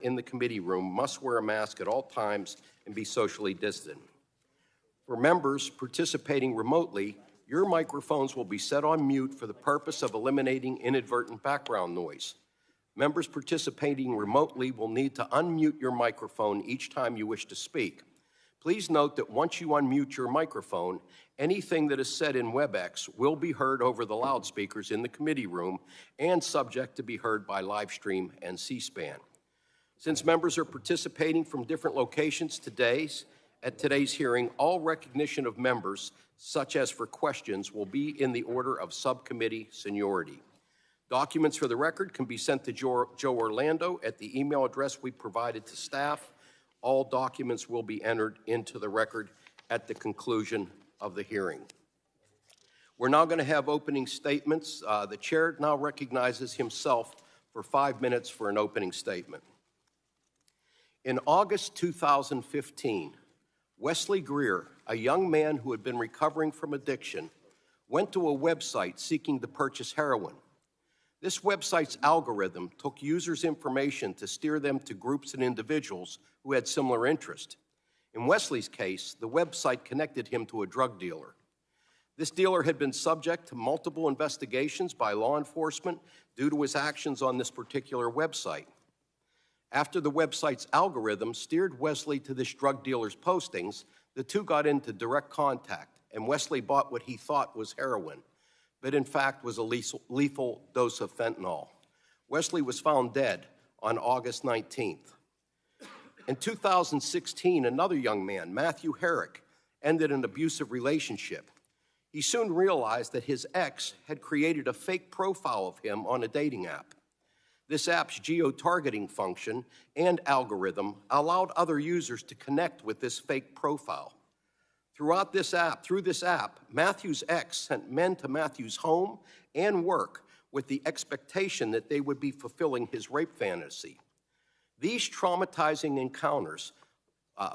in the committee room must wear a mask at all times and be socially distant. For members participating remotely, your microphones will be set on mute for the purpose of eliminating inadvertent background noise. Members participating remotely will need to unmute your microphone each time you wish to speak. Please note that once you unmute your microphone, anything that is said in WebEx will be heard over the loudspeakers in the committee room and subject to be heard by live stream and C-SPAN. Since members are participating from different locations at today's hearing, all recognition of members, such as for questions, will be in the order of subcommittee seniority. Documents for the record can be sent to Joe Orlando at the email address we provided to staff. All documents will be entered into the record at the conclusion of the hearing. We're now going to have opening statements. The chair now recognizes himself for 5 minutes for an opening statement. In August 2015, Wesley Greer, a young man who had been recovering from addiction, went to a website seeking to purchase heroin. This website's algorithm took users' information to steer them to groups and individuals who had similar interests. In Wesley's case, the website connected him to a drug dealer. This dealer had been subject to multiple investigations by law enforcement due to his actions on this particular website. After the website's algorithm steered Wesley to this drug dealer's postings, the two got into direct contact, and Wesley bought what he thought was heroin, but in fact was a lethal dose of fentanyl. Wesley was found dead on August 19th. In 2016, another young man, Matthew Herrick, ended an abusive relationship. He soon realized that his ex had created a fake profile of him on a dating app. This app's geo-targeting function and algorithm allowed other users to connect with this fake profile. Through this app, Matthew's ex sent men to Matthew's home and work with the expectation that they would be fulfilling his rape fantasy. These traumatizing encounters,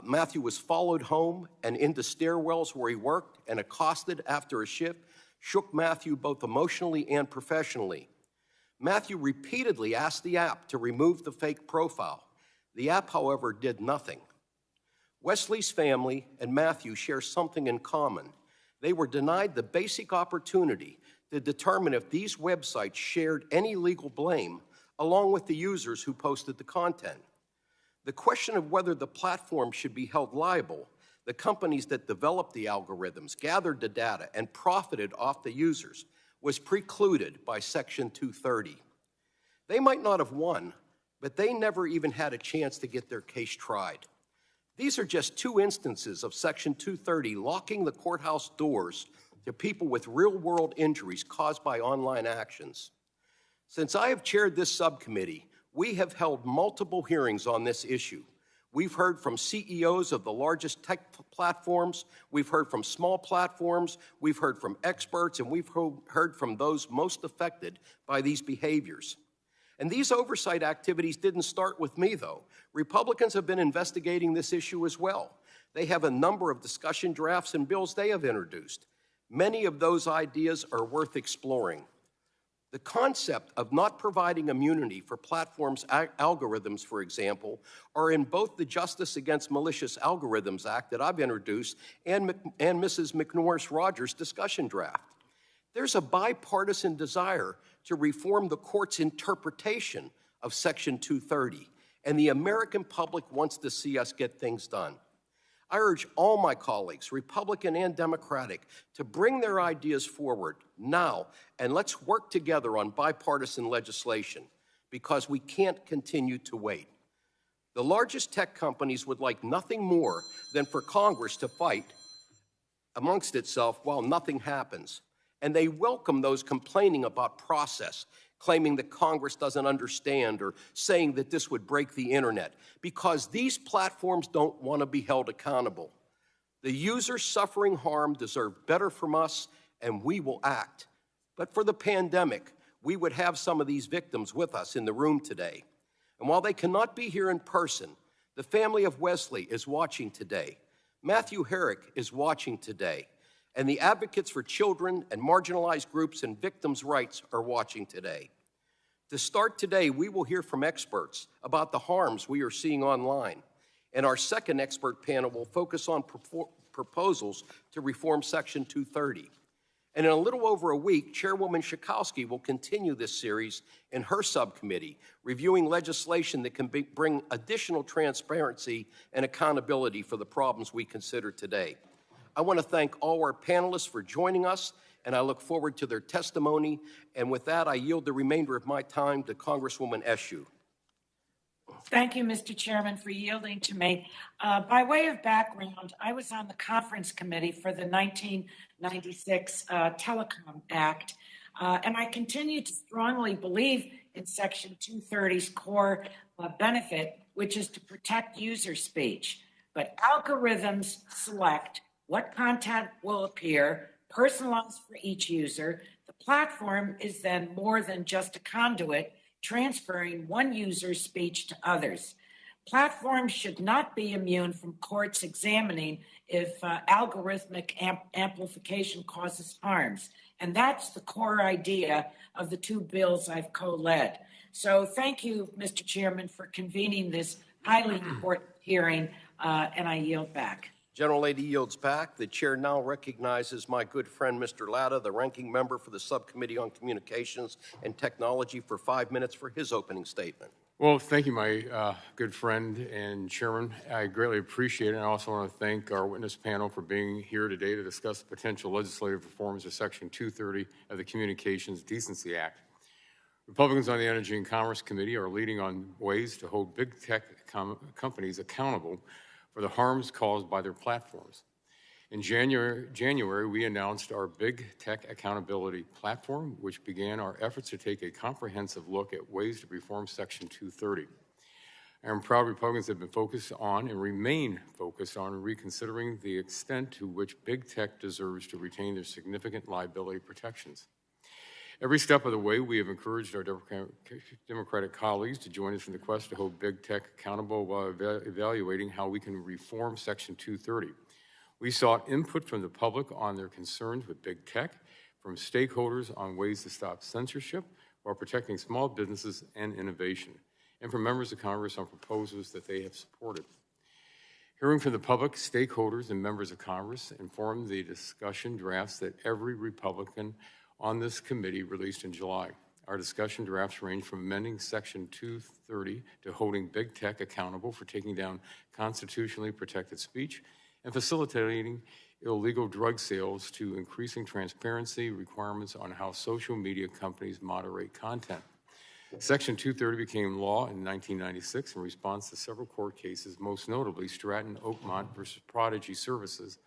Matthew was followed home and into stairwells where he worked and accosted after a shift, shook Matthew both emotionally and professionally. Matthew repeatedly asked the app to remove the fake profile. The app, however, did nothing. Wesley's family and Matthew share something in common. They were denied the basic opportunity to determine if these websites shared any legal blame, along with the users who posted the content. The question of whether the platform should be held liable, the companies that developed the algorithms, gathered the data, and profited off the users, was precluded by Section 230. They might not have won, but they never even had a chance to get their case tried. These are just two instances of Section 230 locking the courthouse doors to people with real-world injuries caused by online actions. Since I have chaired this subcommittee, we have held multiple hearings on this issue. We've heard from CEOs of the largest tech platforms, we've heard from small platforms, we've heard from experts, and we've heard from those most affected by these behaviors. And these oversight activities didn't start with me, though. Republicans have been investigating this issue as well. They have a number of discussion drafts and bills they have introduced. Many of those ideas are worth exploring. The concept of not providing immunity for platforms' algorithms, for example, are in both the Justice Against Malicious Algorithms Act that I've introduced and Mrs. McNorris-Rogers' discussion draft. There's a bipartisan desire to reform the court's interpretation of Section 230, and the American public wants to see us get things done. I urge all my colleagues, Republican and Democratic, to bring their ideas forward now, and let's work together on bipartisan legislation, because we can't continue to wait. The largest tech companies would like nothing more than for Congress to fight amongst itself while nothing happens. And they welcome those complaining about process, claiming that Congress doesn't understand or saying that this would break the internet, because these platforms don't want to be held accountable. The users suffering harm deserve better from us, and we will act. But for the pandemic, we would have some of these victims with us in the room today. And while they cannot be here in person, the family of Wesley is watching today. Matthew Herrick is watching today. And the advocates for children and marginalized groups and victims' rights are watching today. To start today, we will hear from experts about the harms we are seeing online. And our second expert panel will focus on proposals to reform Section 230. And in a little over a week, Chairwoman Schakowsky will continue this series in her subcommittee, reviewing legislation that can bring additional transparency and accountability for the problems we consider today. I want to thank all our panelists for joining us, and I look forward to their testimony. And with that, I yield the remainder of my time to Congresswoman Eshoo. Thank you, Mr. Chairman, for yielding to me. By way of background, I was on the conference committee for the 1996 Telecom Act, and I continue to strongly believe in Section 230's core benefit, which is to protect user speech. But algorithms select what content will appear, personalized for each user. The platform is then more than just a conduit, transferring one user's speech to others. Platforms should not be immune from courts examining if algorithmic amplification causes harms. And that's the core idea of the two bills I've co-led. So thank you, Mr. Chairman, for convening this highly important hearing, and I yield back. General Lady yields back. The chair now recognizes my good friend, Mr. Latta, the ranking member for the Subcommittee on Communications and Technology, for 5 minutes for his opening statement. Well, thank you, my good friend and chairman. I greatly appreciate it. And I also want to thank our witness panel for being here today to discuss the potential legislative reforms of Section 230 of the Communications Decency Act. Republicans on the Energy and Commerce Committee are leading on ways to hold big tech companies accountable for the harms caused by their platforms. In January, we announced our Big Tech Accountability Platform, which began our efforts to take a comprehensive look at ways to reform Section 230. I am proud Republicans have been focused on and remain focused on reconsidering the extent to which big tech deserves to retain their significant liability protections. Every step of the way, we have encouraged our Democratic colleagues to join us in the quest to hold big tech accountable while evaluating how we can reform Section 230. We sought input from the public on their concerns with big tech, from stakeholders on ways to stop censorship while protecting small businesses and innovation, and from members of Congress on proposals that they have supported. Hearing from the public, stakeholders, and members of Congress informed the discussion drafts that every Republican on this committee released in July. Our discussion drafts range from amending Section 230 to holding big tech accountable for taking down constitutionally protected speech and facilitating illegal drug sales to increasing transparency requirements on how social media companies moderate content. Section 230 became law in 1996 in response to several court cases, most notably Stratton Oakmont versus Prodigy Services,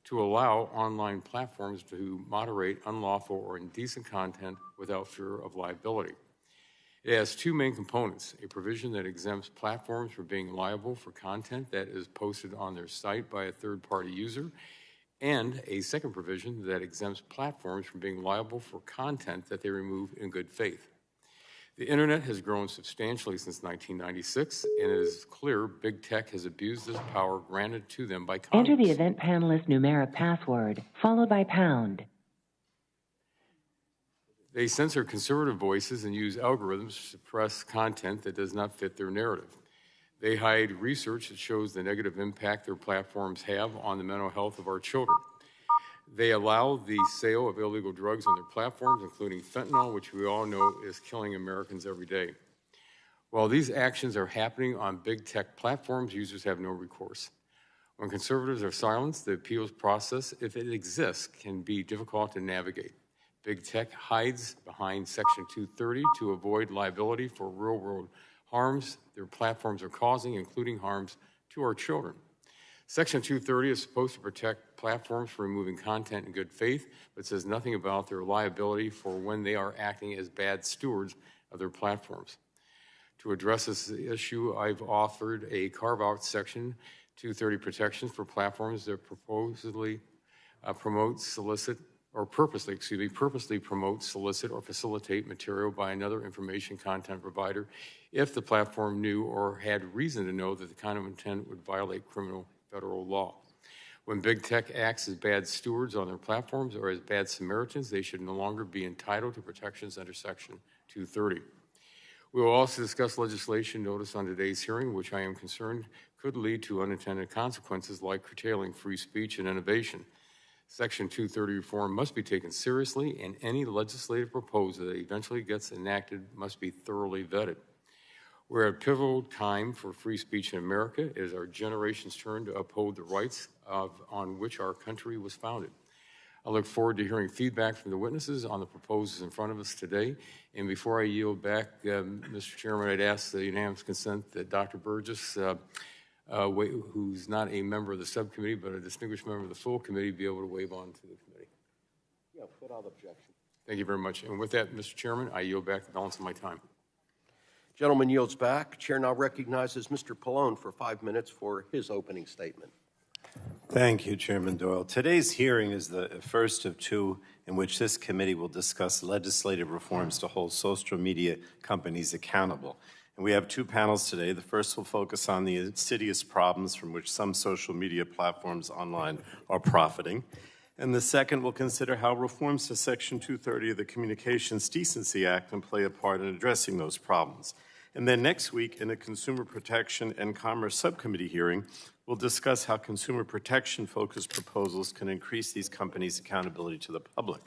to allow online platforms to moderate unlawful or indecent content without fear of liability. It has two main components: a provision that exempts platforms from being liable for content that is posted on their site by a third-party user, and a second provision that exempts platforms from being liable for content that they remove in good faith. The internet has grown substantially since 1996, and it is clear big tech has abused this power granted to them by Congress. Enter the event panelist numeric password, followed by pound. They censor conservative voices and use algorithms to suppress content that does not fit their narrative. They hide research that shows the negative impact their platforms have on the mental health of our children. They allow the sale of illegal drugs on their platforms, including fentanyl, which we all know is killing Americans every day. While these actions are happening on big tech platforms, users have no recourse. When conservatives are silenced, the appeals process, if it exists, can be difficult to navigate. Big tech hides behind Section 230 to avoid liability for real-world harms their platforms are causing, including harms to our children. Section 230 is supposed to protect platforms from removing content in good faith, but says nothing about their liability for when they are acting as bad stewards of their platforms. To address this issue, I've offered a carve-out Section 230 protections for platforms that purposely promote, solicit, or purposely promote, solicit, or facilitate material by another information content provider if the platform knew or had reason to know that the kind of intent would violate criminal federal law. When big tech acts as bad stewards on their platforms or as bad Samaritans, they should no longer be entitled to protections under Section 230. We will also discuss legislation noticed on today's hearing, which I am concerned could lead to unintended consequences like curtailing free speech and innovation. Section 230 reform must be taken seriously, and any legislative proposal that eventually gets enacted must be thoroughly vetted. We're at a pivotal time for free speech in America. It is our generation's turn to uphold the rights on which our country was founded. I look forward to hearing feedback from the witnesses on the proposals in front of us today. And before I yield back, Mr. Chairman, I'd ask the unanimous consent that Dr. Burgess, who's not a member of the subcommittee but a distinguished member of the full committee, be able to waive on to the committee. Yeah, without objection. Thank you very much. And with that, Mr. Chairman, I yield back the balance of my time. Gentleman yields back. Chair now recognizes Mr. Pallone for 5 minutes for his opening statement. Thank you, Chairman Doyle. Today's hearing is the first of two in which this committee will discuss legislative reforms to hold social media companies accountable. And we have two panels today. The first will focus on the insidious problems from which some social media platforms online are profiting. And the second will consider how reforms to Section 230 of the Communications Decency Act can play a part in addressing those problems. And then next week, in a Consumer Protection and Commerce Subcommittee hearing, we'll discuss how consumer protection-focused proposals can increase these companies' accountability to the public.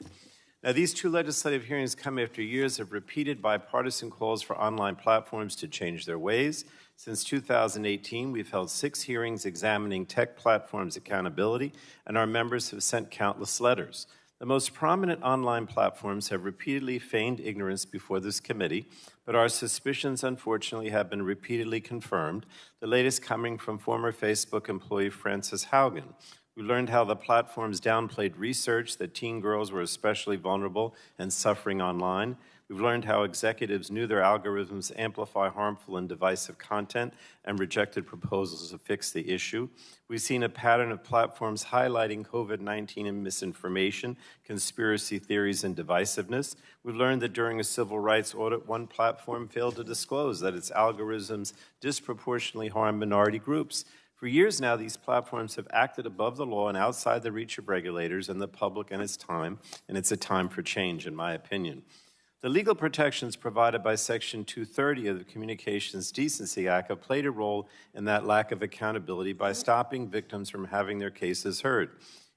Now, these two legislative hearings come after years of repeated bipartisan calls for online platforms to change their ways. Since 2018, we've held 6 hearings examining tech platforms' accountability, and our members have sent countless letters. The most prominent online platforms have repeatedly feigned ignorance before this committee, but our suspicions, unfortunately, have been repeatedly confirmed, the latest coming from former Facebook employee Frances Haugen. We learned how the platforms downplayed research that teen girls were especially vulnerable and suffering online. We've learned how executives knew their algorithms amplify harmful and divisive content and rejected proposals to fix the issue. We've seen a pattern of platforms highlighting COVID-19 and misinformation, conspiracy theories, and divisiveness. We've learned that during a civil rights audit, one platform failed to disclose that its algorithms disproportionately harm minority groups. For years now, these platforms have acted above the law and outside the reach of regulators and the public, and it's a time for change, in my opinion. The legal protections provided by Section 230 of the Communications Decency Act have played a role in that lack of accountability by stopping victims from having their cases heard.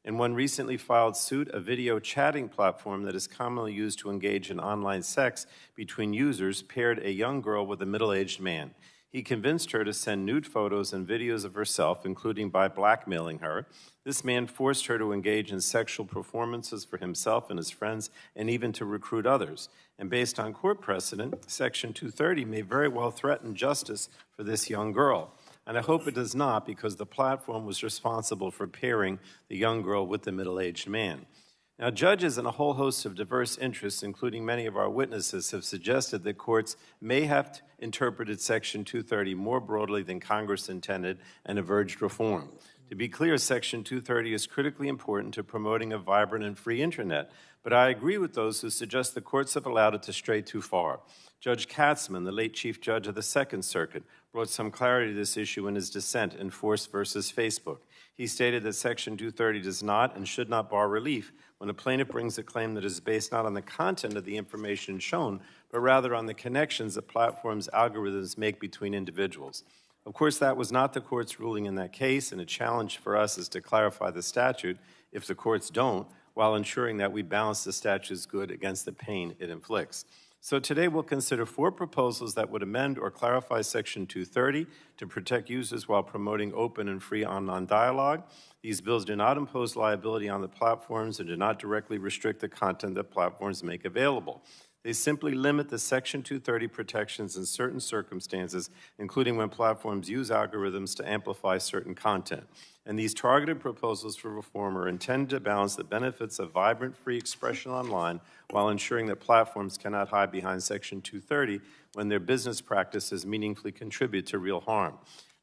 In one recently filed suit, a video chatting platform that is commonly used to engage in online sex between users paired a young girl with a middle-aged man. He convinced her to send nude photos and videos of herself, including by blackmailing her. This man forced her to engage in sexual performances for himself and his friends, and even to recruit others. And based on court precedent, Section 230 may very well threaten justice for this young girl. And I hope it does not, because the platform was responsible for pairing the young girl with the middle-aged man. Now, judges and a whole host of diverse interests, including many of our witnesses, have suggested that courts may have interpreted Section 230 more broadly than Congress intended and have urged reform. To be clear, Section 230 is critically important to promoting a vibrant and free Internet, but I agree with those who suggest the courts have allowed it to stray too far. Judge Katzmann, the late Chief Judge of the Second Circuit, brought some clarity to this issue in his dissent in Force versus Facebook. He stated that Section 230 does not and should not bar relief when a plaintiff brings a claim that is based not on the content of the information shown, but rather on the connections that platforms' algorithms make between individuals. Of course, that was not the court's ruling in that case, and a challenge for us is to clarify the statute, if the courts don't, while ensuring that we balance the statute's good against the pain it inflicts. So today we'll consider 4 proposals that would amend or clarify Section 230 to protect users while promoting open and free online dialogue. These bills do not impose liability on the platforms and do not directly restrict the content that platforms make available. They simply limit the Section 230 protections in certain circumstances, including when platforms use algorithms to amplify certain content. And these targeted proposals for reform are intended to balance the benefits of vibrant free expression online while ensuring that platforms cannot hide behind Section 230 when their business practices meaningfully contribute to real harm.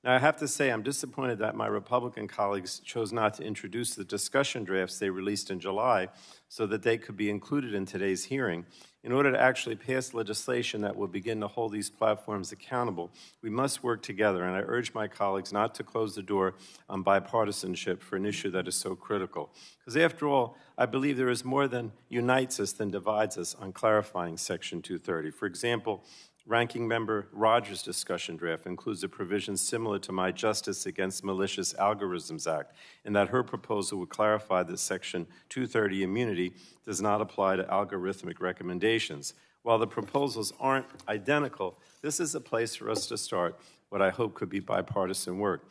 Now, I have to say I'm disappointed that my Republican colleagues chose not to introduce the discussion drafts they released in July so that they could be included in today's hearing. In order to actually pass legislation that will begin to hold these platforms accountable, we must work together, and I urge my colleagues not to close the door on bipartisanship for an issue that is so critical. Because after all, I believe there is more that unites us than divides us on clarifying Section 230. For example, Ranking Member Rogers' discussion draft includes a provision similar to my Justice Against Malicious Algorithms Act, in that her proposal would clarify that Section 230 immunity does not apply to algorithmic recommendations. While the proposals aren't identical, this is a place for us to start what I hope could be bipartisan work.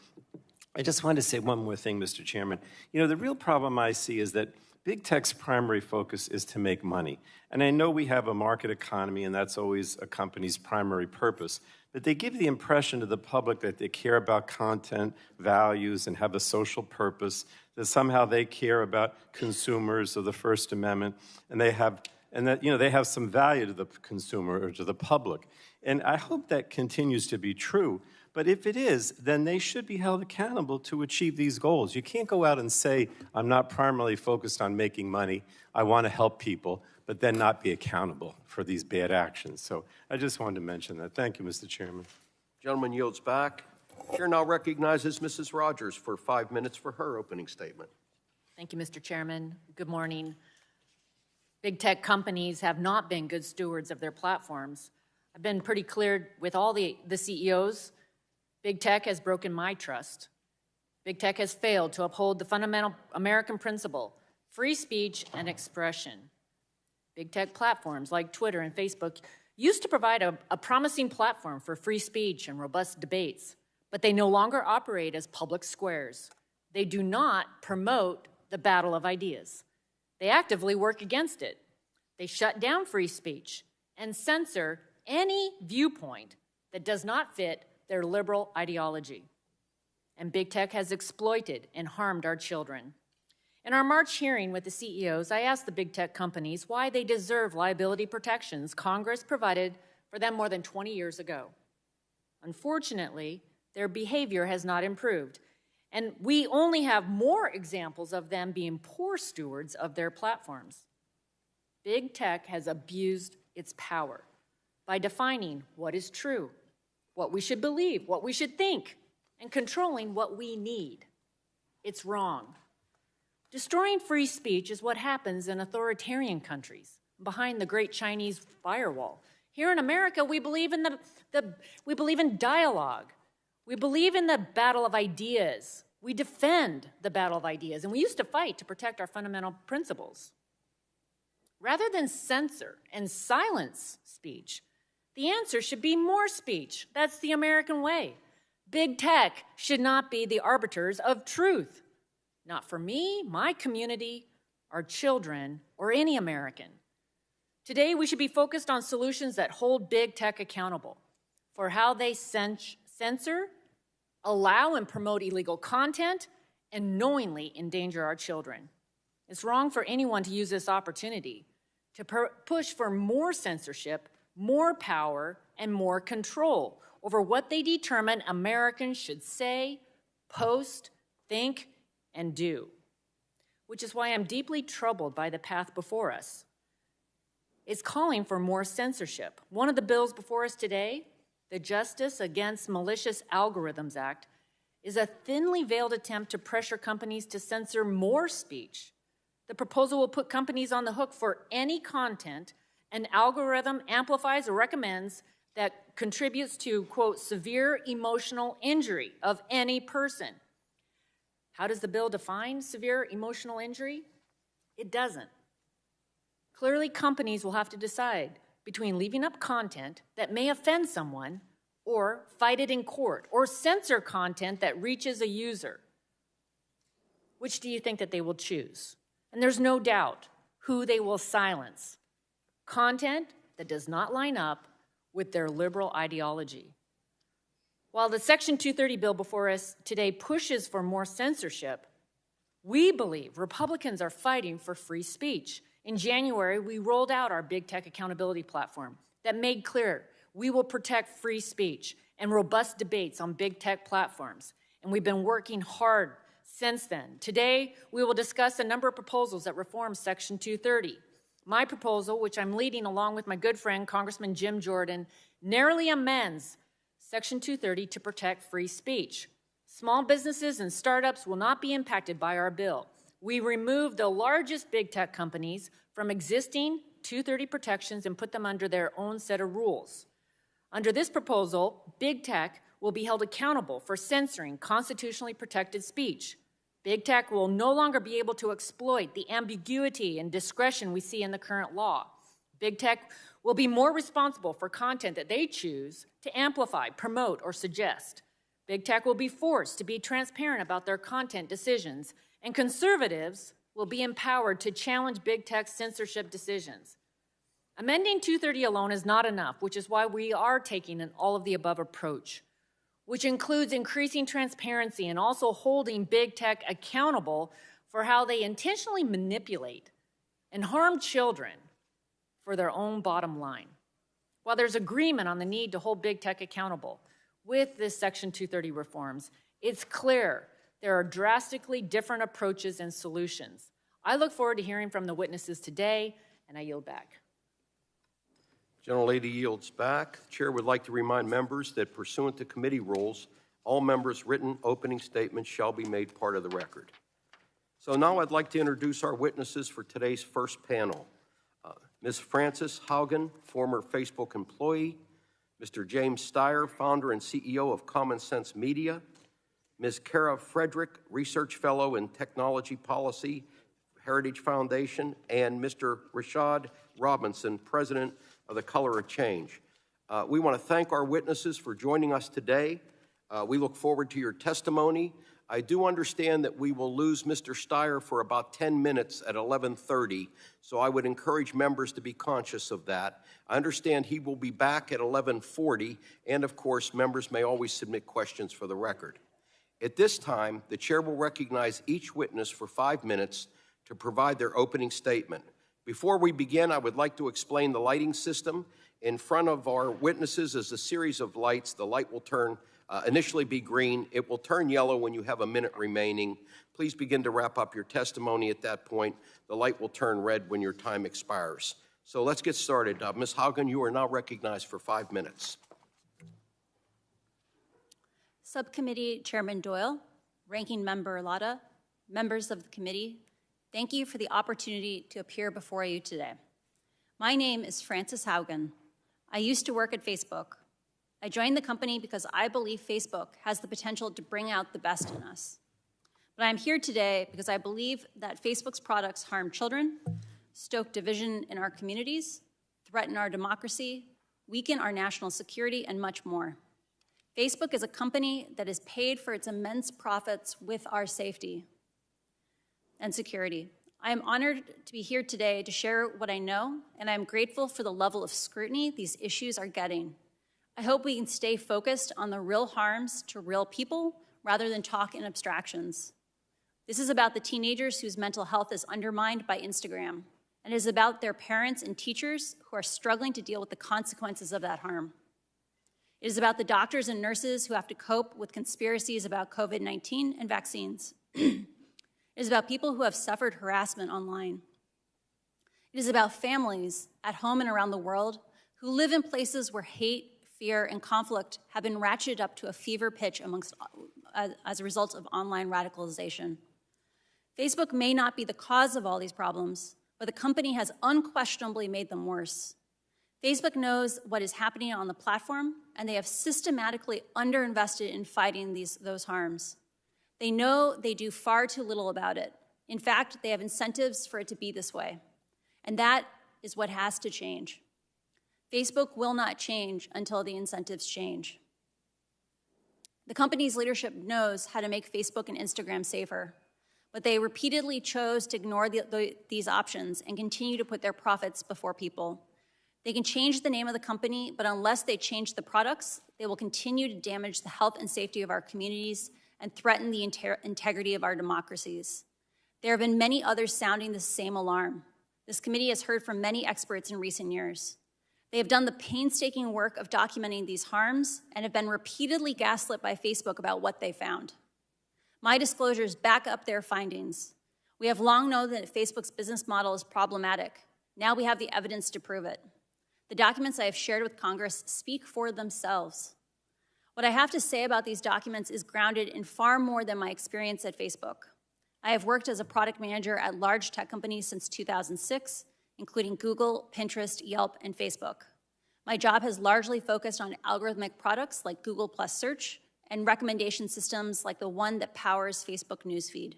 I just wanted to say one more thing, Mr. Chairman. You know, the real problem I see is that big tech's primary focus is to make money. And I know we have a market economy, and that's always a company's primary purpose. But they give the impression to the public that they care about content, values, and have a social purpose, that somehow they care about consumers of the First Amendment, and they have some value to the consumer or to the public. And I hope that continues to be true. But if it is, then they should be held accountable to achieve these goals. You can't go out and say, I'm not primarily focused on making money, I want to help people, but then not be accountable for these bad actions. So I just wanted to mention that. Thank you, Mr. Chairman. Gentleman yields back. Chair now recognizes Mrs. Rogers for 5 minutes for her opening statement. Thank you, Mr. Chairman. Good morning. Big tech companies have not been good stewards of their platforms. I've been pretty clear with all the CEOs. Big tech has broken my trust. Big tech has failed to uphold the fundamental American principle, free speech and expression. Big tech platforms like Twitter and Facebook used to provide a promising platform for free speech and robust debates, but they no longer operate as public squares. They do not promote the battle of ideas. They actively work against it. They shut down free speech and censor any viewpoint that does not fit their liberal ideology. And big tech has exploited and harmed our children. In our March hearing with the CEOs, I asked the big tech companies why they deserve liability protections Congress provided for them more than 20 years ago. Unfortunately, their behavior has not improved, and we only have more examples of them being poor stewards of their platforms. Big tech has abused its power by defining what is true, what we should believe, what we should think, and controlling what we need. It's wrong. Destroying free speech is what happens in authoritarian countries, behind the great Chinese firewall. Here in America, we believe in dialogue. We believe in the battle of ideas. We defend the battle of ideas, and we used to fight to protect our fundamental principles. Rather than censor and silence speech, the answer should be more speech. That's the American way. Big tech should not be the arbiters of truth. Not for me, my community, our children, or any American. Today, we should be focused on solutions that hold big tech accountable for how they censor, allow and promote illegal content, and knowingly endanger our children. It's wrong for anyone to use this opportunity to push for more censorship, more power, and more control over what they determine Americans should say, post, think, and do. Which is why I'm deeply troubled by the path before us. It's calling for more censorship. One of the bills before us today, the Justice Against Malicious Algorithms Act, is a thinly veiled attempt to pressure companies to censor more speech. The proposal will put companies on the hook for any content an algorithm amplifies or recommends that contributes to, quote, severe emotional injury of any person. How does the bill define severe emotional injury? It doesn't. Clearly, companies will have to decide between leaving up content that may offend someone or fight it in court or censor content that reaches a user. Which do you think that they will choose? And there's no doubt who they will silence. Content that does not line up with their liberal ideology. While the Section 230 bill before us today pushes for more censorship, we believe Republicans are fighting for free speech. In January, we rolled out our big tech accountability platform that made clear we will protect free speech and robust debates on big tech platforms. And we've been working hard since then. Today, we will discuss a number of proposals that reform Section 230. My proposal, which I'm leading along with my good friend, Congressman Jim Jordan, narrowly amends Section 230 to protect free speech. Small businesses and startups will not be impacted by our bill. We remove the largest big tech companies from existing 230 protections and put them under their own set of rules. Under this proposal, big tech will be held accountable for censoring constitutionally protected speech. Big tech will no longer be able to exploit the ambiguity and discretion we see in the current law. Big tech will be more responsible for content that they choose to amplify, promote, or suggest. Big tech will be forced to be transparent about their content decisions, and conservatives will be empowered to challenge big tech's censorship decisions. Amending 230 alone is not enough, which is why we are taking an all-of-the-above approach, which includes increasing transparency and also holding big tech accountable for how they intentionally manipulate and harm children for their own bottom line. While there's agreement on the need to hold big tech accountable with this Section 230 reforms, it's clear there are drastically different approaches and solutions. I look forward to hearing from the witnesses today, and I yield back. Gentlelady yields back. The Chair would like to remind members that pursuant to committee rules, all members' written opening statements shall be made part of the record. So now I'd like to introduce our witnesses for today's first panel. Ms. Frances Haugen, former Facebook employee, Mr. James Steyer, founder and CEO of Common Sense Media, Ms. Kara Frederick, research fellow in technology policy, Heritage Foundation, and Mr. Rashad Robinson, president of the Color of Change. We want to thank our witnesses for joining us today. We look forward to your testimony. I do understand that we will lose Mr. Steyer for about 10 minutes at 11:30, so I would encourage members to be conscious of that. I understand he will be back at 11:40, and of course, members may always submit questions for the record. At this time, the Chair will recognize each witness for 5 minutes to provide their opening statement. Before we begin, I would like to explain the lighting system. In front of our witnesses is a series of lights. The light will initially be green. It will turn yellow when you have a minute remaining. Please begin to wrap up your testimony at that point. The light will turn red when your time expires. So let's get started. Ms. Haugen, you are now recognized for 5 minutes. Subcommittee Chairman Doyle, Ranking Member Lada, members of the committee, thank you for the opportunity to appear before you today. My name is Frances Haugen. I used to work at Facebook. I joined the company because I believe Facebook has the potential to bring out the best in us. But I'm here today because I believe that Facebook's products harm children, stoke division in our communities, threaten our democracy, weaken our national security, and much more. Facebook is a company that is paid for its immense profits with our safety and security. I am honored to be here today to share what I know, and I'm grateful for the level of scrutiny these issues are getting. I hope we can stay focused on the real harms to real people rather than talk in abstractions. This is about the teenagers whose mental health is undermined by Instagram, and it is about their parents and teachers who are struggling to deal with the consequences of that harm. It is about the doctors and nurses who have to cope with conspiracies about COVID-19 and vaccines. It is about people who have suffered harassment online. It is about families at home and around the world who live in places where hate, fear, and conflict have been ratcheted up to a fever pitch as a result of online radicalization. Facebook may not be the cause of all these problems, but the company has unquestionably made them worse. Facebook knows what is happening on the platform, and they have systematically underinvested in fighting those harms. They know they do far too little about it. In fact, they have incentives for it to be this way, and that is what has to change. Facebook will not change until the incentives change. The company's leadership knows how to make Facebook and Instagram safer, but they repeatedly chose to ignore these options and continue to put their profits before people. They can change the name of the company, but unless they change the products, they will continue to damage the health and safety of our communities and threaten the integrity of our democracies. There have been many others sounding the same alarm. This committee has heard from many experts in recent years. They have done the painstaking work of documenting these harms and have been repeatedly gaslit by Facebook about what they found. My disclosures back up their findings. We have long known that Facebook's business model is problematic. Now we have the evidence to prove it. The documents I have shared with Congress speak for themselves. What I have to say about these documents is grounded in far more than my experience at Facebook. I have worked as a product manager at large tech companies since 2006, including Google, Pinterest, Yelp, and Facebook. My job has largely focused on algorithmic products like Google Plus Search and recommendation systems like the one that powers Facebook Newsfeed.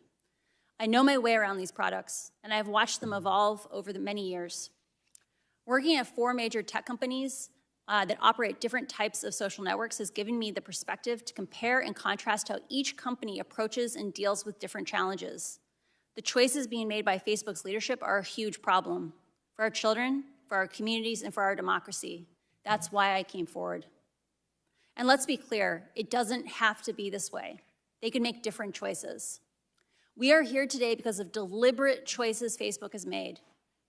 I know my way around these products, and I've watched them evolve over the many years. Working at 4 major tech companies that operate different types of social networks has given me the perspective to compare and contrast how each company approaches and deals with different challenges. The choices being made by Facebook's leadership are a huge problem for our children, for our communities, and for our democracy. That's why I came forward. And let's be clear, it doesn't have to be this way. They can make different choices. We are here today because of deliberate choices Facebook has made.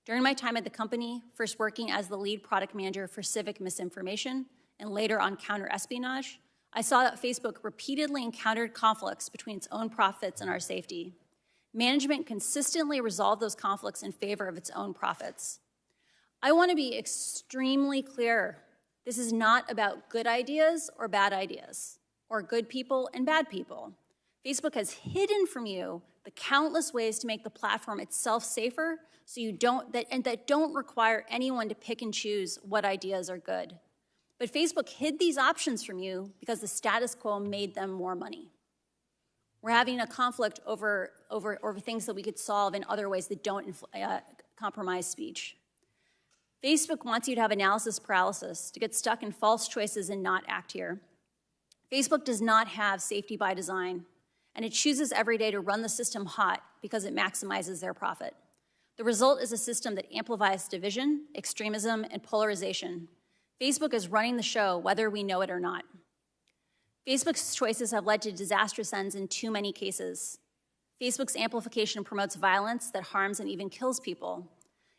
During my time at the company, first working as the lead product manager for civic misinformation and later on counter-espionage, I saw that Facebook repeatedly encountered conflicts between its own profits and our safety. Management consistently resolved those conflicts in favor of its own profits. I want to be extremely clear. This is not about good ideas or bad ideas, or good people and bad people. Facebook has hidden from you the countless ways to make the platform itself safer so you that don't require anyone to pick and choose what ideas are good. But Facebook hid these options from you because the status quo made them more money. We're having a conflict over things that we could solve in other ways that don't compromise speech. Facebook wants you to have analysis paralysis, to get stuck in false choices and not act here. Facebook does not have safety by design, and it chooses every day to run the system hot because it maximizes their profit. The result is a system that amplifies division, extremism, and polarization. Facebook is running the show, whether we know it or not. Facebook's choices have led to disastrous ends in too many cases. Facebook's amplification promotes violence that harms and even kills people.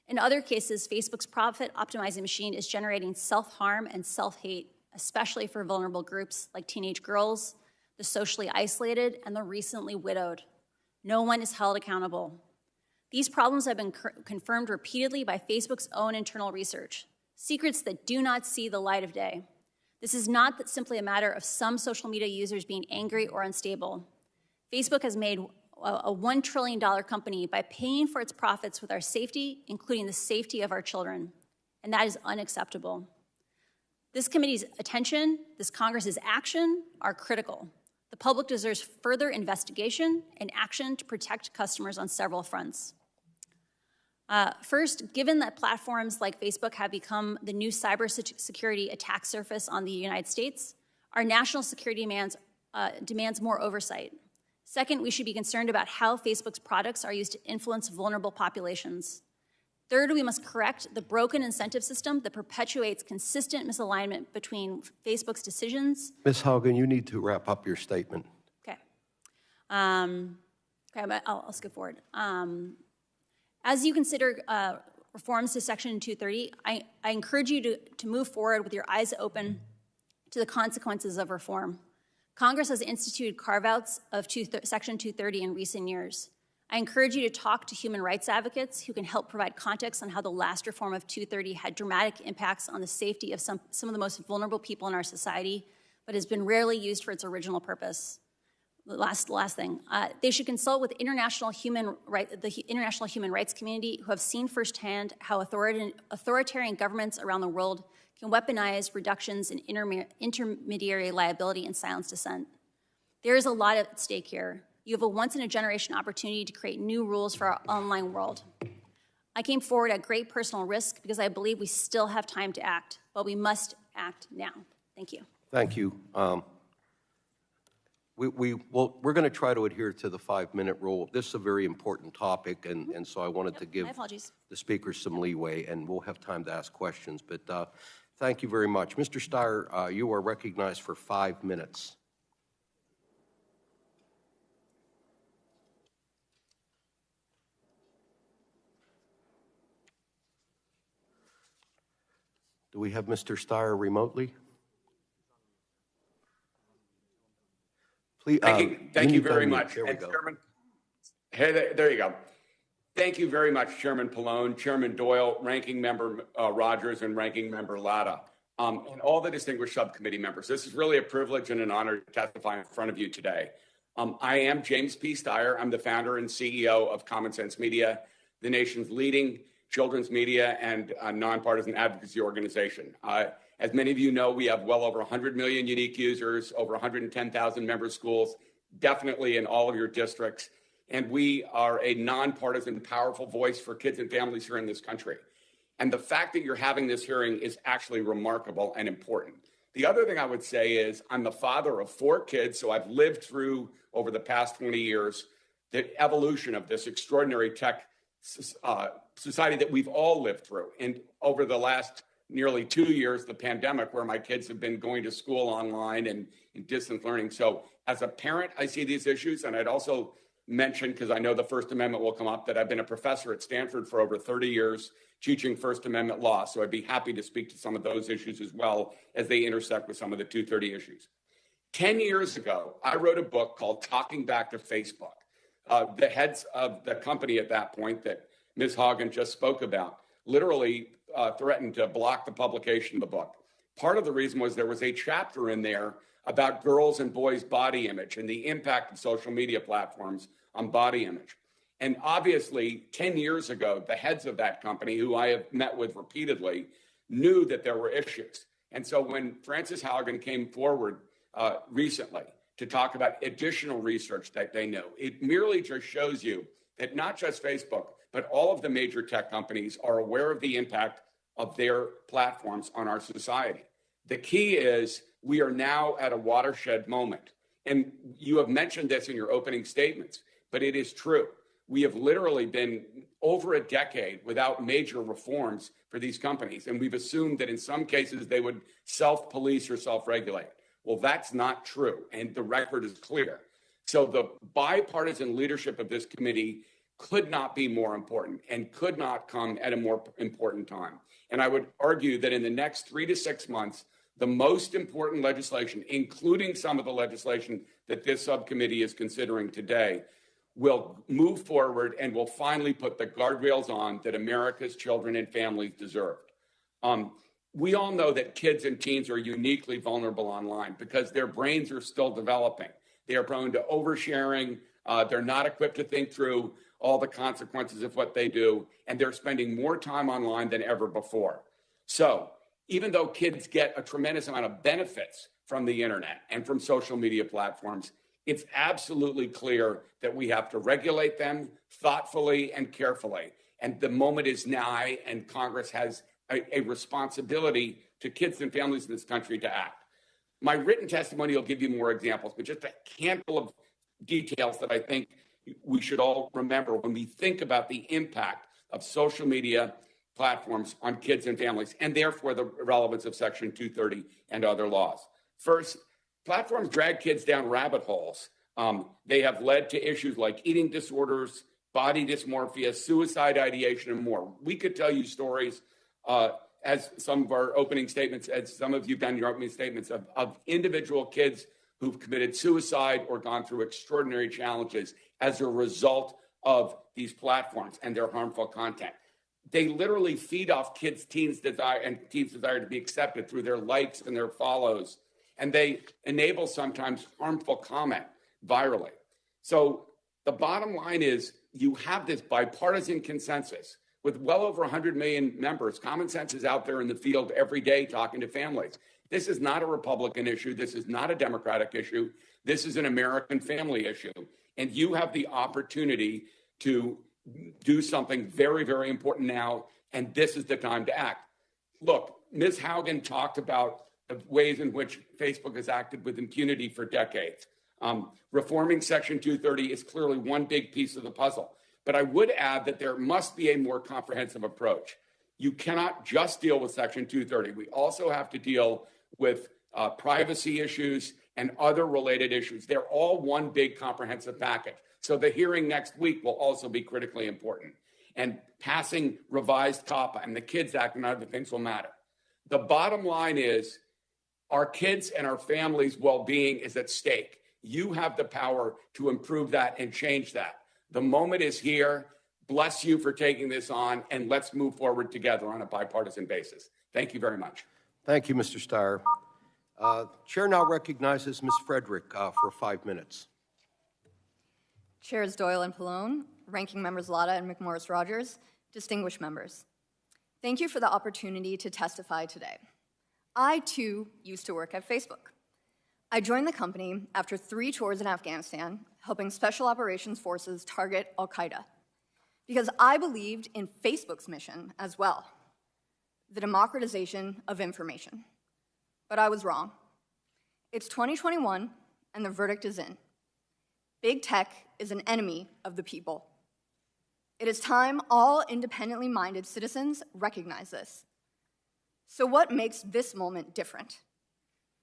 In other cases, Facebook's profit-optimizing machine is generating self-harm and self-hate, especially for vulnerable groups like teenage girls, the socially isolated, and the recently widowed. No one is held accountable. These problems have been confirmed repeatedly by Facebook's own internal research, secrets that do not see the light of day. This is not simply a matter of some social media users being angry or unstable. Facebook has made a $1 trillion company by paying for its profits with our safety, including the safety of our children, and that is unacceptable. This committee's attention, this Congress's action are critical. The public deserves further investigation and action to protect customers on several fronts. First, given that platforms like Facebook have become the new cybersecurity attack surface on the United States, our national security demands more oversight. Second, we should be concerned about how Facebook's products are used to influence vulnerable populations. Third, we must correct the broken incentive system that perpetuates consistent misalignment between Facebook's decisions. Ms. Haugen, you need to wrap up your statement. Okay. I'll skip forward. As you consider reforms to Section 230, I encourage you to move forward with your eyes open to the consequences of reform. Congress has instituted carve-outs of Section 230 in recent years. I encourage you to talk to human rights advocates who can help provide context on how the last reform of 230 had dramatic impacts on the safety of some of the most vulnerable people in our society, but has been rarely used for its original purpose. The last thing, they should consult with the international human rights community who have seen firsthand how authoritarian governments around the world can weaponize reductions in intermediary liability and silence dissent. There is a lot at stake here. You have a once-in-a-generation opportunity to create new rules for our online world. I came forward at great personal risk because I believe we still have time to act, but we must act now. Thank you. Thank you. We're going to try to adhere to the 5-minute rule. This is a very important topic, and so I wanted to give the speakers some leeway, and we'll have time to ask questions. But thank you very much. Mr. Steyer, you are recognized for 5 minutes. Do we have Mr. Steyer remotely? Please, thank you very much. There we go. Chairman, hey, there you go. Thank you very much, Chairman Pallone, Chairman Doyle, Ranking Member Rogers, and Ranking Member Latta, and all the distinguished subcommittee members. This is really a privilege and an honor to testify in front of you today. I am James P. Steyer. I'm the founder and CEO of Common Sense Media, the nation's leading children's media and nonpartisan advocacy organization. As many of you know, we have well over 100 million unique users, over 110,000 member schools, definitely in all of your districts. And we are a nonpartisan, powerful voice for kids and families here in this country. And the fact that you're having this hearing is actually remarkable and important. The other thing I would say is I'm the father of 4 kids, so I've lived through, over the past 20 years, the evolution of this extraordinary tech society that we've all lived through. And over the last nearly 2 years, the pandemic, where my kids have been going to school online and in distance learning. So as a parent, I see these issues. And I'd also mention, because I know the First Amendment will come up, that I've been a professor at Stanford for over 30 years teaching First Amendment law. So I'd be happy to speak to some of those issues as well as they intersect with some of the 230 issues. 10 years ago, I wrote a book called Talking Back to Facebook. The heads of the company at that point that Ms. Haugen just spoke about literally threatened to block the publication of the book. Part of the reason was there was a chapter in there about girls' and boys' body image and the impact of social media platforms on body image. And obviously, 10 years ago, the heads of that company, who I have met with repeatedly, knew that there were issues. And so when Frances Haugen came forward recently to talk about additional research that they know, it merely just shows you that not just Facebook, but all of the major tech companies are aware of the impact of their platforms on our society. The key is we are now at a watershed moment. And you have mentioned this in your opening statements, but it is true. We have literally been over a decade without major reforms for these companies. And we've assumed that in some cases they would self-police or self-regulate. Well, that's not true. And the record is clear. So the bipartisan leadership of this committee could not be more important and could not come at a more important time. And I would argue that in the next 3 to 6 months, the most important legislation, including some of the legislation that this subcommittee is considering today, will move forward and will finally put the guardrails on that America's children and families deserved. We all know that kids and teens are uniquely vulnerable online because their brains are still developing. They are prone to oversharing. They're not equipped to think through all the consequences of what they do, and they're spending more time online than ever before. So even though kids get a tremendous amount of benefits from the internet and from social media platforms, it's absolutely clear that we have to regulate them thoughtfully and carefully. And the moment is nigh, and Congress has a responsibility to kids and families in this country to act. My written testimony will give you more examples, but just a handful of details that I think we should all remember when we think about the impact of social media platforms on kids and families, and therefore the relevance of Section 230 and other laws. First, platforms drag kids down rabbit holes. They have led to issues like eating disorders, body dysmorphia, suicide ideation, and more. We could tell you stories, as some of our opening statements, as some of you've done your opening statements, of individual kids who've committed suicide or gone through extraordinary challenges as a result of these platforms and their harmful content. They literally feed off teens' desire to be accepted through their likes and their follows, and they enable sometimes harmful comment virally. So the bottom line is you have this bipartisan consensus with well over 100 million members. Common sense is out there in the field every day talking to families. This is not a Republican issue. This is not a Democratic issue. This is an American family issue. And you have the opportunity to do something very, very important now, and this is the time to act. Look, Ms. Haugen talked about the ways in which Facebook has acted with impunity for decades. Reforming Section 230 is clearly one big piece of the puzzle. But I would add that there must be a more comprehensive approach. You cannot just deal with Section 230. We also have to deal with privacy issues and other related issues. They're all one big comprehensive package. So the hearing next week will also be critically important. And passing revised COPPA and the KIDS Act and other things will matter. The bottom line is our kids and our families' well-being is at stake. You have the power to improve that and change that. The moment is here. Bless you for taking this on, and let's move forward together on a bipartisan basis. Thank you very much. Thank you, Mr. Steyer. Chair now recognizes Ms. Frederick for 5 minutes. Chairs Doyle and Pallone, Ranking Members Latta and McMorris-Rogers, distinguished members. Thank you for the opportunity to testify today. I, too, used to work at Facebook. I joined the company after 3 tours in Afghanistan, helping Special Operations Forces target al-Qaeda, because I believed in Facebook's mission as well, the democratization of information. But I was wrong. It's 2021, and the verdict is in. Big tech is an enemy of the people. It is time all independently minded citizens recognize this. So what makes this moment different?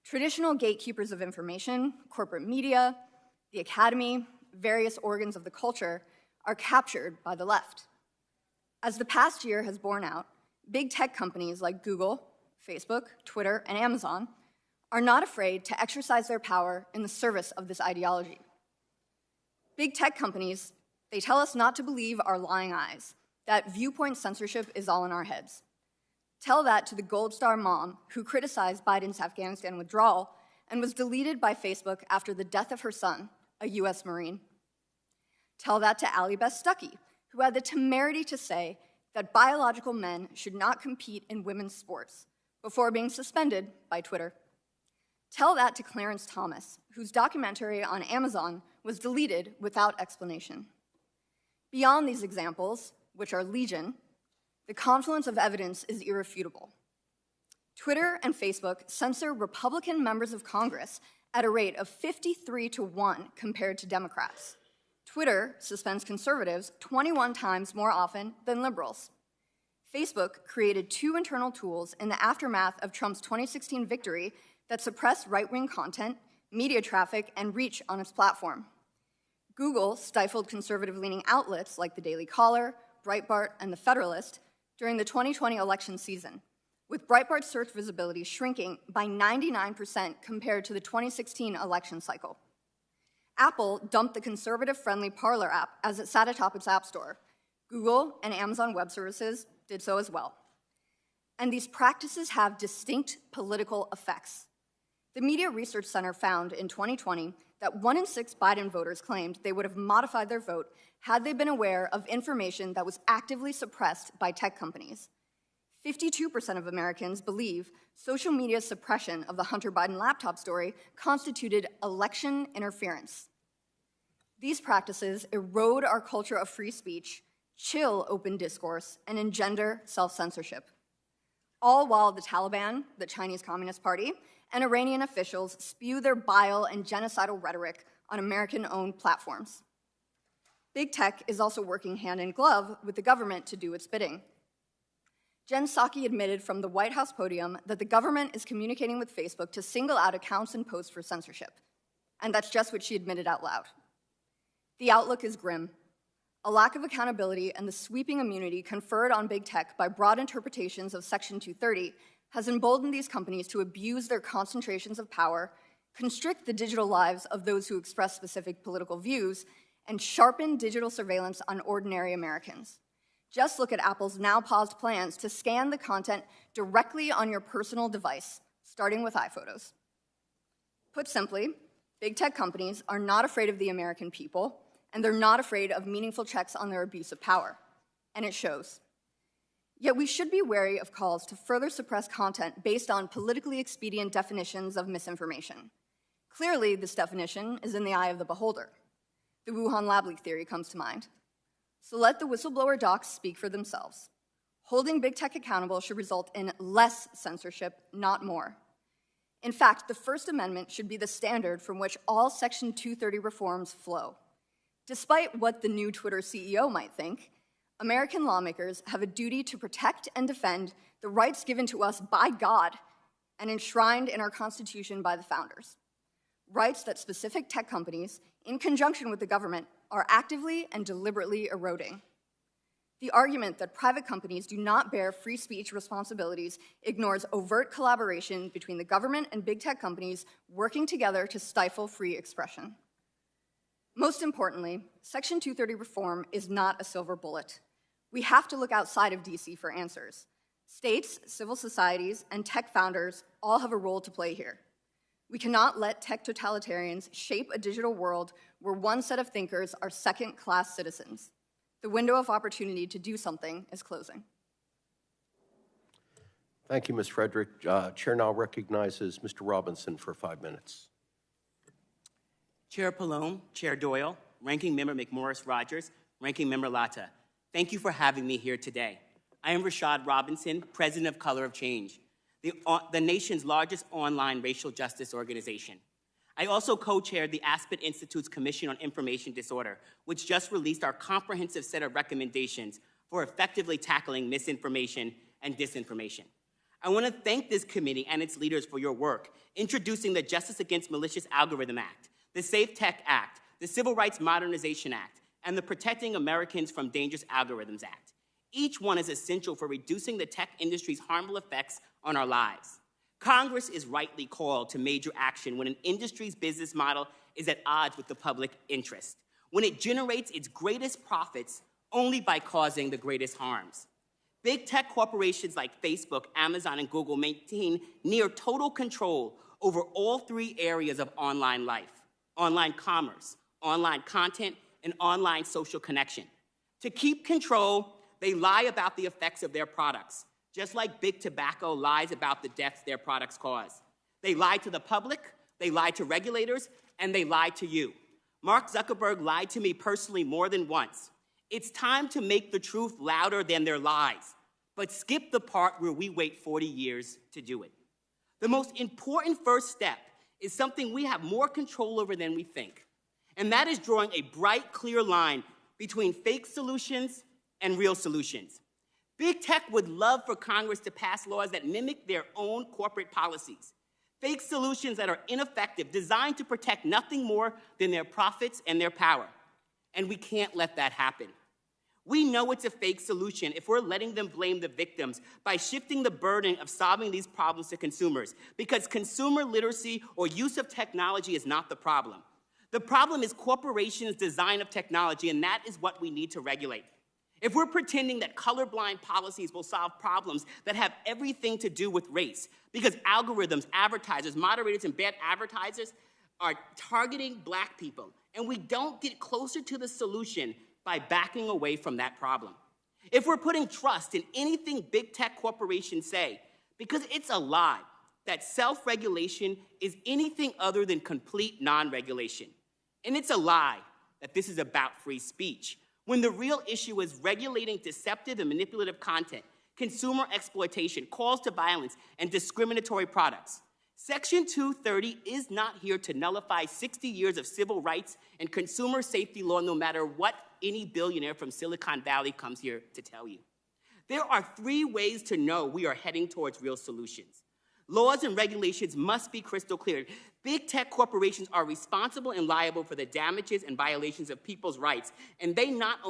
Traditional gatekeepers of information, corporate media, the academy, various organs of the culture are captured by the left. As the past year has borne out, big tech companies like Google, Facebook, Twitter, and Amazon are not afraid to exercise their power in the service of this ideology. Big tech companies, they tell us not to believe our lying eyes, that viewpoint censorship is all in our heads. Tell that to the Gold Star mom who criticized Biden's Afghanistan withdrawal and was deleted by Facebook after the death of her son, a US Marine. Tell that to Allie Beth Stuckey, who had the temerity to say that biological men should not compete in women's sports before being suspended by Twitter. Tell that to Clarence Thomas, whose documentary on Amazon was deleted without explanation. Beyond these examples, which are legion, the confluence of evidence is irrefutable. Twitter and Facebook censor Republican members of Congress at a rate of 53-1 compared to Democrats. Twitter suspends conservatives 21 times more often than liberals. Facebook created 2 internal tools in the aftermath of Trump's 2016 victory that suppress right-wing content, media traffic, and reach on its platform. Google stifled conservative-leaning outlets like the Daily Caller, Breitbart, and The Federalist during the 2020 election season, with Breitbart's search visibility shrinking by 99% compared to the 2016 election cycle. Apple dumped the conservative-friendly Parler app as it sat atop its App Store. Google and Amazon Web Services did so as well. And these practices have distinct political effects. The Media Research Center found in 2020 that 1 in 6 Biden voters claimed they would have modified their vote had they been aware of information that was actively suppressed by tech companies. 52% of Americans believe social media suppression of the Hunter Biden laptop story constituted election interference. These practices erode our culture of free speech, chill open discourse, and engender self-censorship. All while the Taliban, the Chinese Communist Party, and Iranian officials spew their bile and genocidal rhetoric on American-owned platforms. Big tech is also working hand in glove with the government to do its bidding. Jen Psaki admitted from the White House podium that the government is communicating with Facebook to single out accounts and posts for censorship. And that's just what she admitted out loud. The outlook is grim. A lack of accountability and the sweeping immunity conferred on big tech by broad interpretations of Section 230 has emboldened these companies to abuse their concentrations of power, constrict the digital lives of those who express specific political views, and sharpen digital surveillance on ordinary Americans. Just look at Apple's now paused plans to scan the content directly on your personal device, starting with iPhotos. Put simply, big tech companies are not afraid of the American people, and they're not afraid of meaningful checks on their abuse of power. And it shows. Yet we should be wary of calls to further suppress content based on politically expedient definitions of misinformation. Clearly, this definition is in the eye of the beholder. The Wuhan lab leak theory comes to mind. So let the whistleblower docs speak for themselves. Holding big tech accountable should result in less censorship, not more. In fact, the First Amendment should be the standard from which all Section 230 reforms flow. Despite what the new Twitter CEO might think, American lawmakers have a duty to protect and defend the rights given to us by God and enshrined in our Constitution by the founders. Rights that specific tech companies, in conjunction with the government, are actively and deliberately eroding. The argument that private companies do not bear free speech responsibilities ignores overt collaboration between the government and big tech companies working together to stifle free expression. Most importantly, Section 230 reform is not a silver bullet. We have to look outside of DC for answers. States, civil societies, and tech founders all have a role to play here. We cannot let tech totalitarians shape a digital world where one set of thinkers are second-class citizens. The window of opportunity to do something is closing. Thank you, Ms. Frederick. Chair now recognizes Mr. Robinson for 5 minutes. Chair Pallone, Chair Doyle, Ranking Member McMorris Rogers, Ranking Member Latta, thank you for having me here today. I am Rashad Robinson, President of Color of Change, the nation's largest online racial justice organization. I also co-chaired the Aspen Institute's Commission on Information Disorder, which just released our comprehensive set of recommendations for effectively tackling misinformation and disinformation. I want to thank this committee and its leaders for your work, introducing the Justice Against Malicious Algorithms Act, the Safe Tech Act, the Civil Rights Modernization Act, and the Protecting Americans from Dangerous Algorithms Act. Each one is essential for reducing the tech industry's harmful effects on our lives. Congress is rightly called to major action when an industry's business model is at odds with the public interest, when it generates its greatest profits only by causing the greatest harms. Big tech corporations like Facebook, Amazon, and Google maintain near total control over all three areas of online life: online commerce, online content, and online social connection. To keep control, they lie about the effects of their products, just like big tobacco lies about the deaths their products cause. They lie to the public, they lie to regulators, and they lie to you. Mark Zuckerberg lied to me personally more than once. It's time to make the truth louder than their lies, but skip the part where we wait 40 years to do it. The most important first step is something we have more control over than we think, and that is drawing a bright, clear line between fake solutions and real solutions. Big tech would love for Congress to pass laws that mimic their own corporate policies. Fake solutions that are ineffective, designed to protect nothing more than their profits and their power. And we can't let that happen. We know it's a fake solution if we're letting them blame the victims by shifting the burden of solving these problems to consumers, because consumer literacy or use of technology is not the problem. The problem is corporations' design of technology, and that is what we need to regulate. If we're pretending that colorblind policies will solve problems that have everything to do with race, because algorithms, advertisers, moderators, and bad advertisers are targeting Black people, and we don't get closer to the solution by backing away from that problem. If we're putting trust in anything big tech corporations say, because it's a lie that self-regulation is anything other than complete non-regulation. And it's a lie that this is about free speech, when the real issue is regulating deceptive and manipulative content, consumer exploitation, calls to violence, and discriminatory products. Section 230 is not here to nullify 60 years of civil rights and consumer safety law, no matter what any billionaire from Silicon Valley comes here to tell you. There are 3 ways to know we are heading towards real solutions. Laws and regulations must be crystal clear. Big tech corporations are responsible and liable for the damages and violations of people's rights, and they not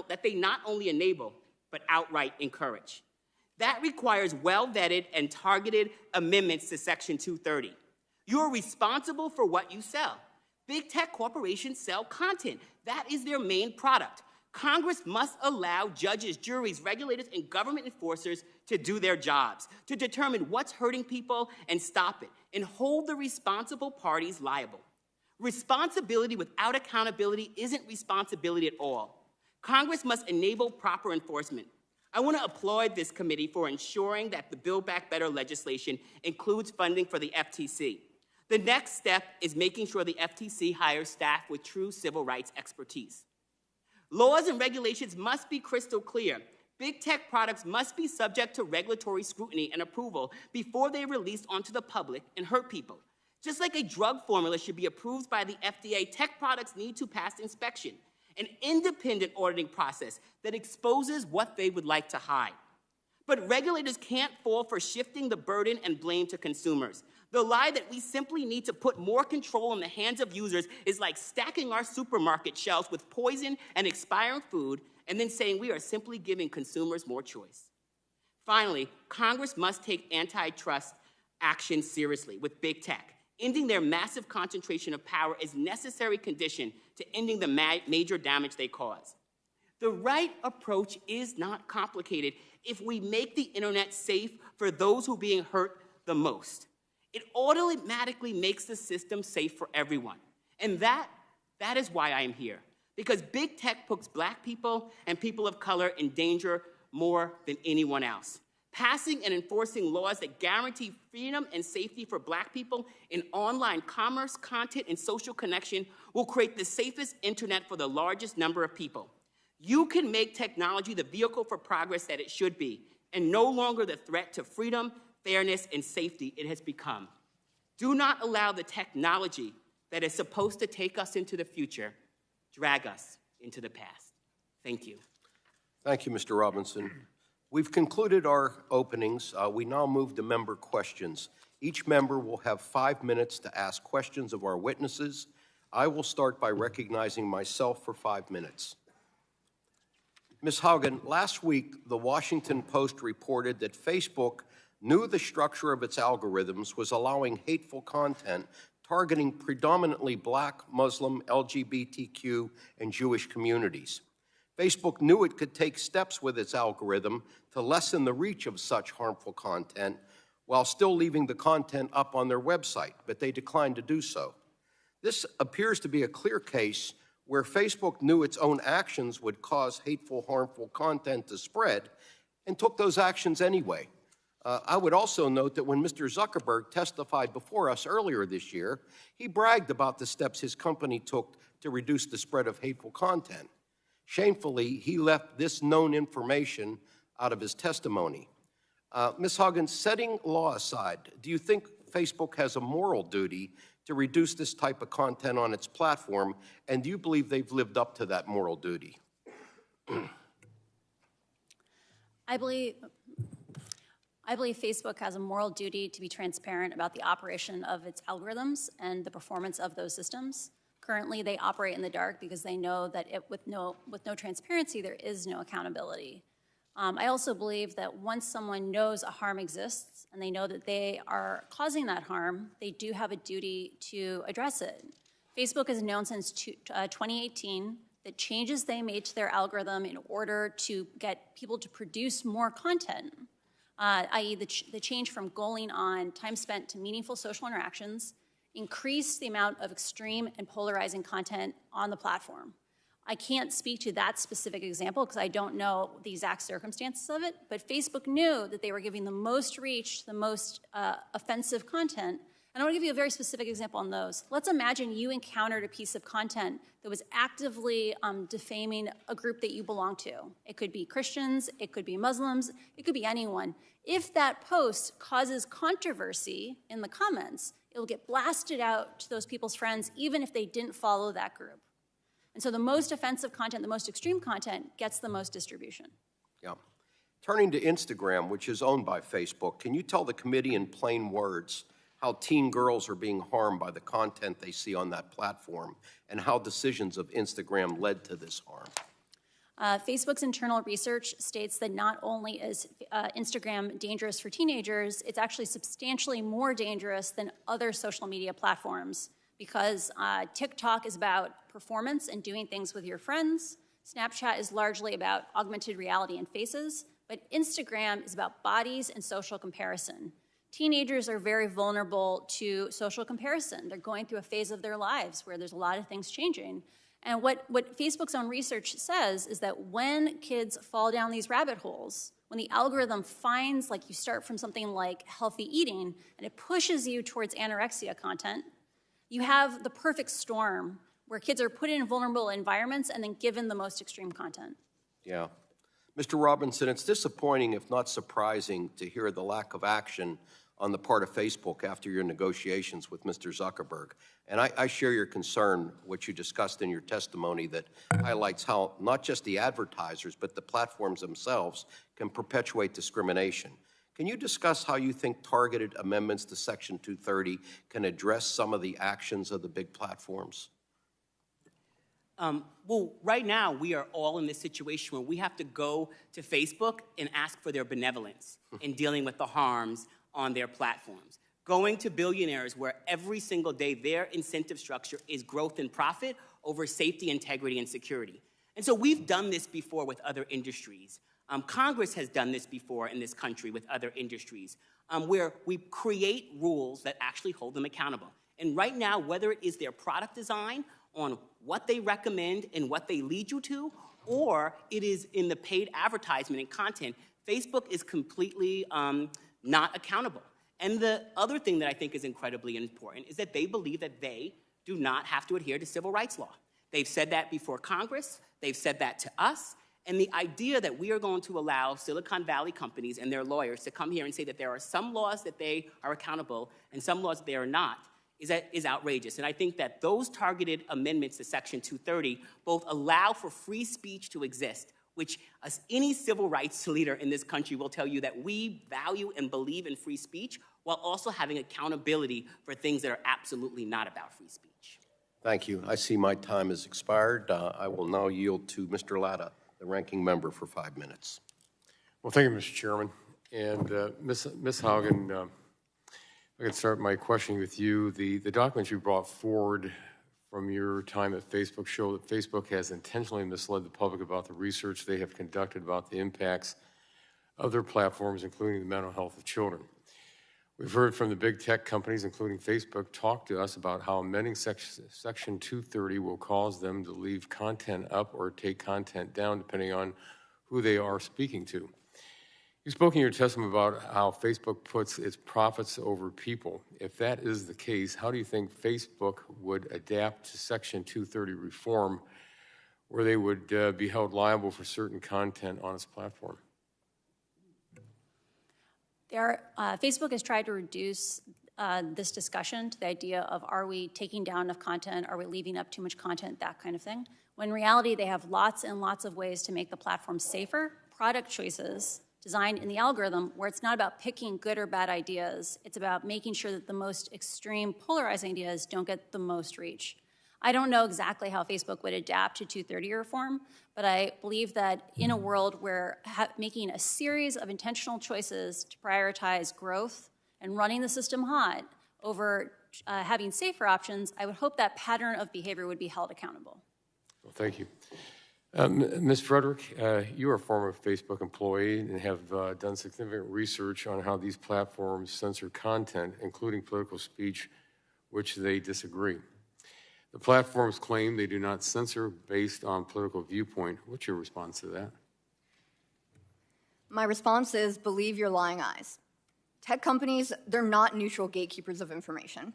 only enable, but outright encourage. That requires well-vetted and targeted amendments to Section 230. You are responsible for what you sell. Big tech corporations sell content. That is their main product. Congress must allow judges, juries, regulators, and government enforcers to do their jobs, to determine what's hurting people and stop it, and hold the responsible parties liable. Responsibility without accountability isn't responsibility at all. Congress must enable proper enforcement. I want to applaud this committee for ensuring that the Build Back Better legislation includes funding for the FTC. The next step is making sure the FTC hires staff with true civil rights expertise. Laws and regulations must be crystal clear. Big tech products must be subject to regulatory scrutiny and approval before they are released onto the public and hurt people. Just like a drug formula should be approved by the FDA, tech products need to pass inspection, an independent auditing process that exposes what they would like to hide. But regulators can't fall for shifting the burden and blame to consumers. The lie that we simply need to put more control in the hands of users is like stacking our supermarket shelves with poison and expiring food and then saying we are simply giving consumers more choice. Finally, Congress must take antitrust action seriously with big tech. Ending their massive concentration of power is a necessary condition to ending the major damage they cause. The right approach is not complicated if we make the internet safe for those who are being hurt the most. It automatically makes the system safe for everyone. And that is why I am here. Because big tech puts Black people and people of color in danger more than anyone else. Passing and enforcing laws that guarantee freedom and safety for Black people in online commerce, content, and social connection will create the safest internet for the largest number of people. You can make technology the vehicle for progress that it should be, and no longer the threat to freedom, fairness, and safety it has become. Do not allow the technology that is supposed to take us into the future drag us into the past. Thank you. Thank you, Mr. Robinson. We've concluded our openings. We now move to member questions. Each member will have 5 minutes to ask questions of our witnesses. I will start by recognizing myself for 5 minutes. Ms. Haugen, last week, the Washington Post reported that Facebook knew the structure of its algorithms was allowing hateful content targeting predominantly Black, Muslim, LGBTQ, and Jewish communities. Facebook knew it could take steps with its algorithm to lessen the reach of such harmful content while still leaving the content up on their website, but they declined to do so. This appears to be a clear case where Facebook knew its own actions would cause hateful, harmful content to spread and took those actions anyway. I would also note that when Mr. Zuckerberg testified before us earlier this year, he bragged about the steps his company took to reduce the spread of hateful content. Shamefully, he left this known information out of his testimony. Ms. Haugen, setting law aside, do you think Facebook has a moral duty to reduce this type of content on its platform, and do you believe they've lived up to that moral duty? I believe Facebook has a moral duty to be transparent about the operation of its algorithms and the performance of those systems. Currently, they operate in the dark because they know that with no transparency, there is no accountability. I also believe that once someone knows a harm exists and they know that they are causing that harm, they do have a duty to address it. Facebook has known since 2018 that changes they made to their algorithm in order to get people to produce more content, i.e. the change from goaling on time spent to meaningful social interactions, increase the amount of extreme and polarizing content on the platform. I can't speak to that specific example because I don't know the exact circumstances of it, but Facebook knew that they were giving the most reach, the most offensive content. And I want to give you a very specific example on those. Let's imagine you encountered a piece of content that was actively defaming a group that you belong to. It could be Christians, it could be Muslims, it could be anyone. If that post causes controversy in the comments, it will get blasted out to those people's friends, even if they didn't follow that group. And so the most offensive content, the most extreme content, gets the most distribution. Yeah. Turning to Instagram, which is owned by Facebook, can you tell the committee in plain words how teen girls are being harmed by the content they see on that platform and how decisions of Instagram led to this harm? Facebook's internal research states that not only is Instagram dangerous for teenagers, it's actually substantially more dangerous than other social media platforms because TikTok is about performance and doing things with your friends. Snapchat is largely about augmented reality and faces, but Instagram is about bodies and social comparison. Teenagers are very vulnerable to social comparison. They're going through a phase of their lives where there's a lot of things changing. And what Facebook's own research says is that when kids fall down these rabbit holes, when the algorithm finds, like you start from something like healthy eating, and it pushes you towards anorexia content, you have the perfect storm where kids are put in vulnerable environments and then given the most extreme content. Yeah. Mr. Robinson, it's disappointing, if not surprising, to hear the lack of action on the part of Facebook after your negotiations with Mr. Zuckerberg. And I share your concern, which you discussed in your testimony, that highlights how not just the advertisers, but the platforms themselves can perpetuate discrimination. Can you discuss how you think targeted amendments to Section 230 can address some of the actions of the big platforms? Well, right now, we are all in this situation where we have to go to Facebook and ask for their benevolence in dealing with the harms on their platforms. Going to billionaires where every single day their incentive structure is growth and profit over safety, integrity, and security. And so we've done this before with other industries. Congress has done this before in this country with other industries, where we create rules that actually hold them accountable. And right now, whether it is their product design on what they recommend and what they lead you to, or it is in the paid advertisement and content, Facebook is completely not accountable. And the other thing that I think is incredibly important is that they believe that they do not have to adhere to civil rights law. They've said that before Congress, they've said that to us, and the idea that we are going to allow Silicon Valley companies and their lawyers to come here and say that there are some laws that they are accountable and some laws they are not is outrageous. And I think that those targeted amendments to Section 230 both allow for free speech to exist, which any civil rights leader in this country will tell you that we value and believe in free speech, while also having accountability for things that are absolutely not about free speech. Thank you. I see my time has expired. I will now yield to Mr. Latta, the ranking member, for 5 minutes. Well, thank you, Mr. Chairman. And Ms. Haugen, I could start my questioning with you. The documents you brought forward from your time at Facebook show that Facebook has intentionally misled the public about the research they have conducted about the impacts of their platforms, including the mental health of children. We've heard from the big tech companies, including Facebook, talk to us about how amending Section 230 will cause them to leave content up or take content down, depending on who they are speaking to. You spoke in your testimony about how Facebook puts its profits over people. If that is the case, how do you think Facebook would adapt to Section 230 reform, where they would be held liable for certain content on its platform? Facebook has tried to reduce this discussion to the idea of, are we taking down enough content, are we leaving up too much content, that kind of thing. When in reality, they have lots and lots of ways to make the platform safer, product choices designed in the algorithm where it's not about picking good or bad ideas, it's about making sure that the most extreme polarizing ideas don't get the most reach. I don't know exactly how Facebook would adapt to 230 reform, but I believe that in a world where making a series of intentional choices to prioritize growth and running the system hot over having safer options, I would hope that pattern of behavior would be held accountable. Well, thank you. Ms. Frederick, you are a former Facebook employee and have done significant research on how these platforms censor content, including political speech, which they disagree. The platforms claim they do not censor based on political viewpoint. What's your response to that? My response is, believe your lying eyes. Tech companies, they're not neutral gatekeepers of information.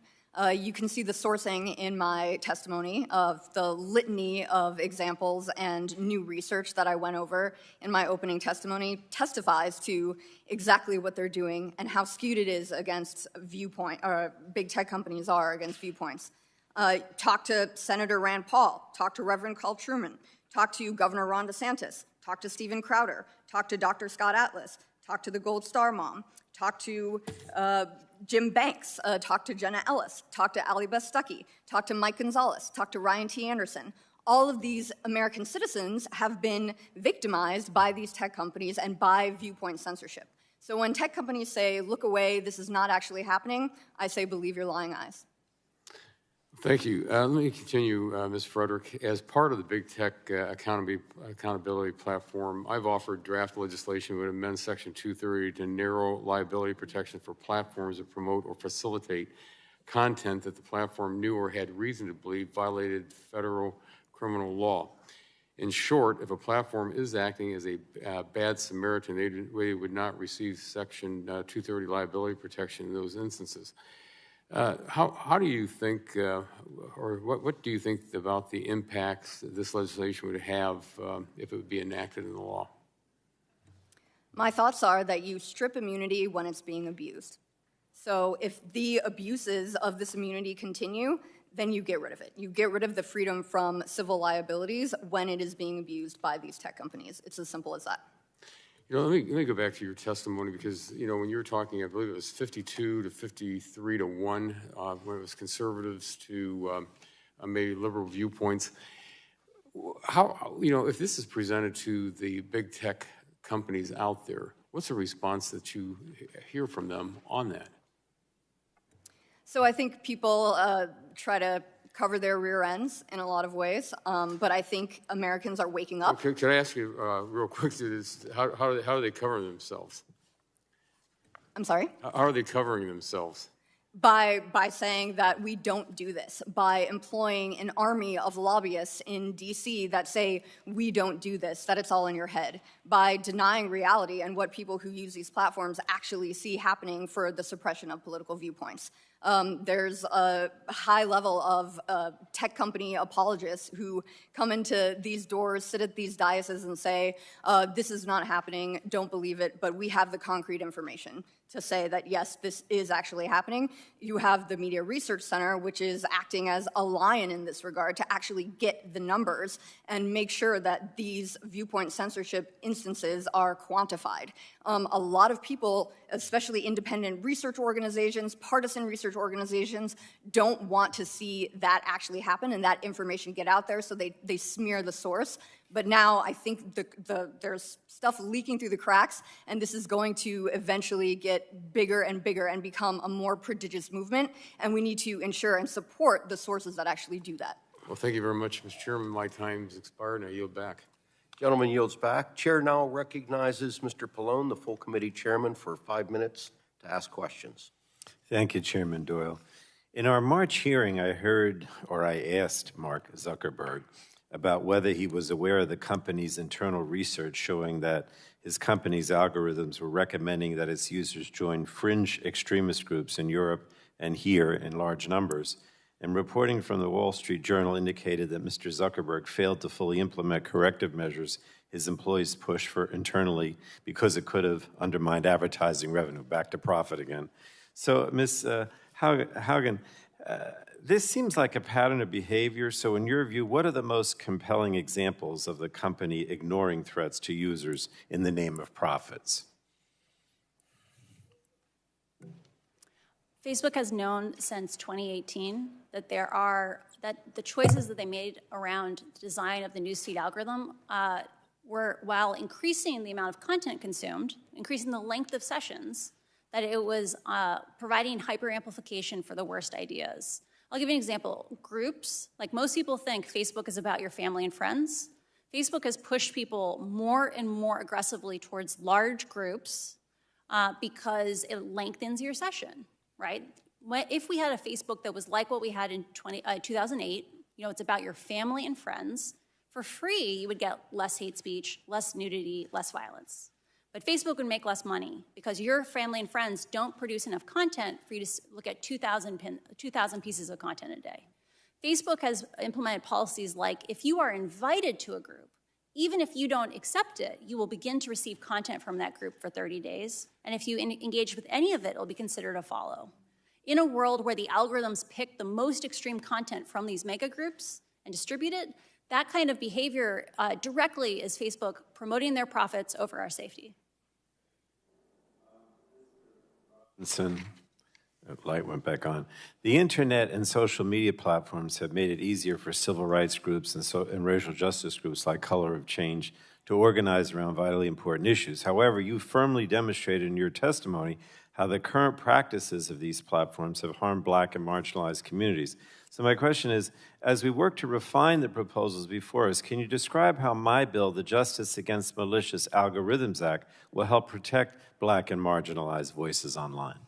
You can see the sourcing in my testimony of the litany of examples and new research that I went over in my opening testimony testifies to exactly what they're doing and how skewed it is against viewpoint, or big tech companies are against viewpoints. Talk to Senator Rand Paul, talk to Reverend Carl Truman, talk to Governor Ron DeSantis, talk to Steven Crowder, talk to Dr. Scott Atlas, talk to the Gold Star Mom, talk to Jim Banks, talk to Jenna Ellis, talk to Ali Beth Stuckey, talk to Mike Gonzalez, talk to Ryan T. Anderson. All of these American citizens have been victimized by these tech companies and by viewpoint censorship. So when tech companies say, look away, this is not actually happening, I say, believe your lying eyes. Thank you. Let me continue, Ms. Frederick. As part of the big tech accountability platform, I've offered draft legislation that would amend Section 230 to narrow liability protection for platforms that promote or facilitate content that the platform knew or had reason to believe violated federal criminal law. In short, if a platform is acting as a bad Samaritan, they would not receive Section 230 liability protection in those instances. How do you think, or what do you think about the impacts that this legislation would have if it would be enacted in the law? My thoughts are that you strip immunity when it's being abused. So if the abuses of this immunity continue, then you get rid of it. You get rid of the freedom from civil liabilities when it is being abused by these tech companies. It's as simple as that. You know, let me go back to your testimony because, you know, when you were talking, I believe it was 52 to 53 to 1 when it was conservatives to maybe liberal viewpoints. How, you know, if this is presented to the big tech companies out there, what's the response that you hear from them on that? So I think people try to cover their rear ends in a lot of ways, but I think Americans are waking up. Okay, can I ask you real quick, how are they covering themselves? I'm sorry? How are they covering themselves? by saying that we don't do this, by employing an army of lobbyists in DC that say we don't do this, that it's all in your head, by denying reality and what people who use these platforms actually see happening for the suppression of political viewpoints. There's a high level of tech company apologists who come into these doors, sit at these daises and say, this is not happening, don't believe it, but we have the concrete information to say that, yes, this is actually happening. You have the Media Research Center, which is acting as a lion in this regard to actually get the numbers and make sure that these viewpoint censorship instances are quantified. A lot of people, especially independent research organizations, partisan research organizations, don't want to see that actually happen and that information get out there, so they smear the source. But now I think there's stuff leaking through the cracks, and this is going to eventually get bigger and bigger and become a more prodigious movement, and we need to ensure and support the sources that actually do that. Well, thank you very much, Mr. Chairman. My time's expired, and I yield back. Gentleman yields back. Chair now recognizes Mr. Pallone, the full committee chairman, for 5 minutes to ask questions. Thank you, Chairman Doyle. In our March hearing, I asked Mark Zuckerberg about whether he was aware of the company's internal research showing that his company's algorithms were recommending that its users join fringe extremist groups in Europe and here in large numbers. And reporting from the Wall Street Journal indicated that Mr. Zuckerberg failed to fully implement corrective measures his employees pushed for internally because it could have undermined advertising revenue. Back to profit again. So, Ms. Haugen, this seems like a pattern of behavior. So in your view, what are the most compelling examples of the company ignoring threats to users in the name of profits? Facebook has known since 2018 that the choices that they made around the design of the newsfeed algorithm were, while increasing the amount of content consumed, increasing the length of sessions, that it was providing hyper-amplification for the worst ideas. I'll give you an example. Groups, like most people think Facebook is about your family and friends. Facebook has pushed people more and more aggressively towards large groups because it lengthens your session, right? If we had a Facebook that was like what we had in 2008, it's about your family and friends, for free you would get less hate speech, less nudity, less violence. But Facebook would make less money because your family and friends don't produce enough content for you to look at 2,000 pieces of content a day. Facebook has implemented policies like if you are invited to a group, even if you don't accept it, you will begin to receive content from that group for 30 days. And if you engage with any of it, it will be considered a follow. In a world where the algorithms pick the most extreme content from these mega groups and distribute it, that kind of behavior directly is Facebook promoting their profits over our safety. That light went back on. The internet and social media platforms have made it easier for civil rights groups and racial justice groups like Color of Change to organize around vitally important issues. However, you firmly demonstrated in your testimony how the current practices of these platforms have harmed Black and marginalized communities. So my question is, as we work to refine the proposals before us, can you describe how my bill, the Justice Against Malicious Algorithms Act, will help protect Black and marginalized voices online?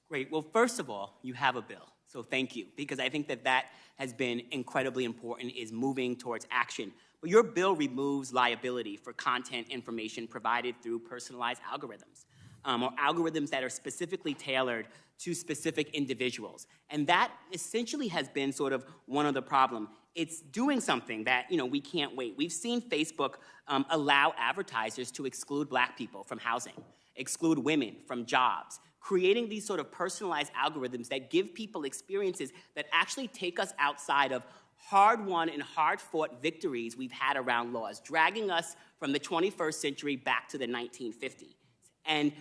Great. Well, first of all, you have a bill. So thank you, because I think that has been incredibly important, is moving towards action. But your bill removes liability for content information provided through personalized algorithms, or algorithms that are specifically tailored to specific individuals. And that essentially has been sort of one of the problems. It's doing something that, we can't wait. We've seen Facebook allow advertisers to exclude Black people from housing, exclude women from jobs, creating these sort of personalized algorithms that give people experiences that actually take us outside of hard-won and hard-fought victories we've had around laws, dragging us from the 21st century back to the 1950s. And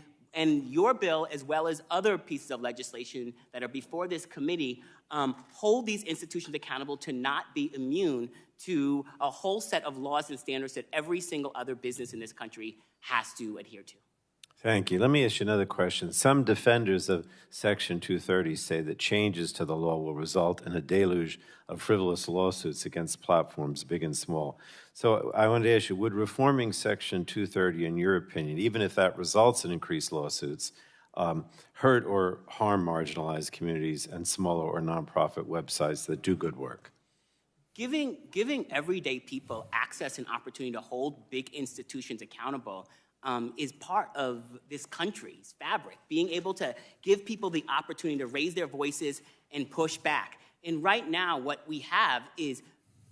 your bill, as well as other pieces of legislation that are before this committee, hold these institutions accountable to not be immune to a whole set of laws and standards that every single other business in this country has to adhere to. Thank you. Let me ask you another question. Some defenders of Section 230 say that changes to the law will result in a deluge of frivolous lawsuits against platforms, big and small. So I wanted to ask you, would reforming Section 230, in your opinion, even if that results in increased lawsuits, hurt or harm marginalized communities and smaller or nonprofit websites that do good work? Giving everyday people access and opportunity to hold big institutions accountable is part of this country's fabric, being able to give people the opportunity to raise their voices and push back. And right now, what we have is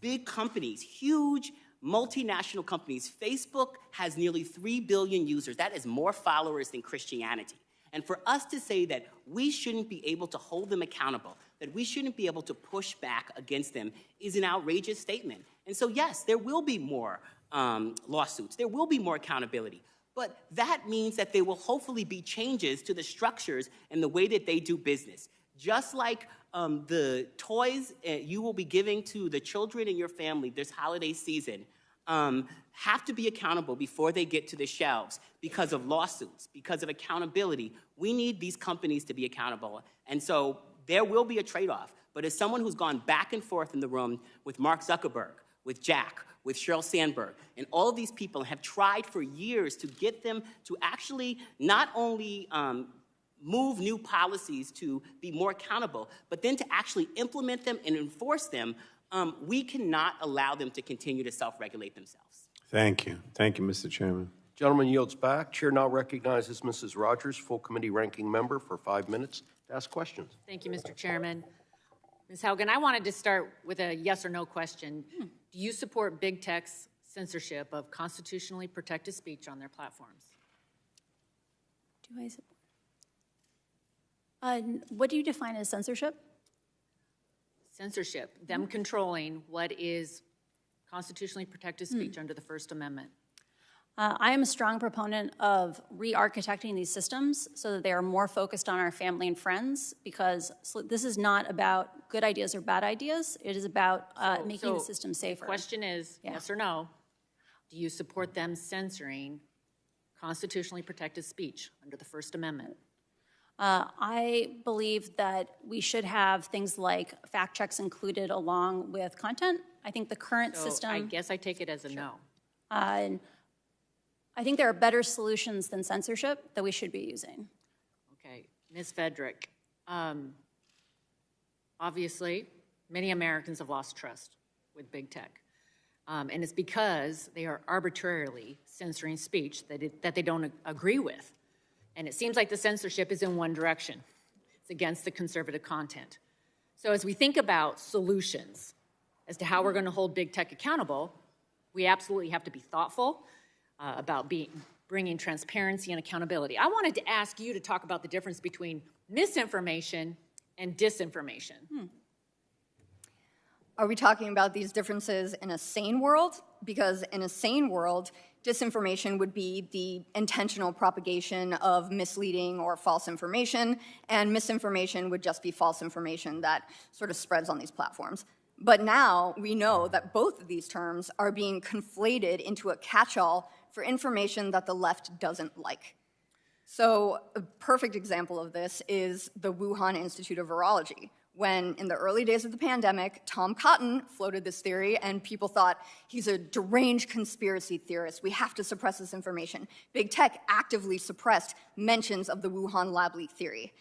big companies, huge multinational companies. Facebook has nearly 3 billion users. That is more followers than Christianity. And for us to say that we shouldn't be able to hold them accountable, that we shouldn't be able to push back against them, is an outrageous statement. And so, yes, there will be more lawsuits. There will be more accountability. But that means that there will hopefully be changes to the structures and the way that they do business. Just like the toys you will be giving to the children in your family this holiday season have to be accountable before they get to the shelves because of lawsuits, because of accountability. We need these companies to be accountable. And so there will be a trade-off. But as someone who's gone back and forth in the room with Mark Zuckerberg, with Jack, with Sheryl Sandberg, and all of these people have tried for years to get them to actually not only move new policies to be more accountable, but then to actually implement them and enforce them, we cannot allow them to continue to self-regulate themselves. Thank you. Thank you, Mr. Chairman. Gentleman yields back. Chair now recognizes Mrs. Rogers, full committee ranking member, for 5 minutes to ask questions. Thank you, Mr. Chairman. Ms. Haugen, I wanted to start with a yes or no question. Do you support big tech's censorship of constitutionally protected speech on their platforms? Do I support? What do you define as censorship? Censorship, them controlling what is constitutionally protected speech under the First Amendment. I am a strong proponent of re-architecting these systems so that they are more focused on our family and friends, because this is not about good ideas or bad ideas. It is about making the system safer. The question is, yes or no, do you support them censoring constitutionally protected speech under the First Amendment? I believe that we should have things like fact checks included along with content. I think the current system... I guess I take it as a no. I think there are better solutions than censorship that we should be using. Okay. Ms. Fedrick, obviously, many Americans have lost trust with big tech. And it's because they are arbitrarily censoring speech that they don't agree with. And it seems like the censorship is in one direction. It's against the conservative content. So as we think about solutions as to how we're going to hold big tech accountable, we absolutely have to be thoughtful about bringing transparency and accountability. I wanted to ask you to talk about the difference between misinformation and disinformation. Are we talking about these differences in a sane world? Because in a sane world, disinformation would be the intentional propagation of misleading or false information, and misinformation would just be false information that sort of spreads on these platforms. But now we know that both of these terms are being conflated into a catch-all for information that the left doesn't like. So a perfect example of this is the Wuhan Institute of Virology, when in the early days of the pandemic, Tom Cotton floated this theory and people thought he's a deranged conspiracy theorist. We have to suppress this information. Big tech actively suppressed mentions of the Wuhan lab leak theory.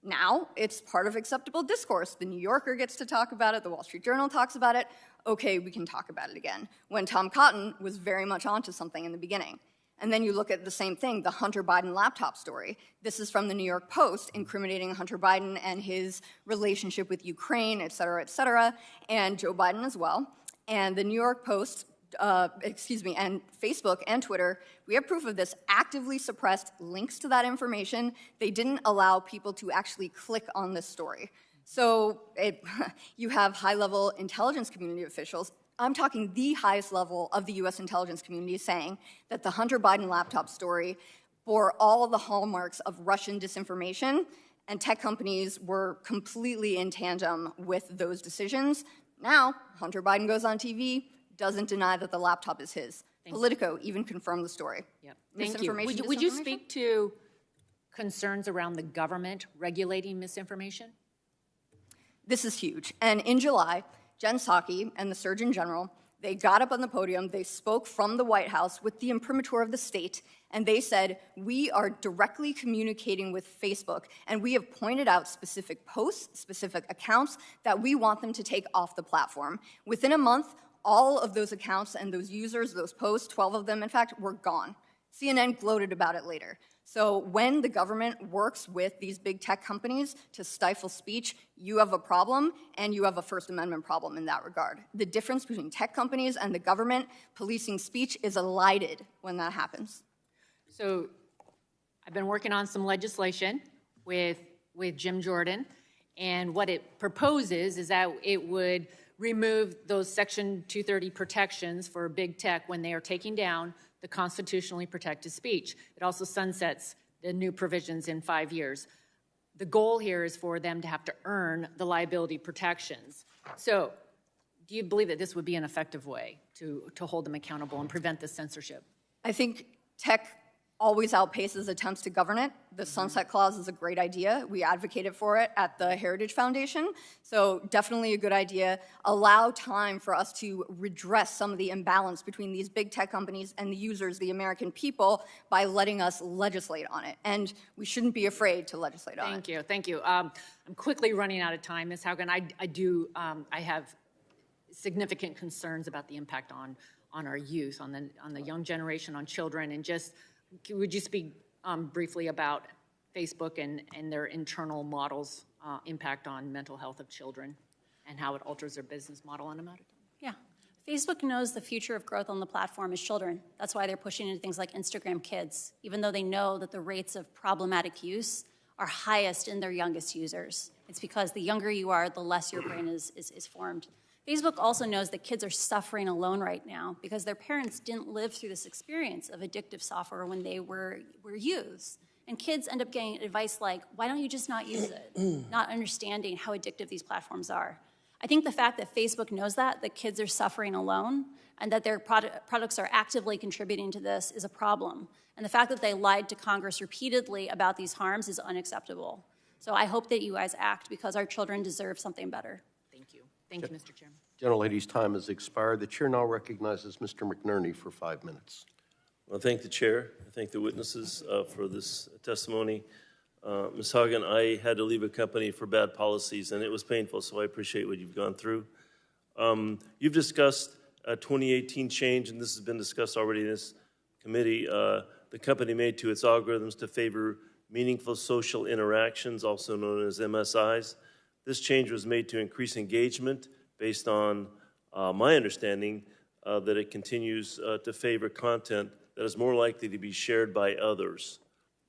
Now it's part of acceptable discourse. The New Yorker gets to talk about it. The Wall Street Journal talks about it. Okay, we can talk about it again. When Tom Cotton was very much onto something in the beginning. And then you look at the same thing, the Hunter Biden laptop story. This is from the New York Post, incriminating Hunter Biden and his relationship with Ukraine, et cetera, and Joe Biden as well. And the New York Post, and Facebook and Twitter, we have proof of this, actively suppressed links to that information. They didn't allow people to actually click on this story. So you have high-level intelligence community officials, I'm talking the highest level of the US intelligence community, saying that the Hunter Biden laptop story bore all of the hallmarks of Russian disinformation, and tech companies were completely in tandem with those decisions. Now, Hunter Biden goes on TV, doesn't deny that the laptop is his. Politico even confirmed the story. Yep. Thank you. Would you speak to concerns around the government regulating misinformation? This is huge. And in July, Jen Psaki and the Surgeon General They got up on the podium, they spoke from the White House with the imprimatur of the state, and they said, we are directly communicating with Facebook, and we have pointed out specific posts, specific accounts that we want them to take off the platform. Within a month, all of those accounts and those users, those posts, 12 of them, in fact, were gone. CNN gloated about it later. So when the government works with these big tech companies to stifle speech, you have a problem, and you have a First Amendment problem in that regard. The difference between tech companies and the government policing speech is elided when that happens. So I've been working on some legislation with Jim Jordan, and what it proposes is that it would remove those Section 230 protections for big tech when they are taking down the constitutionally protected speech. It also sunsets the new provisions in 5 years. The goal here is for them to have to earn the liability protections. So do you believe that this would be an effective way to hold them accountable and prevent the censorship? I think tech always outpaces attempts to govern it. The sunset clause is a great idea. We advocated for it at the Heritage Foundation. So definitely a good idea. Allow time for us to redress some of the imbalance between these big tech companies and the users, the American people, by letting us legislate on it. And we shouldn't be afraid to legislate on it. Thank you. I'm quickly running out of time, Ms. Haugen. I have significant concerns about the impact on our youth, on the young generation, on children, and just would you speak briefly about Facebook and their internal models' impact on mental health of children and how it alters their business model? And I'm out of time. Yeah. Facebook knows the future of growth on the platform is children. That's why they're pushing into things like Instagram Kids, even though they know that the rates of problematic use are highest in their youngest users. It's because the younger you are, the less your brain is formed. Facebook also knows that kids are suffering alone right now because their parents didn't live through this experience of addictive software when they were youths. And kids end up getting advice like, why don't you just not use it? Not understanding how addictive these platforms are. I think the fact that Facebook knows that kids are suffering alone and that their products are actively contributing to this is a problem. And the fact that they lied to Congress repeatedly about these harms is unacceptable. So I hope that you guys act because our children deserve something better. Thank you, Mr. Chairman. Gentlelady's time has expired. The chair now recognizes Mr. McNerney for 5 minutes. Well, thank the chair. I thank the witnesses for this testimony. Ms. Haugen, I had to leave a company for bad policies, and it was painful, so I appreciate what you've gone through. You've discussed a 2018 change, and this has been discussed already in this committee. The company made to its algorithms to favor meaningful social interactions, also known as MSIs. This change was made to increase engagement based on my understanding that it continues to favor content that is more likely to be shared by others.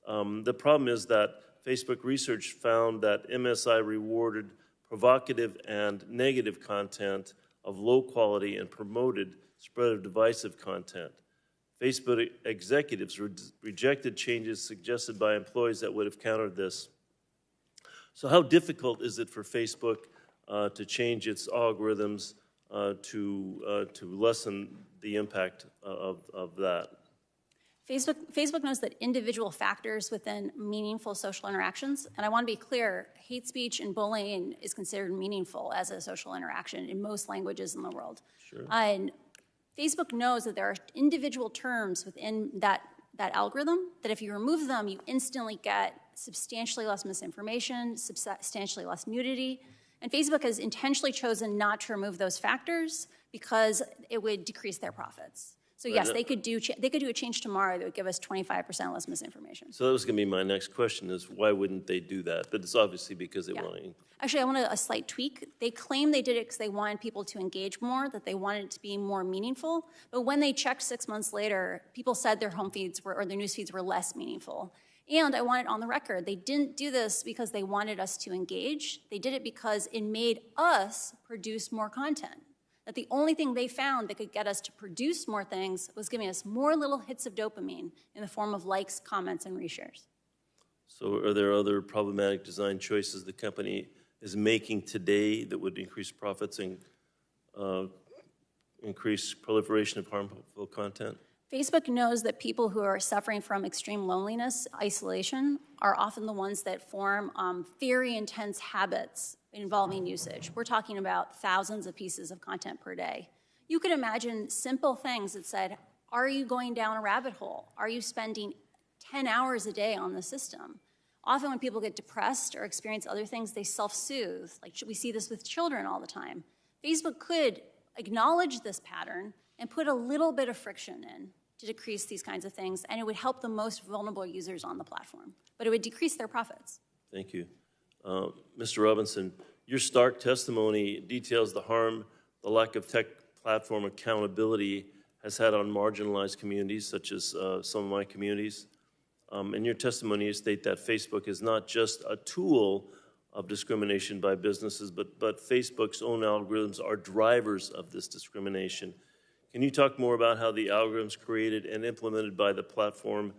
The problem is that Facebook research found that MSI rewarded provocative and negative content of low quality and promoted spread of divisive content. Facebook executives rejected changes suggested by employees that would have countered this. So how difficult is it for Facebook to change its algorithms to lessen the impact of that? Facebook knows that individual factors within meaningful social interactions, and I want to be clear, hate speech and bullying is considered meaningful as a social interaction in most languages in the world. Sure. And Facebook knows that there are individual terms within that algorithm that if you remove them, you instantly get substantially less misinformation, substantially less nudity. And Facebook has intentionally chosen not to remove those factors because it would decrease their profits. So yes, they could do a change tomorrow that would give us 25% less misinformation. So that was going to be my next question: is why wouldn't they do that? But it's obviously because they want to. Actually, I want a slight tweak. They claim they did it because they wanted people to engage more, that they wanted it to be more meaningful. But when they checked 6 months later, people said their home feeds or their news feeds were less meaningful. And I want it on the record. They didn't do this because they wanted us to engage. They did it because it made us produce more content. That the only thing they found that could get us to produce more things was giving us more little hits of dopamine in the form of likes, comments, and reshares. So are there other problematic design choices the company is making today that would increase profits and increase proliferation of harmful content? Facebook knows that people who are suffering from extreme loneliness, isolation, are often the ones that form very intense habits involving usage. We're talking about thousands of pieces of content per day. You could imagine simple things that said, are you going down a rabbit hole? Are you spending 10 hours a day on the system? Often when people get depressed or experience other things, they self-soothe. Like we see this with children all the time. Facebook could acknowledge this pattern and put a little bit of friction in to decrease these kinds of things, and it would help the most vulnerable users on the platform, but it would decrease their profits. Thank you. Mr. Robinson, your stark testimony details the harm the lack of tech platform accountability has had on marginalized communities, such as some of my communities. In your testimony, you state that Facebook is not just a tool of discrimination by businesses, but Facebook's own algorithms are drivers of this discrimination. Can you talk more about how the algorithms created and implemented by the platform,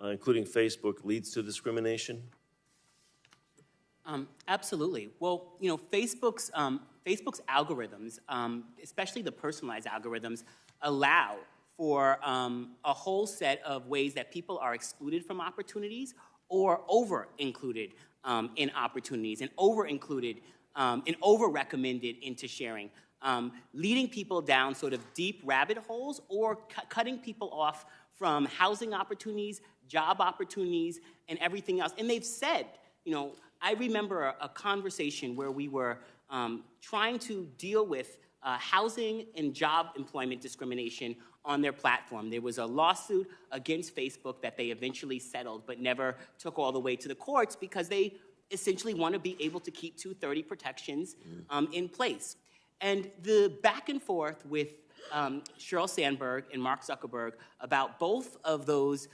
including Facebook, leads to discrimination? Absolutely. Well, you know, Facebook's algorithms, especially the personalized algorithms, allow for a whole set of ways that people are excluded from opportunities or over-included in opportunities and over-included and over-recommended into sharing, leading people down sort of deep rabbit holes or cutting people off from housing opportunities, job opportunities, and everything else. And they've said, you know, I remember a conversation where we were trying to deal with housing and job employment discrimination on their platform. There was a lawsuit against Facebook that they eventually settled but never took all the way to the courts because they essentially want to be able to keep 230 protections in place. And the back and forth with Sheryl Sandberg and Mark Zuckerberg about both of those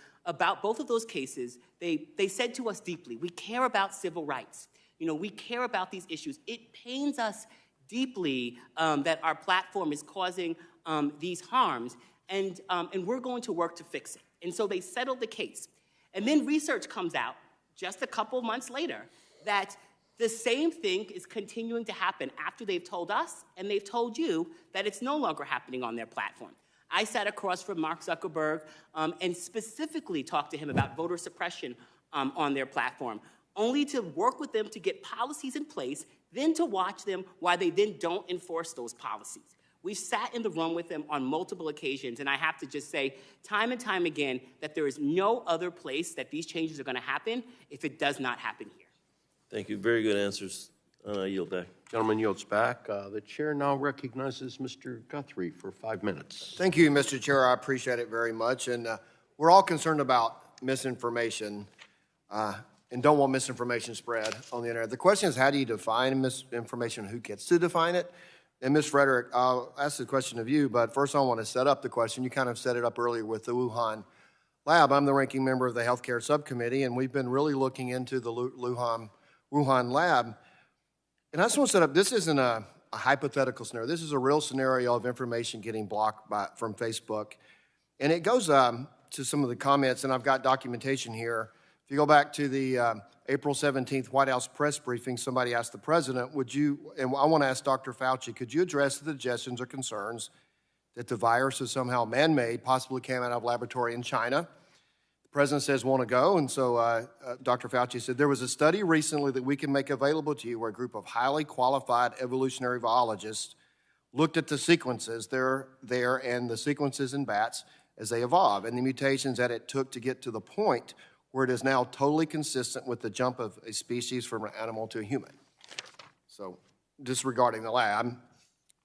cases, they said to us deeply, we care about civil rights. You know, we care about these issues. It pains us deeply that our platform is causing these harms, and we're going to work to fix it. And so they settled the case. And then research comes out just a couple months later that the same thing is continuing to happen after they've told us and they've told you that it's no longer happening on their platform. I sat across from Mark Zuckerberg and specifically talked to him about voter suppression on their platform, only to work with them to get policies in place, then to watch them while they then don't enforce those policies. We've sat in the room with them on multiple occasions, and I have to just say time and time again that there is no other place that these changes are going to happen if it does not happen here. Thank you. Very good answers. I yield back. Gentleman yields back. The chair now recognizes Mr. Guthrie for 5 minutes. Thank you, Mr. Chair. I appreciate it very much. And we're all concerned about misinformation and don't want misinformation spread on the internet. The question is, how do you define misinformation? Who gets to define it? And Ms. Frederick, I'll ask the question of you, but first I want to set up the question. You kind of set it up earlier with the Wuhan lab. I'm the ranking member of the healthcare subcommittee, and we've been really looking into the Wuhan lab. And I just want to set up, this isn't a hypothetical scenario. This is a real scenario of information getting blocked from Facebook. And it goes to some of the comments, and I've got documentation here. If you go back to the April 17th White House press briefing, somebody asked the president, and I want to ask Dr. Fauci, could you address the suggestions or concerns that the virus is somehow man-made, possibly came out of a laboratory in China? The president says, want to go, and so Dr. Fauci said, there was a study recently that we can make available to you where a group of highly qualified evolutionary biologists looked at the sequences there and the sequences in bats as they evolve and the mutations that it took to get to the point where it is now totally consistent with the jump of a species from an animal to a human. So disregarding the lab.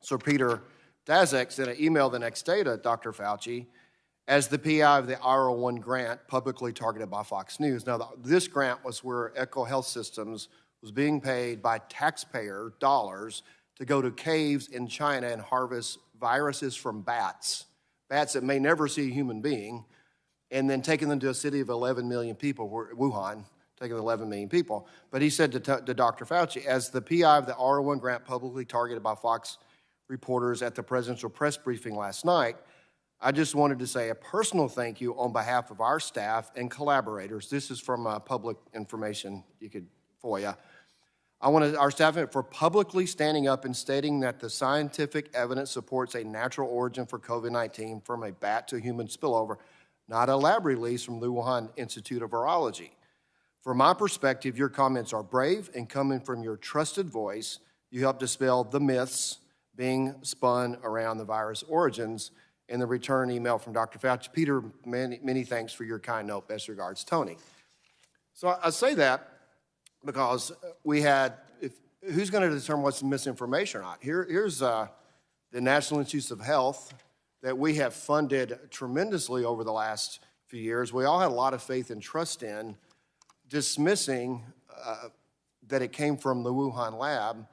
So Peter Daszak sent an email the next day to Dr. Fauci as the PI of the R01 grant publicly targeted by Fox News. Now, this grant was where Echo Health Systems was being paid by taxpayer dollars to go to caves in China and harvest viruses from bats that may never see a human being, and then taking them to a city of 11 million people, Wuhan, taking 11 million people. But he said to Dr. Fauci, as the PI of the R01 grant publicly targeted by Fox reporters at the presidential press briefing last night, I just wanted to say a personal thank you on behalf of our staff and collaborators. This is from public information you could FOIA. I want our staff for publicly standing up and stating that the scientific evidence supports a natural origin for COVID-19 from a bat to human spillover, not a lab release from the Wuhan Institute of Virology. From my perspective, your comments are brave and coming from your trusted voice. You help dispel the myths being spun around the virus origins and the return email from Dr. Fauci. Peter, many thanks for your kind note. Best regards, Tony. So I say that because we had, who's going to determine what's misinformation or not? Here's the National Institutes of Health that we have funded tremendously over the last few years. We all had a lot of faith and trust in, dismissing that it came from the Wuhan lab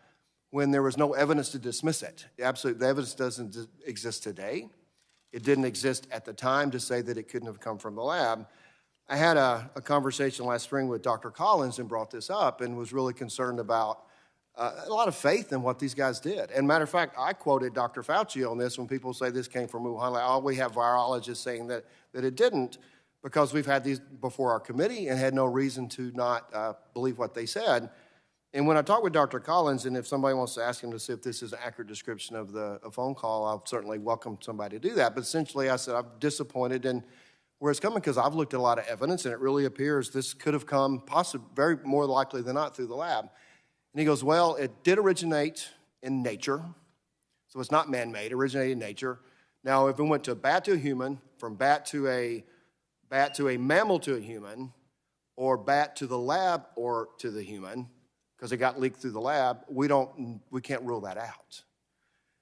when there was no evidence to dismiss it. Absolutely, the evidence doesn't exist today. It didn't exist at the time to say that it couldn't have come from the lab. I had a conversation last spring with Dr. Collins and brought this up and was really concerned about a lot of faith in what these guys did. And matter of fact, I quoted Dr. Fauci on this when people say this came from Wuhan lab. Oh, we have virologists saying that it didn't, because we've had these before our committee and had no reason to not believe what they said. And when I talked with Dr. Collins, and if somebody wants to ask him to see if this is an accurate description of a phone call, I'll certainly welcome somebody to do that. But essentially, I said I'm disappointed in where it's coming because I've looked at a lot of evidence, and it really appears this could have come possibly, very more likely than not, through the lab. And he goes, well, it did originate in nature, so it's not man-made. It originated in nature. Now, if it went to a bat to a human, from bat to a mammal to a human, or bat to the lab or to the human, because it got leaked through the lab, we can't rule that out.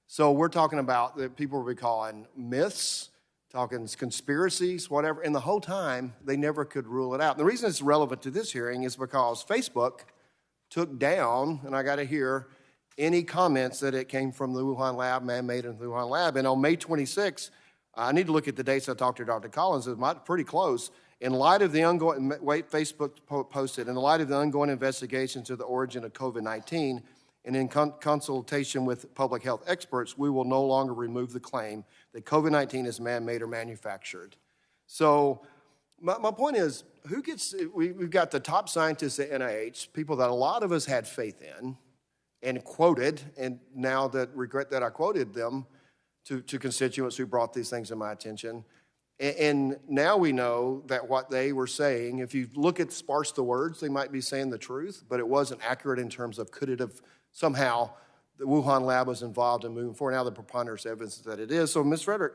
So we're talking about that people will be calling myths, talking conspiracies, whatever, and the whole time they never could rule it out. And the reason it's relevant to this hearing is because Facebook took down, and I got to hear, any comments that it came from the Wuhan lab, man-made in the Wuhan lab. And on May 26, I need to look at the dates I talked to Dr. Collins, it's pretty close. In light of the ongoing, Facebook posted, in the light of the ongoing investigations of the origin of COVID-19, and in consultation with public health experts, we will no longer remove the claim that COVID-19 is man-made or manufactured. So my point is, we've got the top scientists at NIH, people that a lot of us had faith in and quoted, and now that regret that I quoted them to constituents who brought these things to my attention. And now we know that what they were saying, if you look at sparse the words, they might be saying the truth, but it wasn't accurate in terms of could it have somehow, the Wuhan lab was involved in moving forward. Now the preponderance evidence that it is. So, Ms. Frederick,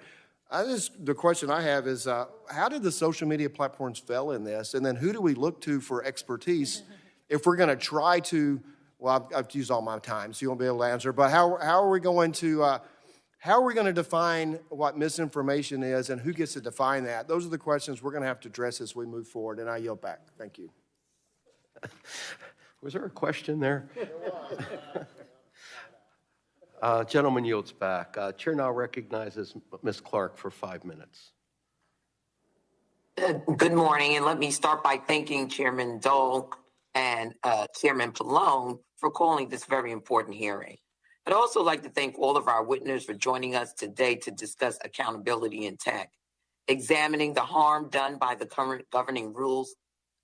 the question I have is, how did the social media platforms fail in this? And then who do we look to for expertise if we're going to try to, well, I've used all my time, so you won't be able to answer, but how are we going to define what misinformation is and who gets to define that? Those are the questions we're going to have to address as we move forward, and I yield back. Thank you. Was there a question there? Gentleman yields back. Chair now recognizes Ms. Clark for 5 minutes. Good morning, and let me start by thanking Chairman Dole and Chairman Pallone for calling this very important hearing. I'd also like to thank all of our witnesses for joining us today to discuss accountability in tech, examining the harm done by the current governing rules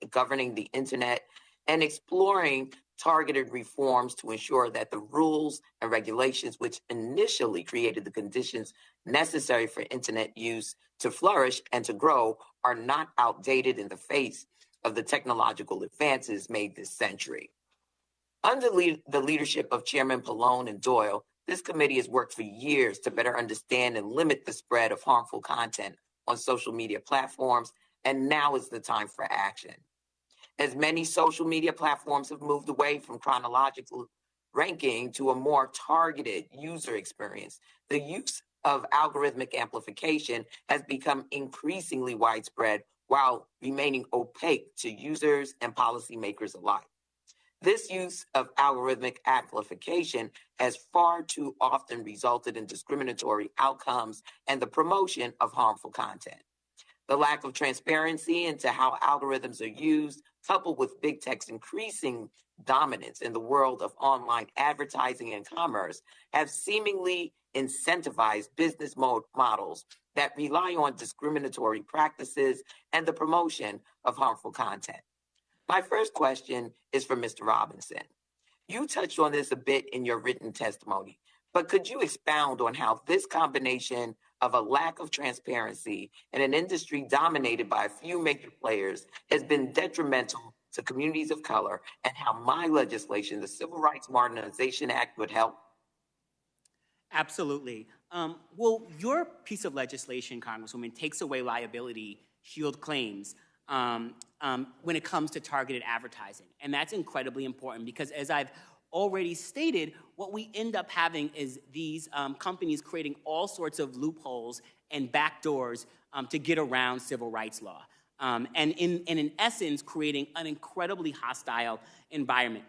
governing the internet, and exploring targeted reforms to ensure that the rules and regulations which initially created the conditions necessary for internet use to flourish and to grow are not outdated in the face of the technological advances made this century. Under the leadership of Chairman Pallone and Doyle, this committee has worked for years to better understand and limit the spread of harmful content on social media platforms, and now is the time for action. As many social media platforms have moved away from chronological ranking to a more targeted user experience, the use of algorithmic amplification has become increasingly widespread while remaining opaque to users and policymakers alike. This use of algorithmic amplification has far too often resulted in discriminatory outcomes and the promotion of harmful content. The lack of transparency into how algorithms are used, coupled with big tech's increasing dominance in the world of online advertising and commerce, have seemingly incentivized business models that rely on discriminatory practices and the promotion of harmful content. My first question is for Mr. Robinson. You touched on this a bit in your written testimony, but could you expound on how this combination of a lack of transparency in an industry dominated by a few major players has been detrimental to communities of color, and how my legislation, the Civil Rights Modernization Act, would help? Absolutely. Well, your piece of legislation, Congresswoman, takes away liability shield claims when it comes to targeted advertising. And that's incredibly important because, as I've already stated, what we end up having is these companies creating all sorts of loopholes and backdoors to get around civil rights law. And in essence, creating an incredibly hostile environment.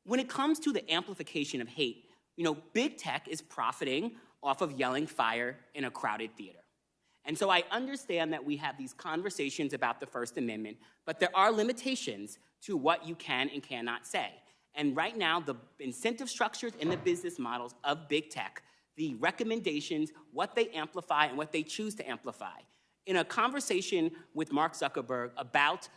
When it comes to the amplification of hate, big tech is profiting off of yelling fire in a crowded theater. And so I understand that we have these conversations about the First Amendment, but there are limitations to what you can and cannot say. And right now, the incentive structures and the business models of big tech, the recommendations, what they amplify and what they choose to amplify. In a conversation with Mark Zuckerberg about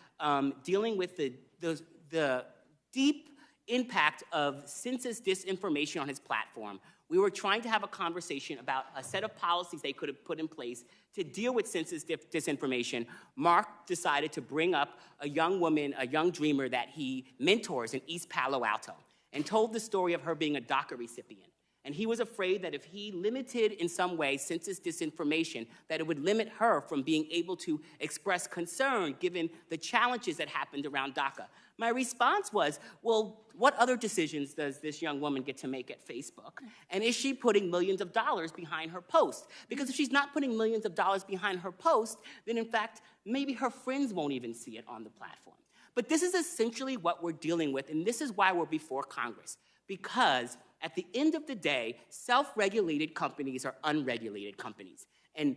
dealing with the deep impact of census disinformation on his platform, we were trying to have a conversation about a set of policies they could have put in place to deal with census disinformation. Mark decided to bring up a young woman, a young dreamer that he mentors in East Palo Alto, and told the story of her being a DACA recipient. And he was afraid that if he limited in some way census disinformation, that it would limit her from being able to express concern given the challenges that happened around DACA. My response was, well, what other decisions does this young woman get to make at Facebook? And is she putting millions of dollars behind her post? Because if she's not putting millions of dollars behind her post, then in fact, maybe her friends won't even see it on the platform. But this is essentially what we're dealing with, and this is why we're before Congress. Because at the end of the day, self-regulated companies are unregulated companies. And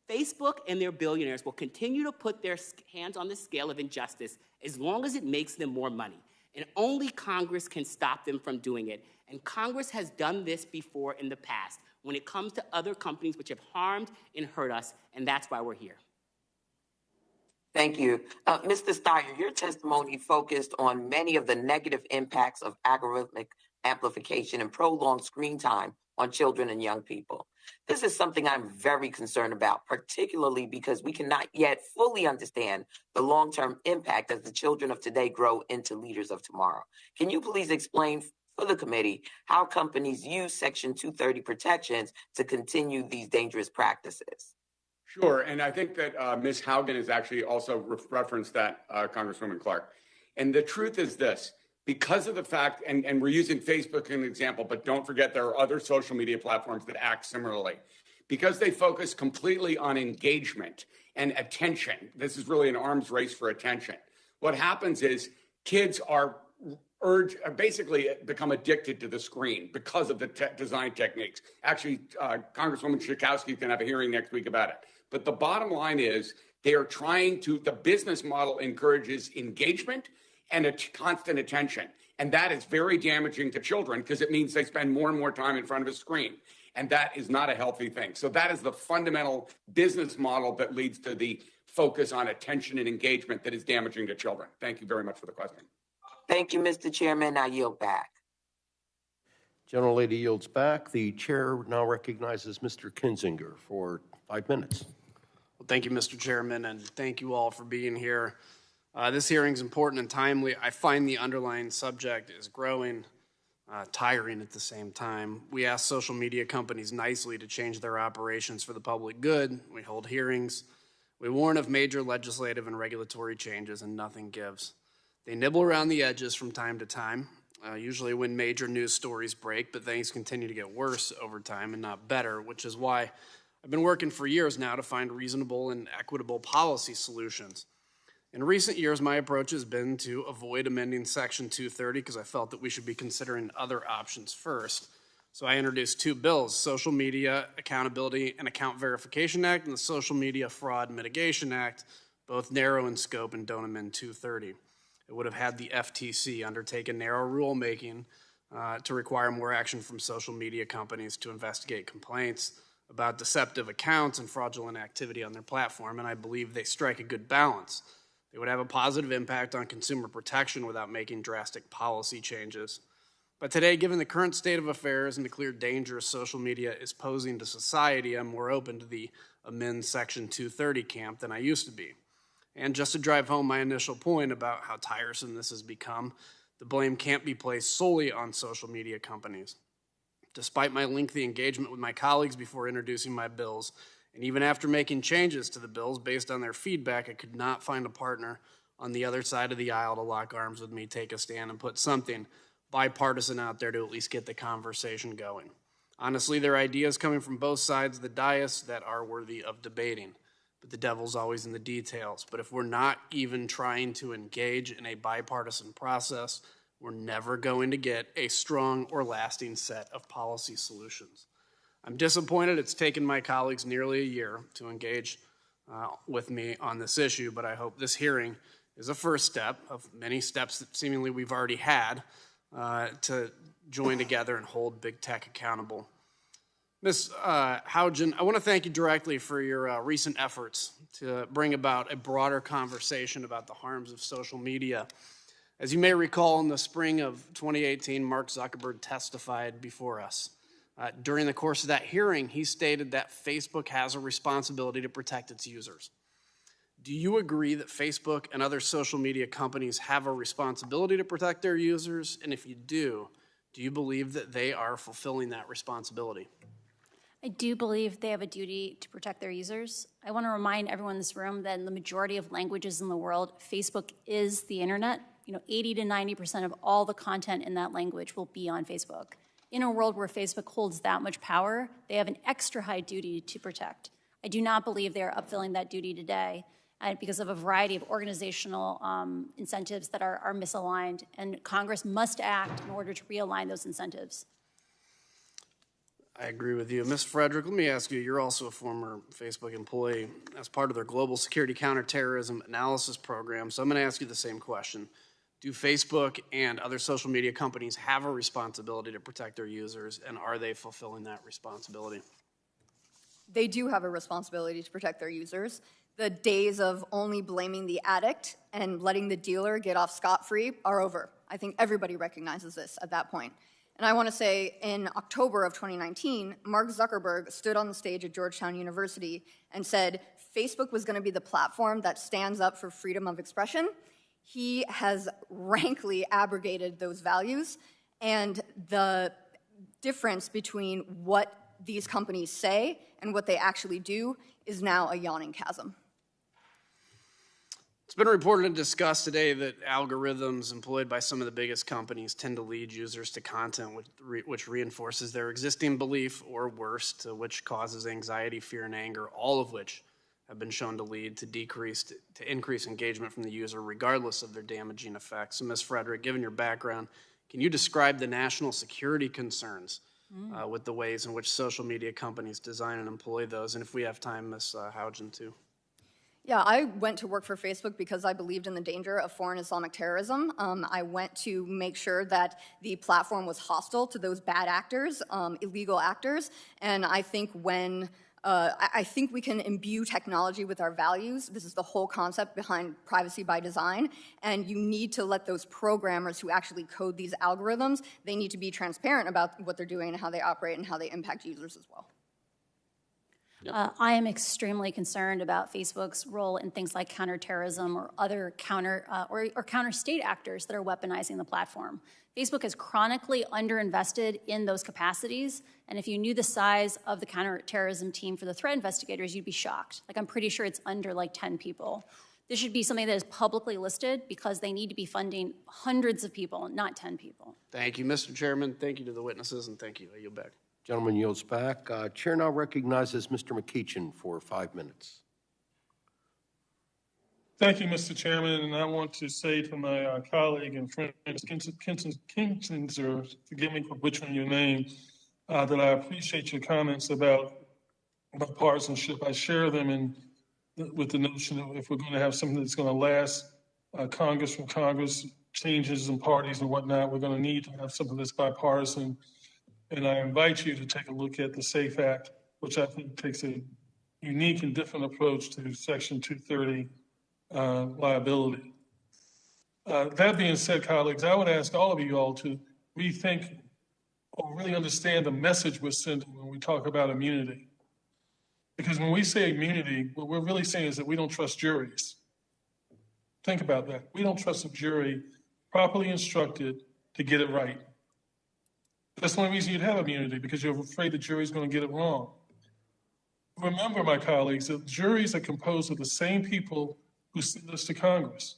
Facebook and their billionaires will continue to put their hands on the scale of injustice as long as it makes them more money. And only Congress can stop them from doing it. And Congress has done this before in the past when it comes to other companies which have harmed and hurt us, and that's why we're here. Thank you. Mr. Steyer, your testimony focused on many of the negative impacts of algorithmic amplification and prolonged screen time on children and young people. This is something I'm very concerned about, particularly because we cannot yet fully understand the long-term impact as the children of today grow into leaders of tomorrow. Can you please explain for the committee how companies use Section 230 protections to continue these dangerous practices? Sure, and I think that Ms. Haugen has actually also referenced that, Congresswoman Clark. And the truth is this. Because of the fact, and we're using Facebook as an example, but don't forget there are other social media platforms that act similarly. Because they focus completely on engagement and attention, this is really an arms race for attention. What happens is kids are basically become addicted to the screen because of the design techniques. Actually, Congresswoman Schakowsky can have a hearing next week about it. But the bottom line is they are the business model encourages engagement and a constant attention. And that is very damaging to children because it means they spend more and more time in front of a screen. And that is not a healthy thing. So that is the fundamental business model that leads to the focus on attention and engagement that is damaging to children. Thank you very much for the question. Thank you, Mr. Chairman. I yield back. Gentlelady yields back. The chair now recognizes Mr. Kinzinger for 5 minutes. Well, thank you, Mr. Chairman, and thank you all for being here. This hearing is important and timely. I find the underlying subject is growing, tiring at the same time. We ask social media companies nicely to change their operations for the public good. We hold hearings. We warn of major legislative and regulatory changes, and nothing gives. They nibble around the edges from time to time, usually when major news stories break, but things continue to get worse over time and not better, which is why I've been working for years now to find reasonable and equitable policy solutions. In recent years, my approach has been to avoid amending Section 230 because I felt that we should be considering other options first. So I introduced 2 bills, Social Media Accountability and Account Verification Act and the Social Media Fraud Mitigation Act, both narrow in scope and don't amend 230. It would have had the FTC undertake a narrow rulemaking to require more action from social media companies to investigate complaints about deceptive accounts and fraudulent activity on their platform, and I believe they strike a good balance. They would have a positive impact on consumer protection without making drastic policy changes. But today, given the current state of affairs and the clear danger social media is posing to society, I'm more open to the amend Section 230 camp than I used to be. And just to drive home my initial point about how tiresome this has become, the blame can't be placed solely on social media companies. Despite my lengthy engagement with my colleagues before introducing my bills, and even after making changes to the bills based on their feedback, I could not find a partner on the other side of the aisle to lock arms with me, take a stand, and put something bipartisan out there to at least get the conversation going. Honestly, there are ideas coming from both sides of the dais that are worthy of debating, but the devil's always in the details. But if we're not even trying to engage in a bipartisan process, we're never going to get a strong or lasting set of policy solutions. I'm disappointed it's taken my colleagues nearly a year to engage with me on this issue, but I hope this hearing is a first step of many steps that seemingly we've already had to join together and hold big tech accountable. Ms. Haugen, I want to thank you directly for your recent efforts to bring about a broader conversation about the harms of social media. As you may recall, in the spring of 2018, Mark Zuckerberg testified before us. During the course of that hearing, he stated that Facebook has a responsibility to protect its users. Do you agree that Facebook and other social media companies have a responsibility to protect their users? And if you do you believe that they are fulfilling that responsibility? I do believe they have a duty to protect their users. I want to remind everyone in this room that in the majority of languages in the world, Facebook is the internet. 80 to 90% of all the content in that language will be on Facebook. In a world where Facebook holds that much power, they have an extra high duty to protect. I do not believe they are upfilling that duty today because of a variety of organizational incentives that are misaligned, and Congress must act in order to realign those incentives. I agree with you. Ms. Frederick, let me ask you, you're also a former Facebook employee as part of their Global Security Counterterrorism Analysis Program, so I'm going to ask you the same question. Do Facebook and other social media companies have a responsibility to protect their users, and are they fulfilling that responsibility? They do have a responsibility to protect their users. The days of only blaming the addict and letting the dealer get off scot-free are over. I think everybody recognizes this at that point. And I want to say in October of 2019, Mark Zuckerberg stood on the stage at Georgetown University and said Facebook was going to be the platform that stands up for freedom of expression. He has rankly abrogated those values, and the difference between what these companies say and what they actually do is now a yawning chasm. It's been reported and discussed today that algorithms employed by some of the biggest companies tend to lead users to content which reinforces their existing belief, or worse, to which causes anxiety, fear, and anger, all of which have been shown to lead to increased engagement from the user, regardless of their damaging effects. So, Ms. Frederick, given your background, can you describe the national security concerns with the ways in which social media companies design and employ those? And if we have time, Ms. Haugen, too. Yeah, I went to work for Facebook because I believed in the danger of foreign Islamic terrorism. I went to make sure that the platform was hostile to those bad actors, illegal actors, and I think I think we can imbue technology with our values. This is the whole concept behind privacy by design, and you need to let those programmers who actually code these algorithms, they need to be transparent about what they're doing and how they operate and how they impact users as well. I am extremely concerned about Facebook's role in things like counterterrorism or other counter-state actors that are weaponizing the platform. Facebook is chronically underinvested in those capacities, and if you knew the size of the counterterrorism team for the threat investigators, you'd be shocked. I'm pretty sure it's under 10 people. This should be something that is publicly listed because they need to be funding hundreds of people, not 10 people. Thank you, Mr. Chairman. Thank you to the witnesses, and thank you. I yield back. Gentleman yields back. Chair now recognizes Mr. McEachin for 5 minutes. Thank you, Mr. Chairman, and I want to say to my colleague and friend, Kinsinzer, forgive me for butchering your name, that I appreciate your comments about partisanship. I share them with the notion that if we're going to have something that's going to last, Congress from Congress, changes in parties and whatnot, we're going to need to have something that's bipartisan. And I invite you to take a look at the SAFE Act, which I think takes a unique and different approach to Section 230 liability. That being said, colleagues, I would ask all of you all to rethink or really understand the message we're sending when we talk about immunity. Because when we say immunity, what we're really saying is that we don't trust juries. Think about that. We don't trust a jury properly instructed to get it right. That's the only reason you'd have immunity, because you're afraid the jury's going to get it wrong. Remember, my colleagues, that juries are composed of the same people who send us to Congress.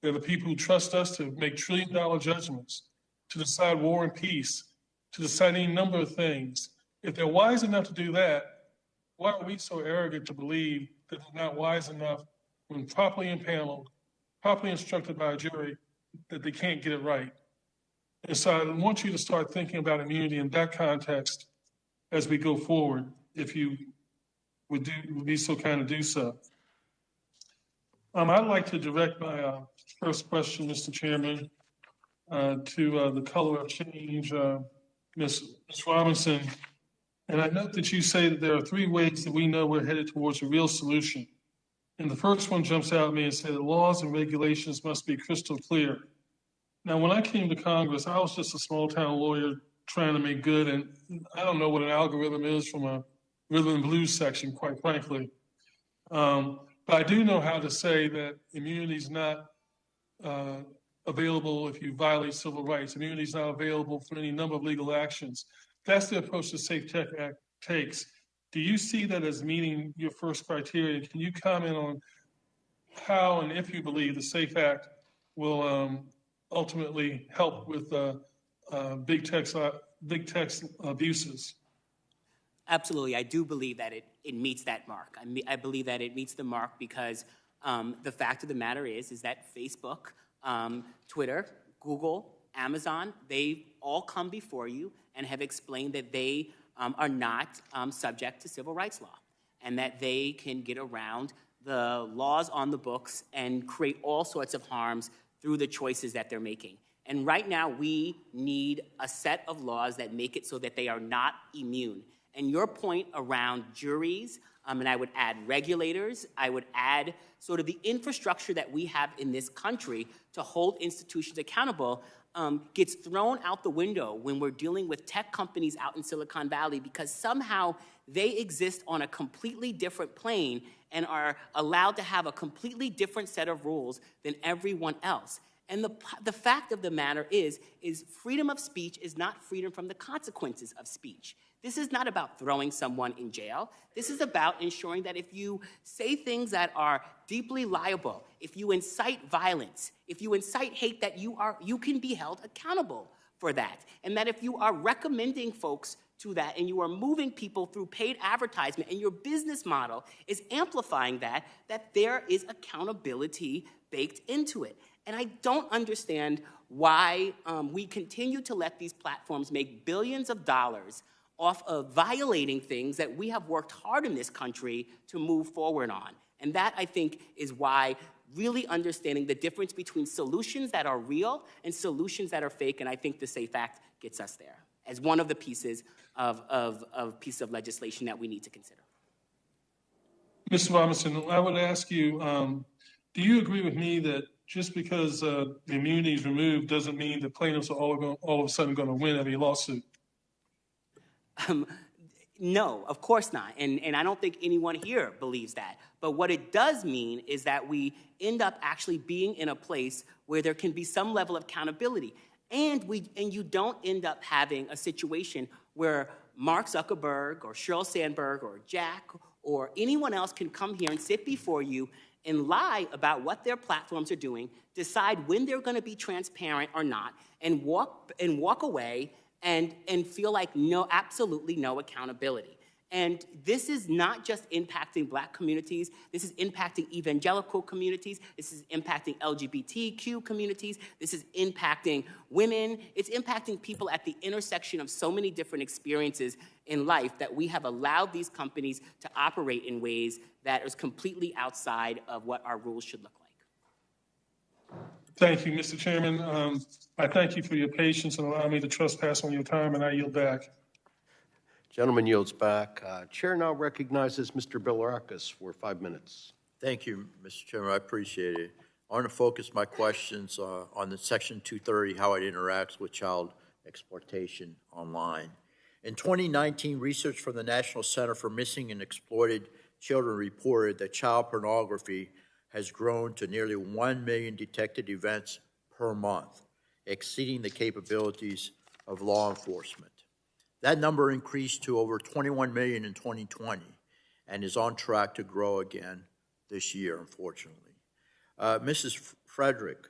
They're the people who trust us to make trillion-dollar judgments, to decide war and peace, to decide any number of things. If they're wise enough to do that, why are we so arrogant to believe that they're not wise enough, when properly impaneled, properly instructed by a jury, that they can't get it right? And so I want you to start thinking about immunity in that context as we go forward, if you would be so kind to do so. I'd like to direct my first question, Mr. Chairman, to the color of change, Ms. Robinson. And I note that you say that there are 3 ways that we know we're headed towards a real solution. And the first one jumps out at me and says that laws and regulations must be crystal clear. Now, when I came to Congress, I was just a small-town lawyer trying to make good, and I don't know what an algorithm is from a rhythm and blues section, quite frankly. But I do know how to say that immunity is not available if you violate civil rights. Immunity is not available for any number of legal actions. That's the approach the Safe Tech Act takes. Do you see that as meeting your first criteria? Can you comment on how and if you believe the Safe Act will ultimately help with big tech abuses? Absolutely. I do believe that it meets that mark. I believe that it meets the mark because the fact of the matter is that Facebook, Twitter, Google, Amazon, they all come before you and have explained that they are not subject to civil rights law and that they can get around the laws on the books and create all sorts of harms through the choices that they're making. And right now, we need a set of laws that make it so that they are not immune. And your point around juries, and I would add regulators, I would add sort of the infrastructure that we have in this country to hold institutions accountable, gets thrown out the window when we're dealing with tech companies out in Silicon Valley, because somehow they exist on a completely different plane and are allowed to have a completely different set of rules than everyone else. And the fact of the matter is freedom of speech is not freedom from the consequences of speech. This is not about throwing someone in jail. This is about ensuring that if you say things that are deeply liable, if you incite violence, if you incite hate, that you can be held accountable for that. And that if you are recommending folks to that and you are moving people through paid advertisement and your business model is amplifying that there is accountability baked into it. And I don't understand why we continue to let these platforms make billions of dollars off of violating things that we have worked hard in this country to move forward on. And that, I think, is why really understanding the difference between solutions that are real and solutions that are fake, and I think the SAFE Act gets us there as one of the pieces of legislation that we need to consider. Mr. Robinson, I would ask you, do you agree with me that just because the immunity is removed doesn't mean the plaintiffs are all of a sudden going to win every lawsuit? No, of course not. And I don't think anyone here believes that. But what it does mean is that we end up actually being in a place where there can be some level of accountability. And you don't end up having a situation where Mark Zuckerberg or Sheryl Sandberg or Jack or anyone else can come here and sit before you and lie about what their platforms are doing, decide when they're going to be transparent or not, and walk away and feel like absolutely no accountability. And this is not just impacting Black communities. This is impacting evangelical communities. This is impacting LGBTQ communities. This is impacting women. It's impacting people at the intersection of so many different experiences in life that we have allowed these companies to operate in ways that is completely outside of what our rules should look like. Thank you, Mr. Chairman. I thank you for your patience and allowing me to trespass on your time, and I yield back. Gentleman yields back. Chair now recognizes Mr. Bilirakis for 5 minutes. Thank you, Mr. Chairman. I appreciate it. I want to focus my questions on the Section 230, how it interacts with child exploitation online. In 2019, research from the National Center for Missing and Exploited Children reported that child pornography has grown to nearly 1 million detected events per month, exceeding the capabilities of law enforcement. That number increased to over 21 million in 2020 and is on track to grow again this year, unfortunately. Mrs. Frederick,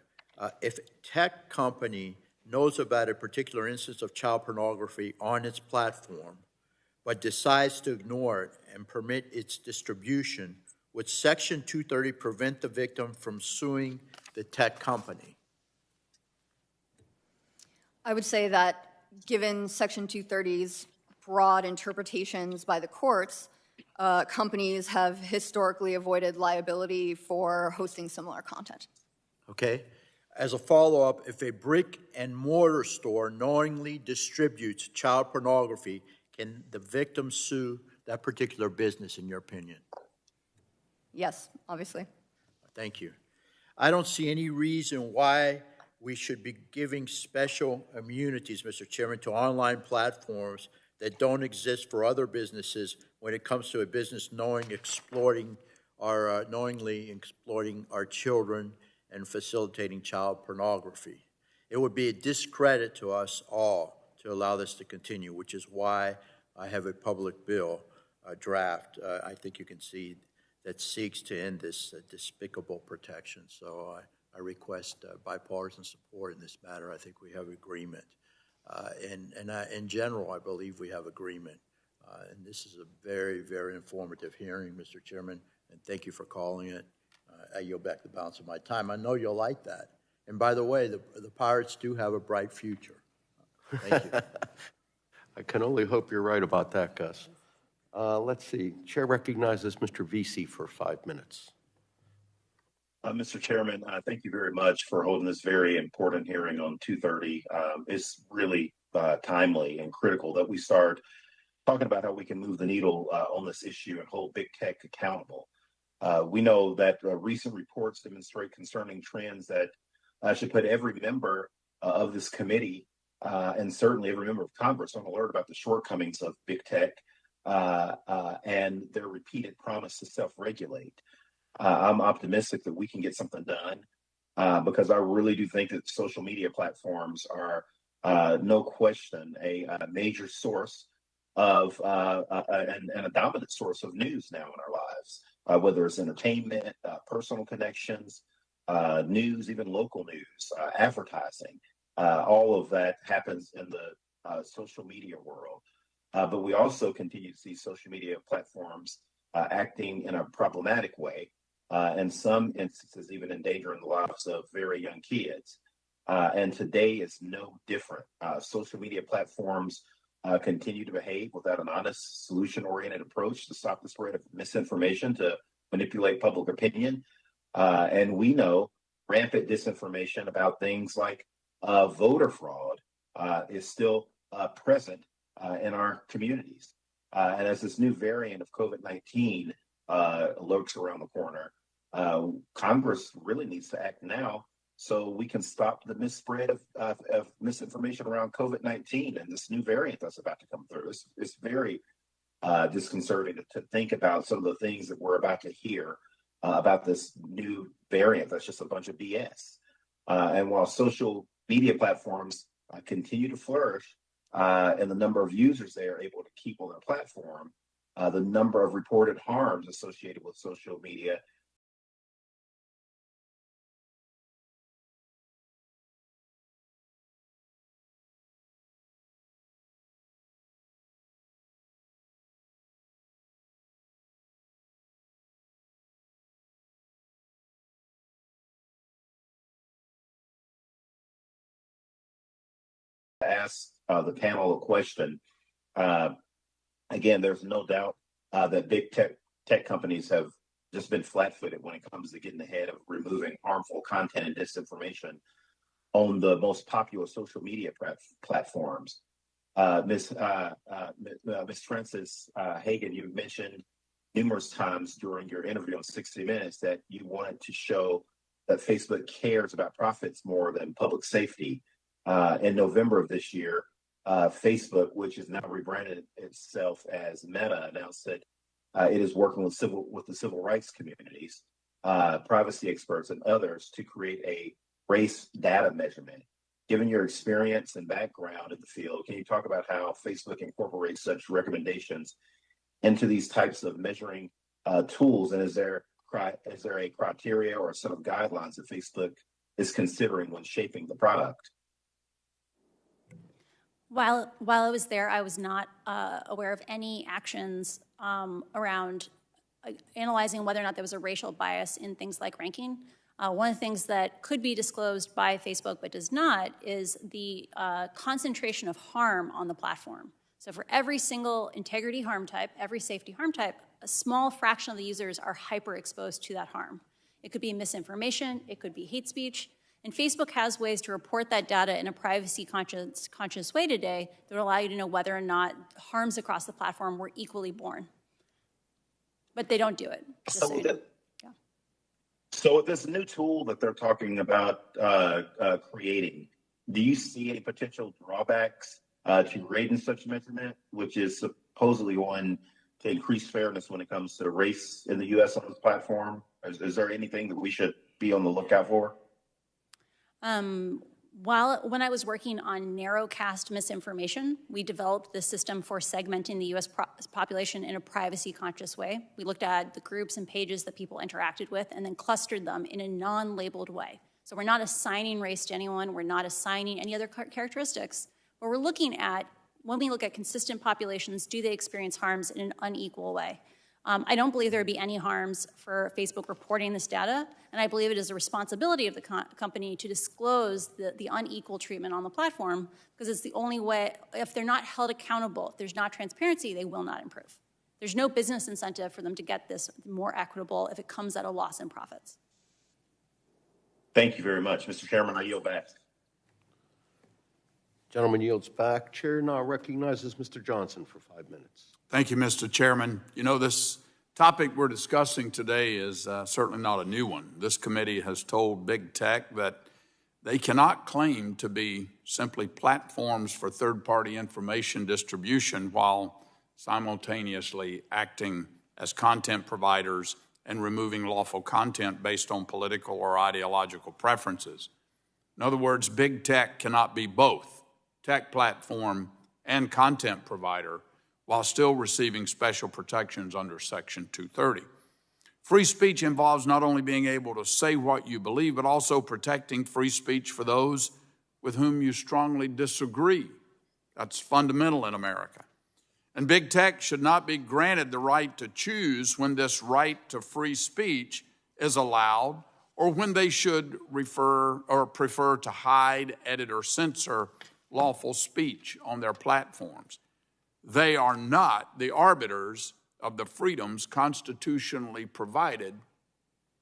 if a tech company knows about a particular instance of child pornography on its platform, but decides to ignore it and permit its distribution, would Section 230 prevent the victim from suing the tech company? I would say that given Section 230's broad interpretations by the courts, companies have historically avoided liability for hosting similar content. Okay. As a follow-up, if a brick and mortar store knowingly distributes child pornography, can the victim sue that particular business, in your opinion? Yes, obviously. Thank you. I don't see any reason why we should be giving special immunities, Mr. Chairman, to online platforms that don't exist for other businesses when it comes to a business knowingly exploiting our children and facilitating child pornography. It would be a discredit to us all to allow this to continue, which is why I have a public bill draft. I think you can see that seeks to end this despicable protection. So I request bipartisan support in this matter. I think we have agreement. In general, I believe we have agreement. And this is a very, very informative hearing, Mr. Chairman, and thank you for calling it. I yield back the balance of my time. I know you'll like that. And by the way, the Pirates do have a bright future. Thank you. I can only hope you're right about that, Gus. Let's see. Chair recognizes Mr. Vesey for 5 minutes. Mr. Chairman, thank you very much for holding this very important hearing on 230. It's really timely and critical that we start talking about how we can move the needle on this issue and hold big tech accountable. We know that recent reports demonstrate concerning trends that should put every member of this committee and certainly every member of Congress on alert about the shortcomings of big tech and their repeated promise to self-regulate. I'm optimistic that we can get something done because I really do think that social media platforms are no question a major source of and a dominant source of news now in our lives, whether it's entertainment, personal connections, news, even local news, advertising. All of that happens in the social media world. But we also continue to see social media platforms acting in a problematic way, in some instances even endangering the lives of very young kids. And today is no different. Social media platforms continue to behave without an honest, solution-oriented approach to stop the spread of misinformation, to manipulate public opinion. And we know rampant disinformation about things like voter fraud is still present in our communities. And as this new variant of COVID-19 lurks around the corner, Congress really needs to act now so we can stop the misspread of misinformation around COVID-19 and this new variant that's about to come through. It's very disconcerting to think about some of the things that we're about to hear about this new variant that's just a bunch of BS. And while social media platforms continue to flourish and the number of users they are able to keep on their platform, the number of reported harms associated with social media ask the panel a question. Again, there's no doubt that big tech companies have just been flat-footed when it comes to getting ahead of removing harmful content and disinformation on the most popular social media platforms. Ms. Frances Haugen, you mentioned numerous times during your interview on 60 Minutes that you wanted to show that Facebook cares about profits more than public safety. In November of this year, Facebook, which is now rebranded itself as Meta, announced that it is working with the civil rights communities, privacy experts, and others to create a race data measurement Given your experience and background in the field, can you talk about how Facebook incorporates such recommendations into these types of measuring tools? And is there a criteria or a set of guidelines that Facebook is considering when shaping the product? While I was there, I was not aware of any actions around analyzing whether or not there was a racial bias in things like ranking. One of the things that could be disclosed by Facebook but does not is the concentration of harm on the platform. So for every single integrity harm type, every safety harm type, a small fraction of the users are hyper exposed to that harm. It could be misinformation, it could be hate speech, and Facebook has ways to report that data in a privacy-conscious way today that will allow you to know whether or not harms across the platform were equally borne. But they don't do it. So with this new tool that they're talking about creating, do you see any potential drawbacks to rating such measurement, which is supposedly one to increase fairness when it comes to race in the U.S. on this platform? Is there anything that we should be on the lookout for? When I was working on narrowcast misinformation, we developed the system for segmenting the U.S. population in a privacy-conscious way. We looked at the groups and pages that people interacted with and then clustered them in a non-labeled way. So we're not assigning race to anyone. We're not assigning any other characteristics. What we're looking at, when we look at consistent populations, do they experience harms in an unequal way? I don't believe there would be any harms for Facebook reporting this data, and I believe it is a responsibility of the company to disclose the unequal treatment on the platform, because it's the only way. If they're not held accountable, if there's not transparency, they will not improve. There's no business incentive for them to get this more equitable if it comes at a loss in profits. Thank you very much. Mr. Chairman, I yield back. Gentleman yields back. Chair now recognizes Mr. Johnson for 5 minutes. Thank you, Mr. Chairman. You know, this topic we're discussing today is certainly not a new one. This committee has told big tech that they cannot claim to be simply platforms for third-party information distribution while simultaneously acting as content providers and removing lawful content based on political or ideological preferences. In other words, big tech cannot be both tech platform and content provider while still receiving special protections under Section 230. Free speech involves not only being able to say what you believe, but also protecting free speech for those with whom you strongly disagree. That's fundamental in America. And big tech should not be granted the right to choose when this right to free speech is allowed or when they should prefer to hide, edit, or censor lawful speech on their platforms. They are not the arbiters of the freedoms constitutionally provided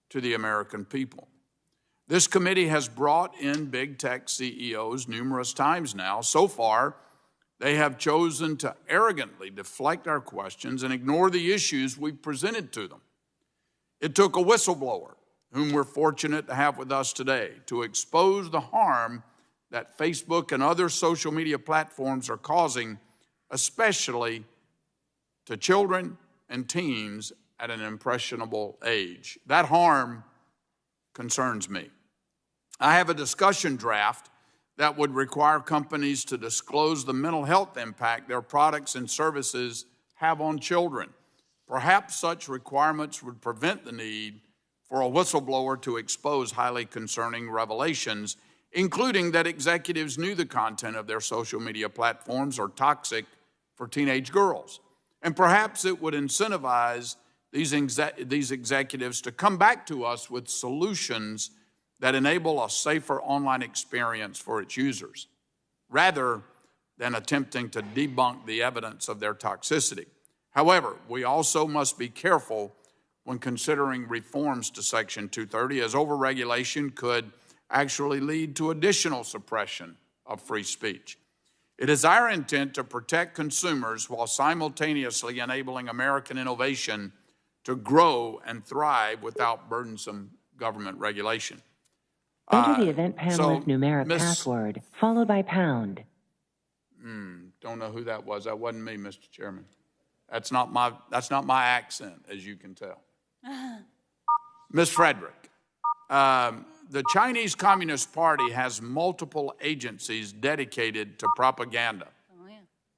to the American people. This committee has brought in big tech CEOs numerous times now. So far, they have chosen to arrogantly deflect our questions and ignore the issues we've presented to them. It took a whistleblower, whom we're fortunate to have with us today, to expose the harm that Facebook and other social media platforms are causing, especially to children and teens at an impressionable age. That harm concerns me. I have a discussion draft that would require companies to disclose the mental health impact their products and services have on children. Perhaps such requirements would prevent the need for a whistleblower to expose highly concerning revelations, including that executives knew the content of their social media platforms are toxic for teenage girls. And perhaps it would incentivize these executives to come back to us with solutions that enable a safer online experience for its users, rather than attempting to debunk the evidence of their toxicity. However, we also must be careful when considering reforms to Section 230, as overregulation could actually lead to additional suppression of free speech. It is our intent to protect consumers while simultaneously enabling American innovation to grow and thrive without burdensome government regulation. Enter the event panelist Numeric password, followed by pound. Don't know who that was. That wasn't me, Mr. Chairman. That's not my accent, as you can tell. Ms. Frederick, the Chinese Communist Party has multiple agencies dedicated to propaganda.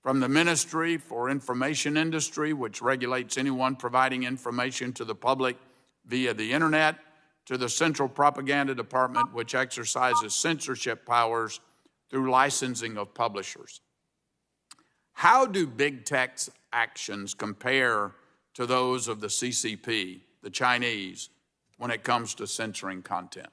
From the Ministry for Information Industry, which regulates anyone providing information to the public via the internet, to the Central Propaganda Department, which exercises censorship powers through licensing of publishers. How do big tech's actions compare to those of the CCP, the Chinese, when it comes to censoring content?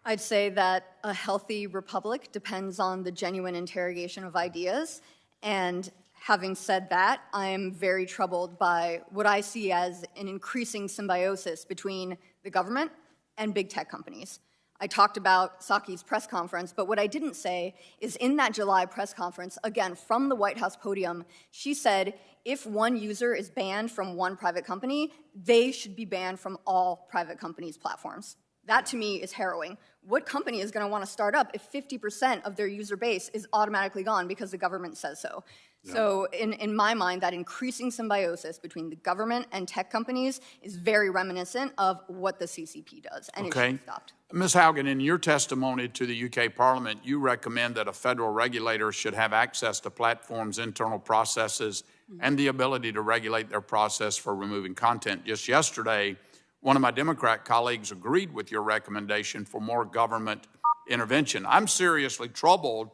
I'd say that a healthy republic depends on the genuine interrogation of ideas. And having said that, I am very troubled by what I see as an increasing symbiosis between the government and big tech companies. I talked about Psaki's press conference, but what I didn't say is in that July press conference, again, from the White House podium, she said if one user is banned from one private company, they should be banned from all private companies' platforms. That, to me, is harrowing. What company is going to want to start up if 50% of their user base is automatically gone because the government says so? Yeah. So in my mind, that increasing symbiosis between the government and tech companies is very reminiscent of what the CCP does, and it should be stopped. Ms. Haugen, in your testimony to the UK Parliament, you recommend that a federal regulator should have access to platforms' internal processes and the ability to regulate their process for removing content. Just yesterday, one of my Democrat colleagues agreed with your recommendation for more government intervention. I'm seriously troubled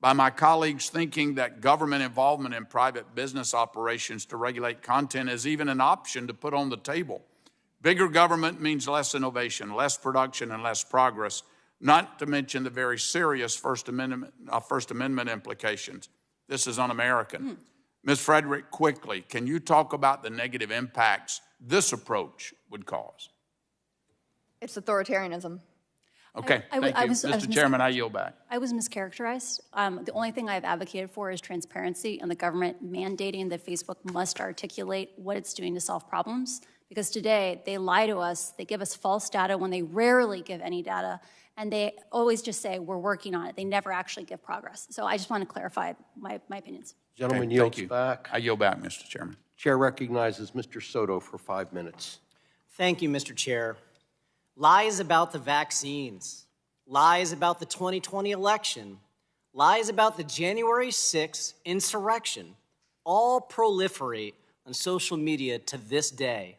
by my colleagues thinking that government involvement in private business operations to regulate content is even an option to put on the table. Bigger government means less innovation, less production, and less progress, not to mention the very serious First Amendment implications. This is un-American. Ms. Frederick, quickly, can you talk about the negative impacts this approach would cause? It's authoritarianism. Okay, thank you. Mr. Chairman, I yield back. I was mischaracterized. The only thing I've advocated for is transparency and the government mandating that Facebook must articulate what it's doing to solve problems. Because today, they lie to us, they give us false data when they rarely give any data, and they always just say, we're working on it. They never actually give progress. So I just want to clarify my opinions. Gentleman yields back. I yield back, Mr. Chairman. Chair recognizes Mr. Soto for 5 minutes. Thank you, Mr. Chair. Lies about the vaccines, lies about the 2020 election, lies about the January 6th insurrection all proliferate on social media to this day.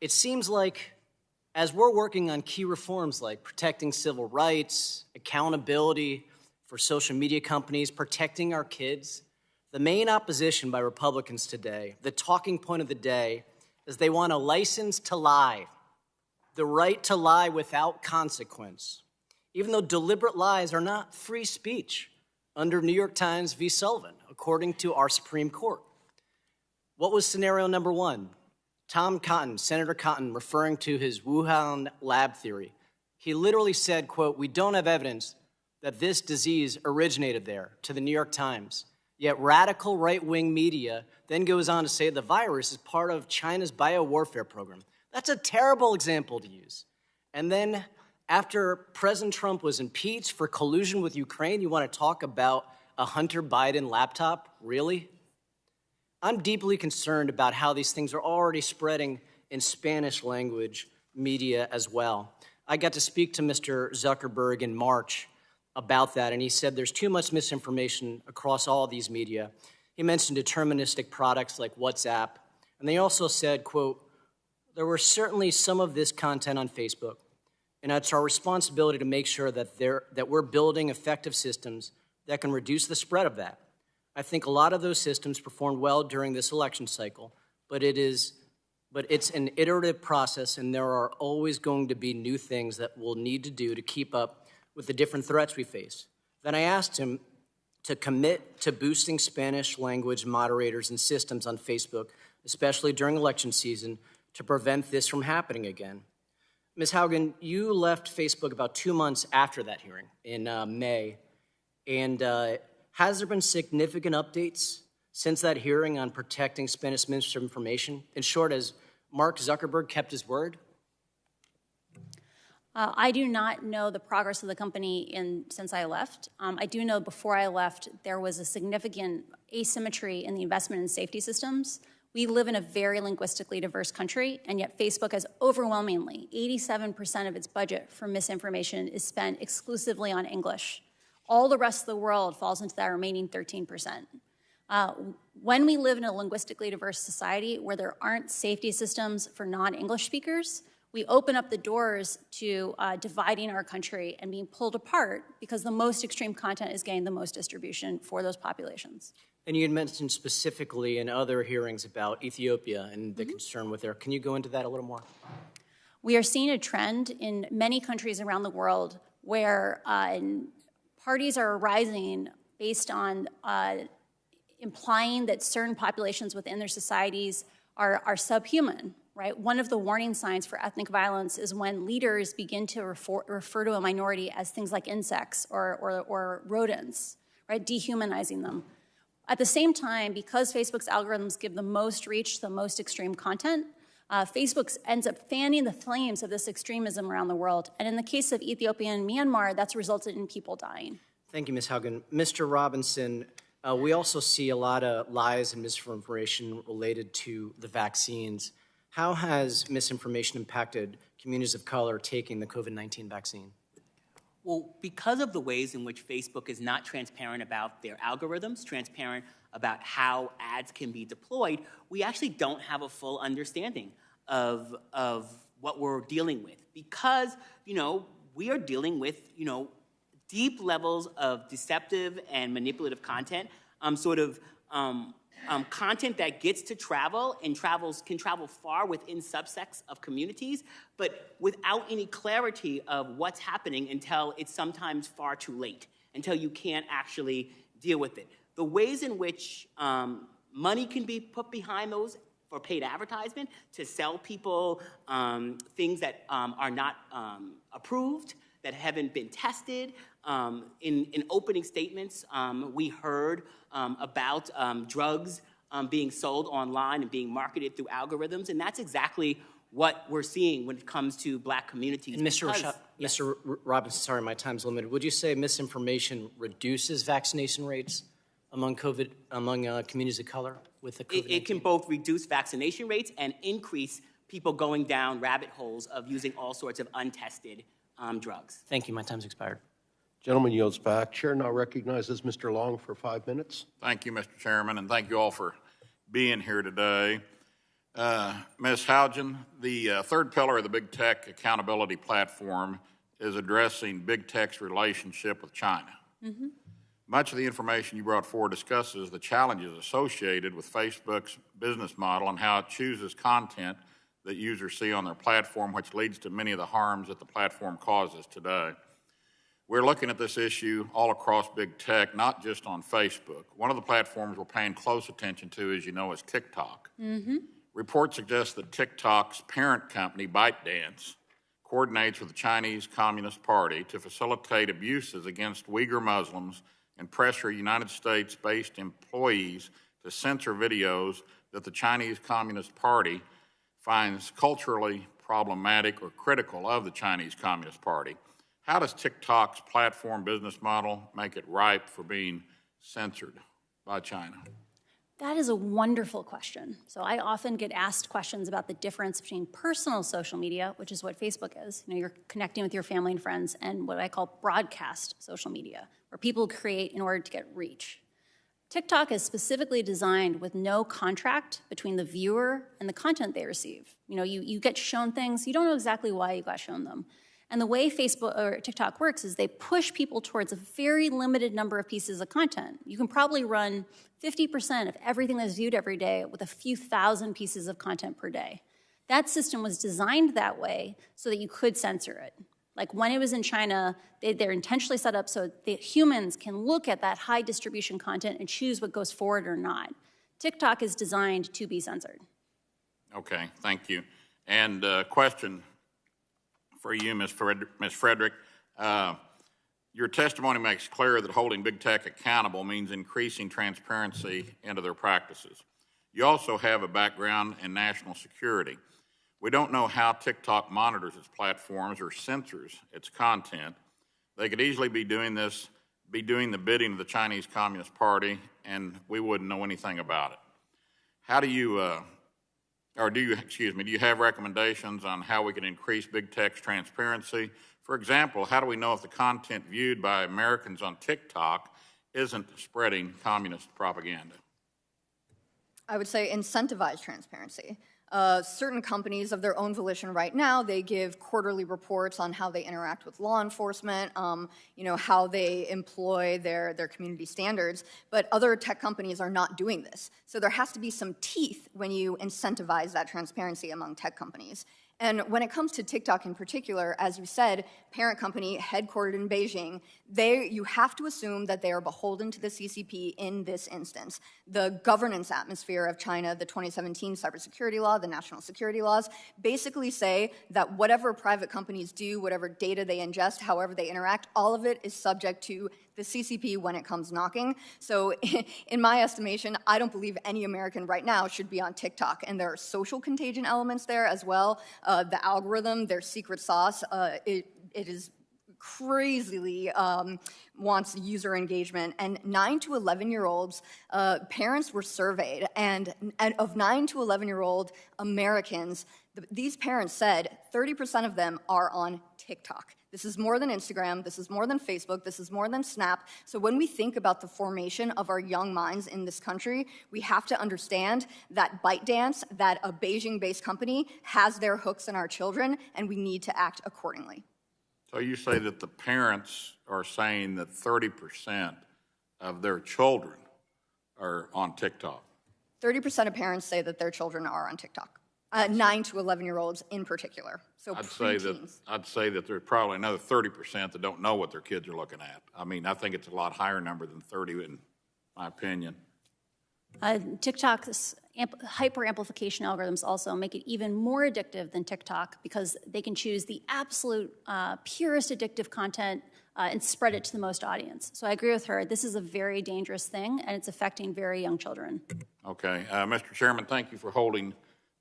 It seems like as we're working on key reforms like protecting civil rights, accountability for social media companies, protecting our kids, the main opposition by Republicans today, the talking point of the day, is they want a license to lie, the right to lie without consequence, even though deliberate lies are not free speech under New York Times v. Sullivan, according to our Supreme Court. What was scenario number one? Tom Cotton, Senator Cotton, referring to his Wuhan lab theory. He literally said, quote, "We don't have evidence that this disease originated there," to the New York Times. Yet radical right-wing media then goes on to say the virus is part of China's biowarfare program. That's a terrible example to use. And then after President Trump was impeached for collusion with Ukraine, you want to talk about a Hunter Biden laptop? Really? I'm deeply concerned about how these things are already spreading in Spanish language media as well. I got to speak to Mr. Zuckerberg in March about that, and he said there's too much misinformation across all these media. He mentioned deterministic products like WhatsApp, and they also said, quote, "There were certainly some of this content on Facebook, and it's our responsibility to make sure that we're building effective systems that can reduce the spread of that. I think a lot of those systems performed well during this election cycle, but it's an iterative process, and there are always going to be new things that we'll need to do to keep up with the different threats we face." Then I asked him to commit to boosting Spanish language moderators and systems on Facebook, especially during election season, to prevent this from happening again. Ms. Haugen, you left Facebook about 2 months after that hearing in May, and has there been significant updates since that hearing on protecting Spanish misinformation? In short, has Mark Zuckerberg kept his word? I do not know the progress of the company since I left. I do know before I left, there was a significant asymmetry in the investment in safety systems, We live in a very linguistically diverse country, and yet Facebook has overwhelmingly 87% of its budget for misinformation is spent exclusively on English. All the rest of the world falls into that remaining 13%. When we live in a linguistically diverse society where there aren't safety systems for non-English speakers, we open up the doors to dividing our country and being pulled apart because the most extreme content is getting the most distribution for those populations. And you had mentioned specifically in other hearings about Ethiopia and the concern with there. Can you go into that a little more? We are seeing a trend in many countries around the world where parties are arising based on implying that certain populations within their societies are subhuman, right? One of the warning signs for ethnic violence is when leaders begin to refer to a minority as things like insects or rodents, right? Dehumanizing them. At the same time, because Facebook's algorithms give the most reach to the most extreme content, Facebook ends up fanning the flames of this extremism around the world. And in the case of Ethiopia and Myanmar, that's resulted in people dying. Thank you, Ms. Haugen. Mr. Robinson, we also see a lot of lies and misinformation related to the vaccines. How has misinformation impacted communities of color taking the COVID-19 vaccine? Well, because of the ways in which Facebook is not transparent about their algorithms, transparent about how ads can be deployed, we actually don't have a full understanding of what we're dealing with. Because, we are dealing with, deep levels of deceptive and manipulative content, content that gets to travel and can travel far within subsects of communities, but without any clarity of what's happening until it's sometimes far too late, until you can't actually deal with it. The ways in which money can be put behind those for paid advertisement to sell people things that are not approved, that haven't been tested. In opening statements, we heard about drugs being sold online and being marketed through algorithms, and that's exactly what we're seeing when it comes to Black communities. And Mr. Robinson, sorry, my time's limited. Would you say misinformation reduces vaccination rates among communities of color with the COVID-19? It can both reduce vaccination rates and increase people going down rabbit holes of using all sorts of untested drugs. Thank you. My time's expired. Gentleman yields back. Chair now recognizes Mr. Long for 5 minutes. Thank you, Mr. Chairman, and thank you all for being here today. Ms. Haugen, the third pillar of the Big Tech Accountability Platform is addressing Big Tech's relationship with China. Mm-hmm. Much of the information you brought forward discusses the challenges associated with Facebook's business model and how it chooses content that users see on their platform, which leads to many of the harms that the platform causes today. We're looking at this issue all across Big Tech, not just on Facebook. One of the platforms we're paying close attention to, as you know, is TikTok. Mm-hmm. Reports suggest that TikTok's parent company, ByteDance, coordinates with the Chinese Communist Party to facilitate abuses against Uyghur Muslims and pressure United States-based employees to censor videos that the Chinese Communist Party finds culturally problematic or critical of the Chinese Communist Party. How does TikTok's platform business model make it ripe for being censored by China? That is a wonderful question. So I often get asked questions about the difference between personal social media, which is what Facebook is. You're connecting with your family and friends, and what I call broadcast social media, where people create in order to get reach. TikTok is specifically designed with no contract between the viewer and the content they receive. You get shown things, you don't know exactly why you got shown them. And the way Facebook or TikTok works is they push people towards a very limited number of pieces of content. You can probably run 50% of everything that's viewed every day with a few thousand pieces of content per day. That system was designed that way so that you could censor it. Like when it was in China, they're intentionally set up so that humans can look at that high distribution content and choose what goes forward or not. TikTok is designed to be censored. Okay, thank you. And question for you, Ms. Frederick. Your testimony makes clear that holding Big Tech accountable means increasing transparency into their practices. You also have a background in national security. We don't know how TikTok monitors its platforms or censors its content. They could easily be doing the bidding of the Chinese Communist Party, and we wouldn't know anything about it. how do you, do you have recommendations on how we can increase big tech's transparency? For example, how do we know if the content viewed by Americans on TikTok isn't spreading communist propaganda? I would say incentivize transparency. Certain companies of their own volition right now, they give quarterly reports on how they interact with law enforcement, how they employ their community standards, but other tech companies are not doing this. So there has to be some teeth when you incentivize that transparency among tech companies. And when it comes to TikTok in particular, as you said, parent company headquartered in Beijing, you have to assume that they are beholden to the CCP in this instance. The governance atmosphere of China, the 2017 cybersecurity law, the national security laws, basically say that whatever private companies do, whatever data they ingest, however they interact, all of it is subject to the CCP when it comes knocking. So in my estimation, I don't believe any American right now should be on TikTok. And there are social contagion elements there as well. The algorithm, their secret sauce, it is crazily wants user engagement. And 9 to 11-year-olds, parents were surveyed. And of 9 to 11-year-old Americans, these parents said 30% of them are on TikTok. This is more than Instagram, this is more than Facebook, this is more than Snap. So when we think about the formation of our young minds in this country, we have to understand that ByteDance, that a Beijing-based company, has their hooks in our children, and we need to act accordingly. So you say that the parents are saying that 30% of their children are on TikTok. 30% of parents say that their children are on TikTok. 9 to 11-year-olds in particular. So I'd say that there's probably another 30% that don't know what their kids are looking at. I mean, I think it's a lot higher number than 30, in my opinion. TikTok's hyper-amplification algorithms also make it even more addictive than TikTok because they can choose the absolute purest addictive content and spread it to the most audience. So I agree with her. This is a very dangerous thing, and it's affecting very young children. Okay. Mr. Chairman, thank you for holding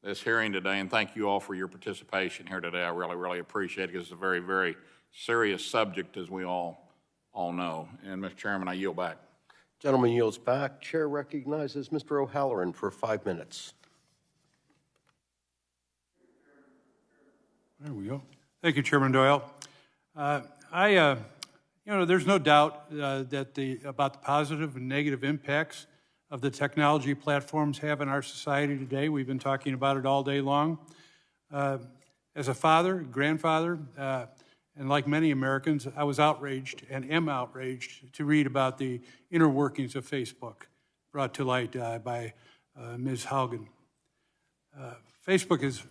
this hearing today, and thank you all for your participation here today. I really, really appreciate it because it's a very, very serious subject, as we all know. And, Mr. Chairman, I yield back. Gentleman yields back. Chair recognizes Mr. O'Halloran for 5 minutes. There we go. Thank you, Chairman Doyle. There's no doubt about the positive and negative impacts of the technology platforms have in our society today. We've been talking about it all day long. As a father, grandfather, and like many Americans, I was outraged and am outraged to read about the inner workings of Facebook brought to light by Ms. Haugen. Facebook is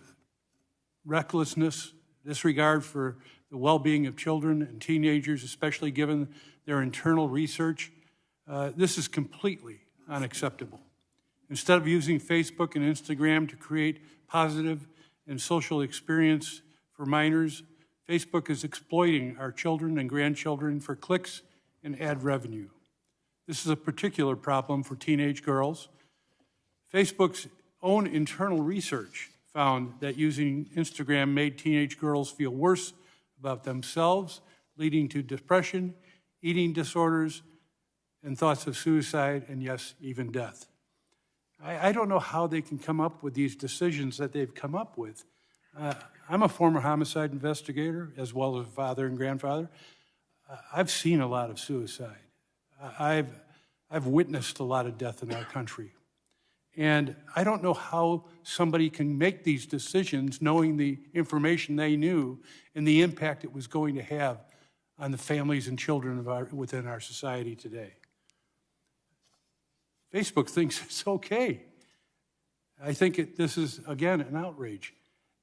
recklessness, disregard for the well-being of children and teenagers, especially given their internal research. This is completely unacceptable. Instead of using Facebook and Instagram to create positive and social experience for minors, Facebook is exploiting our children and grandchildren for clicks and ad revenue. This is a particular problem for teenage girls. Facebook's own internal research found that using Instagram made teenage girls feel worse about themselves, leading to depression, eating disorders, and thoughts of suicide, and yes, even death. I don't know how they can come up with these decisions that they've come up with. I'm a former homicide investigator, as well as father and grandfather. I've seen a lot of suicide. I've witnessed a lot of death in our country. And I don't know how somebody can make these decisions knowing the information they knew and the impact it was going to have on the families and children within our society today. Facebook thinks it's okay. I think this is, again, an outrage.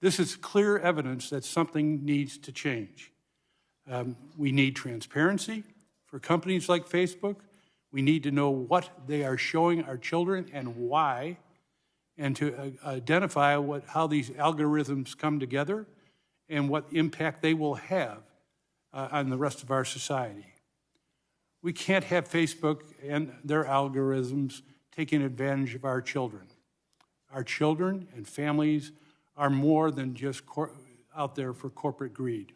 This is clear evidence that something needs to change. We need transparency for companies like Facebook. We need to know what they are showing our children and why, and to identify how these algorithms come together and what impact they will have on the rest of our society. We can't have Facebook and their algorithms taking advantage of our children. Our children and families are more than just out there for corporate greed.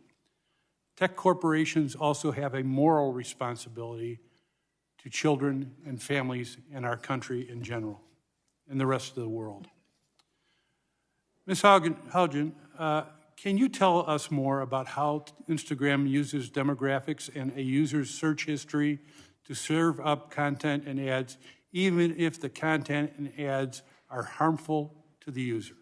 Tech corporations also have a moral responsibility to children and families in our country in general. and the rest of the world. Ms. Haugen, can you tell us more about how Instagram uses demographics and a user's search history to serve up content and ads, even if the content and ads are harmful to the user?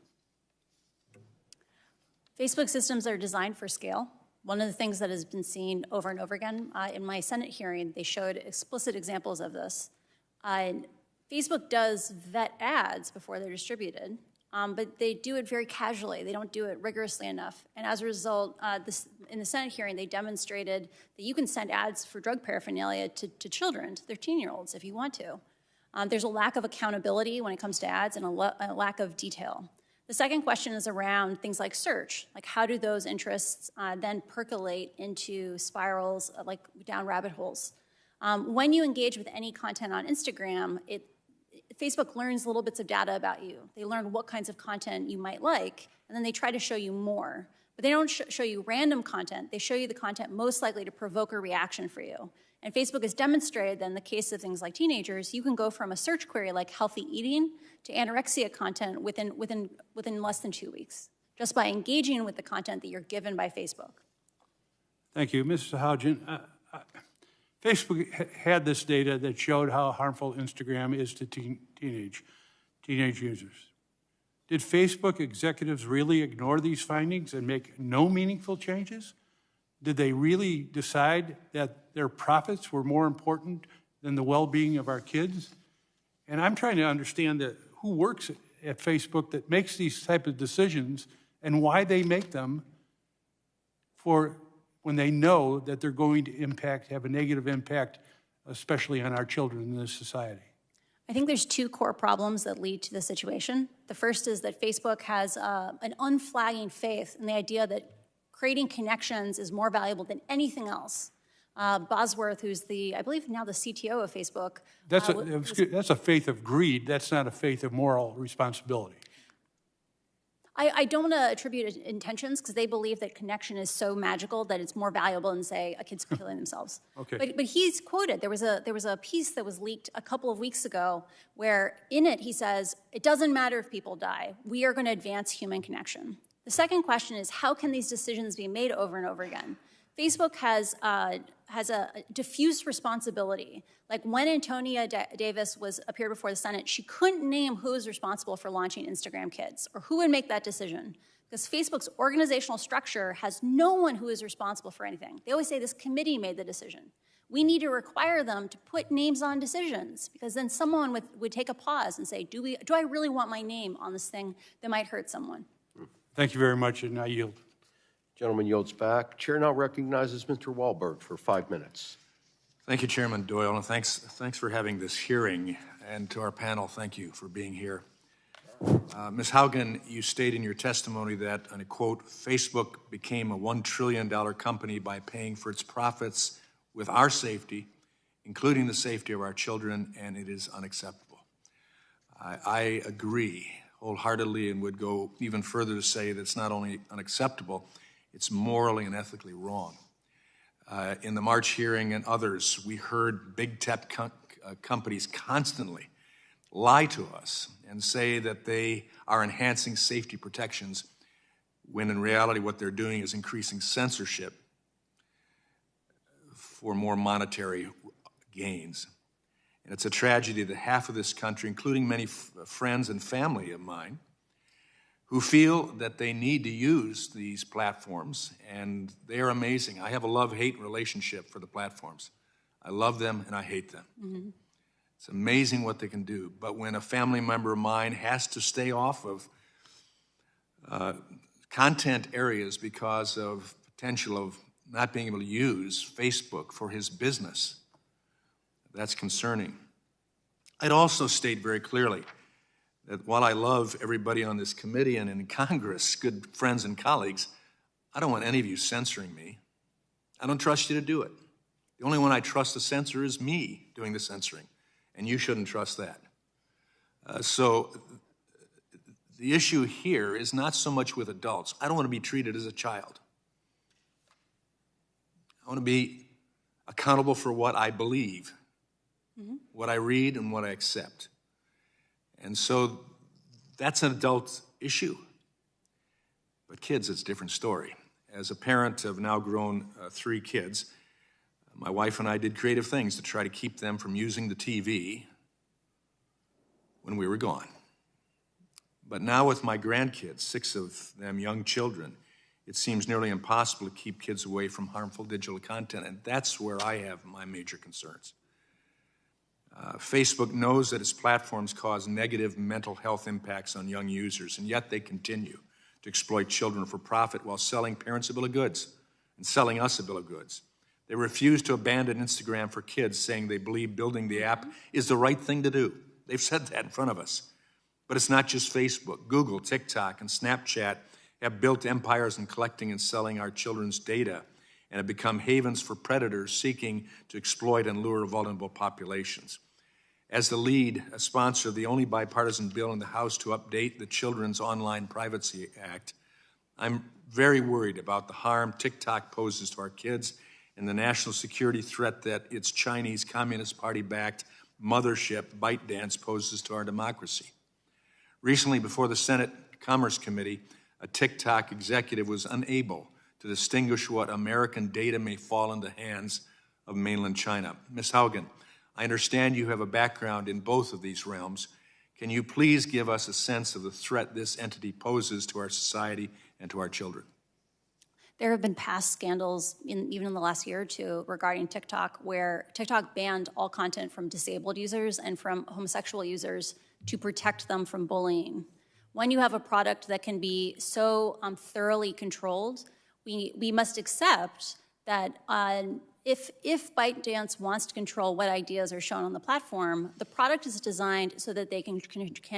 Facebook systems are designed for scale. One of the things that has been seen over and over again, in my Senate hearing, they showed explicit examples of this. Facebook does vet ads before they're distributed, but they do it very casually. They don't do it rigorously enough. And as a result, in the Senate hearing, they demonstrated that you can send ads for drug paraphernalia to children, to 13-year-olds, if you want to. There's a lack of accountability when it comes to ads and a lack of detail. The second question is around things like search, like how do those interests then percolate into spirals, like down rabbit holes. When you engage with any content on Instagram, Facebook learns little bits of data about you. They learn what kinds of content you might like, and then they try to show you more. But they don't show you random content. They show you the content most likely to provoke a reaction for you. And Facebook has demonstrated that in the case of things like teenagers, you can go from a search query like healthy eating to anorexia content within less than 2 weeks, just by engaging with the content that you're given by Facebook. Thank you. Mrs. Haugen, Facebook had this data that showed how harmful Instagram is to teenage users. Did Facebook executives really ignore these findings and make no meaningful changes? Did they really decide that their profits were more important than the well-being of our kids? And I'm trying to understand who works at Facebook that makes these type of decisions and why they make them for when they know that they're going to have a negative impact, especially on our children in this society. I think there's two core problems that lead to the situation. The first is that Facebook has an unflagging faith in the idea that creating connections is more valuable than anything else. Bosworth, who's I believe now the CTO of Facebook. That's a faith of greed. That's not a faith of moral responsibility. I don't want to attribute intentions because they believe that connection is so magical that it's more valuable than, say, a kid's killing themselves. Okay. But he's quoted. There was a piece that was leaked a couple of weeks ago where in it he says, it doesn't matter if people die. We are going to advance human connection. The second question is, how can these decisions be made over and over again? Facebook has a diffuse responsibility. Like when Antonia Davis appeared before the Senate, she couldn't name who was responsible for launching Instagram Kids or who would make that decision because Facebook's organizational structure has no one who is responsible for anything. They always say this committee made the decision. We need to require them to put names on decisions because then someone would take a pause and say, do I really want my name on this thing that might hurt someone? Thank you very much, and I yield. Gentleman yields back. Chair now recognizes Mr. Wahlberg for 5 minutes. Thank you, Chairman Doyle, and thanks for having this hearing. And to our panel, thank you for being here. Ms. Haugen, you state in your testimony that, and I quote, Facebook became a $1 trillion company by paying for its profits with our safety, including the safety of our children, and it is unacceptable. I agree wholeheartedly and would go even further to say that it's not only unacceptable, it's morally and ethically wrong. In the March hearing and others, we heard big tech companies constantly lie to us and say that they are enhancing safety protections when in reality what they're doing is increasing censorship for more monetary gains. And it's a tragedy that half of this country, including many friends and family of mine, who feel that they need to use these platforms, and they are amazing. I have a love-hate relationship for the platforms. I love them and I hate them. Mm-hmm. It's amazing what they can do. But when a family member of mine has to stay off of content areas because of potential of not being able to use Facebook for his business, that's concerning. I'd also state very clearly that while I love everybody on this committee and in Congress, good friends and colleagues, I don't want any of you censoring me. I don't trust you to do it. The only one I trust to censor is me doing the censoring, and you shouldn't trust that. So the issue here is not so much with adults. I don't want to be treated as a child. I want to be accountable for what I believe, what I read, and what I accept. And so that's an adult issue. But kids, it's a different story. As a parent of now grown 3 kids, my wife and I did creative things to try to keep them from using the TV when we were gone. But now with my grandkids, 6 of them young children, it seems nearly impossible to keep kids away from harmful digital content, and that's where I have my major concerns. Facebook knows that its platforms cause negative mental health impacts on young users, and yet they continue to exploit children for profit while selling parents a bill of goods and selling us a bill of goods. They refuse to abandon Instagram for kids, saying they believe building the app is the right thing to do. They've said that in front of us. But it's not just Facebook. Google, TikTok, and Snapchat have built empires in collecting and selling our children's data and have become havens for predators seeking to exploit and lure vulnerable populations. As the lead sponsor of the only bipartisan bill in the House to update the Children's Online Privacy Act, I'm very worried about the harm TikTok poses to our kids and the national security threat that its Chinese Communist Party-backed mothership ByteDance poses to our democracy. Recently, before the Senate Commerce Committee, a TikTok executive was unable to distinguish what American data may fall into the hands of mainland China. Ms. Haugen, I understand you have a background in both of these realms. Can you please give us a sense of the threat this entity poses to our society and to our children? There have been past scandals, even in the last year or two, regarding TikTok, where TikTok banned all content from disabled users and from homosexual users to protect them from bullying. When you have a product that can be so thoroughly controlled, we must accept that if ByteDance wants to control what ideas are shown on the platform, the product is designed so that they can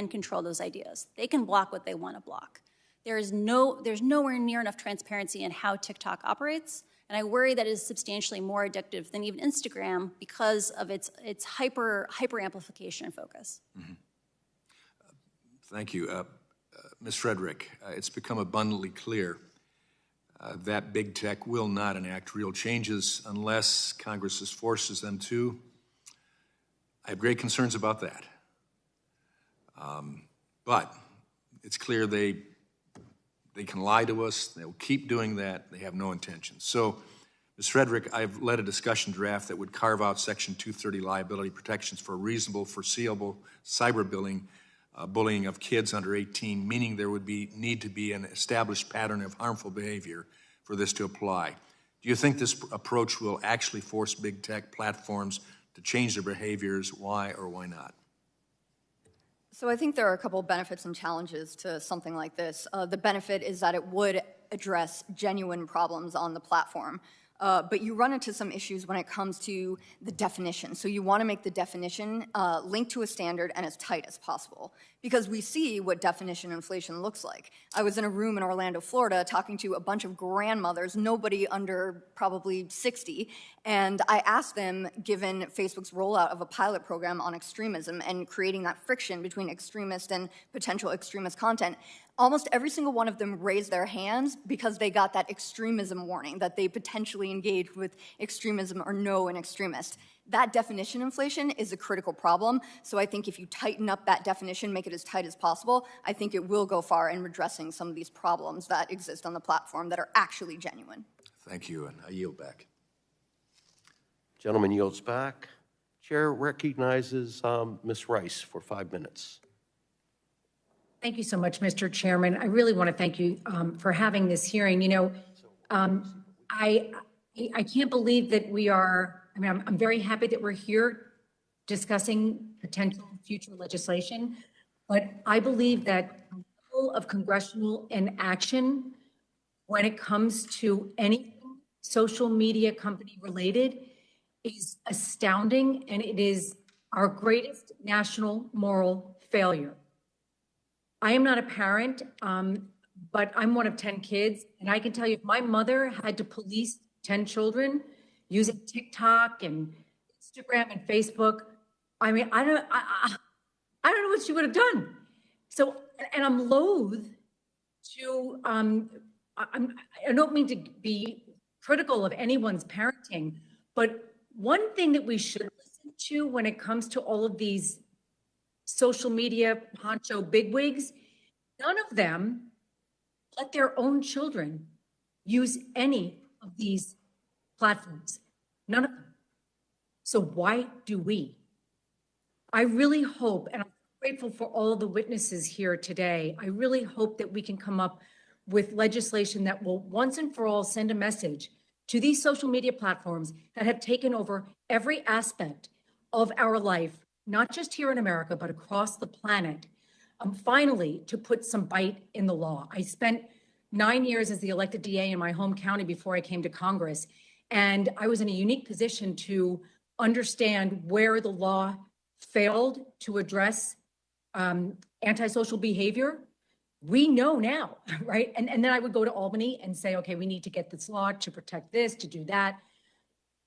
control those ideas. They can block what they want to block. There's nowhere near enough transparency in how TikTok operates, and I worry that it is substantially more addictive than even Instagram because of its hyper amplification focus. Mm-hmm. Thank you. Ms. Frederick, it's become abundantly clear that big tech will not enact real changes unless Congress forces them to. I have great concerns about that. But it's clear they can lie to us. They'll keep doing that. They have no intention. So, Ms. Frederick, I've led a discussion draft that would carve out Section 230 liability protections for reasonable, foreseeable cyberbullying bullying of kids under 18, meaning there would need to be an established pattern of harmful behavior for this to apply. Do you think this approach will actually force big tech platforms to change their behaviors? Why or why not? So I think there are a couple of benefits and challenges to something like this. The benefit is that it would address genuine problems on the platform. But you run into some issues when it comes to the definition. So you want to make the definition linked to a standard and as tight as possible, because we see what definition inflation looks like. I was in a room in Orlando, Florida, talking to a bunch of grandmothers, nobody under probably 60, and I asked them, given Facebook's rollout of a pilot program on extremism and creating that friction between extremist and potential extremist content, almost every single one of them raised their hands because they got that extremism warning, that they potentially engaged with extremism or know an extremist. That definition inflation is a critical problem, so I think if you tighten up that definition, make it as tight as possible, I think it will go far in redressing some of these problems that exist on the platform that are actually genuine. Thank you, and I yield back. Gentleman yields back. Chair recognizes Ms. Rice for 5 minutes. Thank you so much, Mr. Chairman. I really want to thank you for having this hearing. You know, I can't believe that we are, I mean, I'm very happy that we're here discussing potential future legislation, but I believe that the level of congressional inaction when it comes to anything social media company related is astounding, and it is our greatest national moral failure. I am not a parent, but I'm one of 10 kids, and I can tell you if my mother had to police 10 children using TikTok and Instagram and Facebook, I mean, I don't know what she would have done. So, and I'm loath to, I don't mean to be critical of anyone's parenting, but one thing that we should listen to when it comes to all of these social media honcho bigwigs, none of them let their own children use any of these platforms. None of them. So why do we? I really hope, and I'm grateful for all the witnesses here today, I really hope that we can come up with legislation that will once and for all send a message to these social media platforms that have taken over every aspect of our life, not just here in America, but across the planet, finally to put some bite in the law. I spent 9 years as the elected DA in my home county before I came to Congress, and I was in a unique position to understand where the law failed to address antisocial behavior. We know now, right? And then I would go to Albany and say, okay, we need to get this law to protect this, to do that.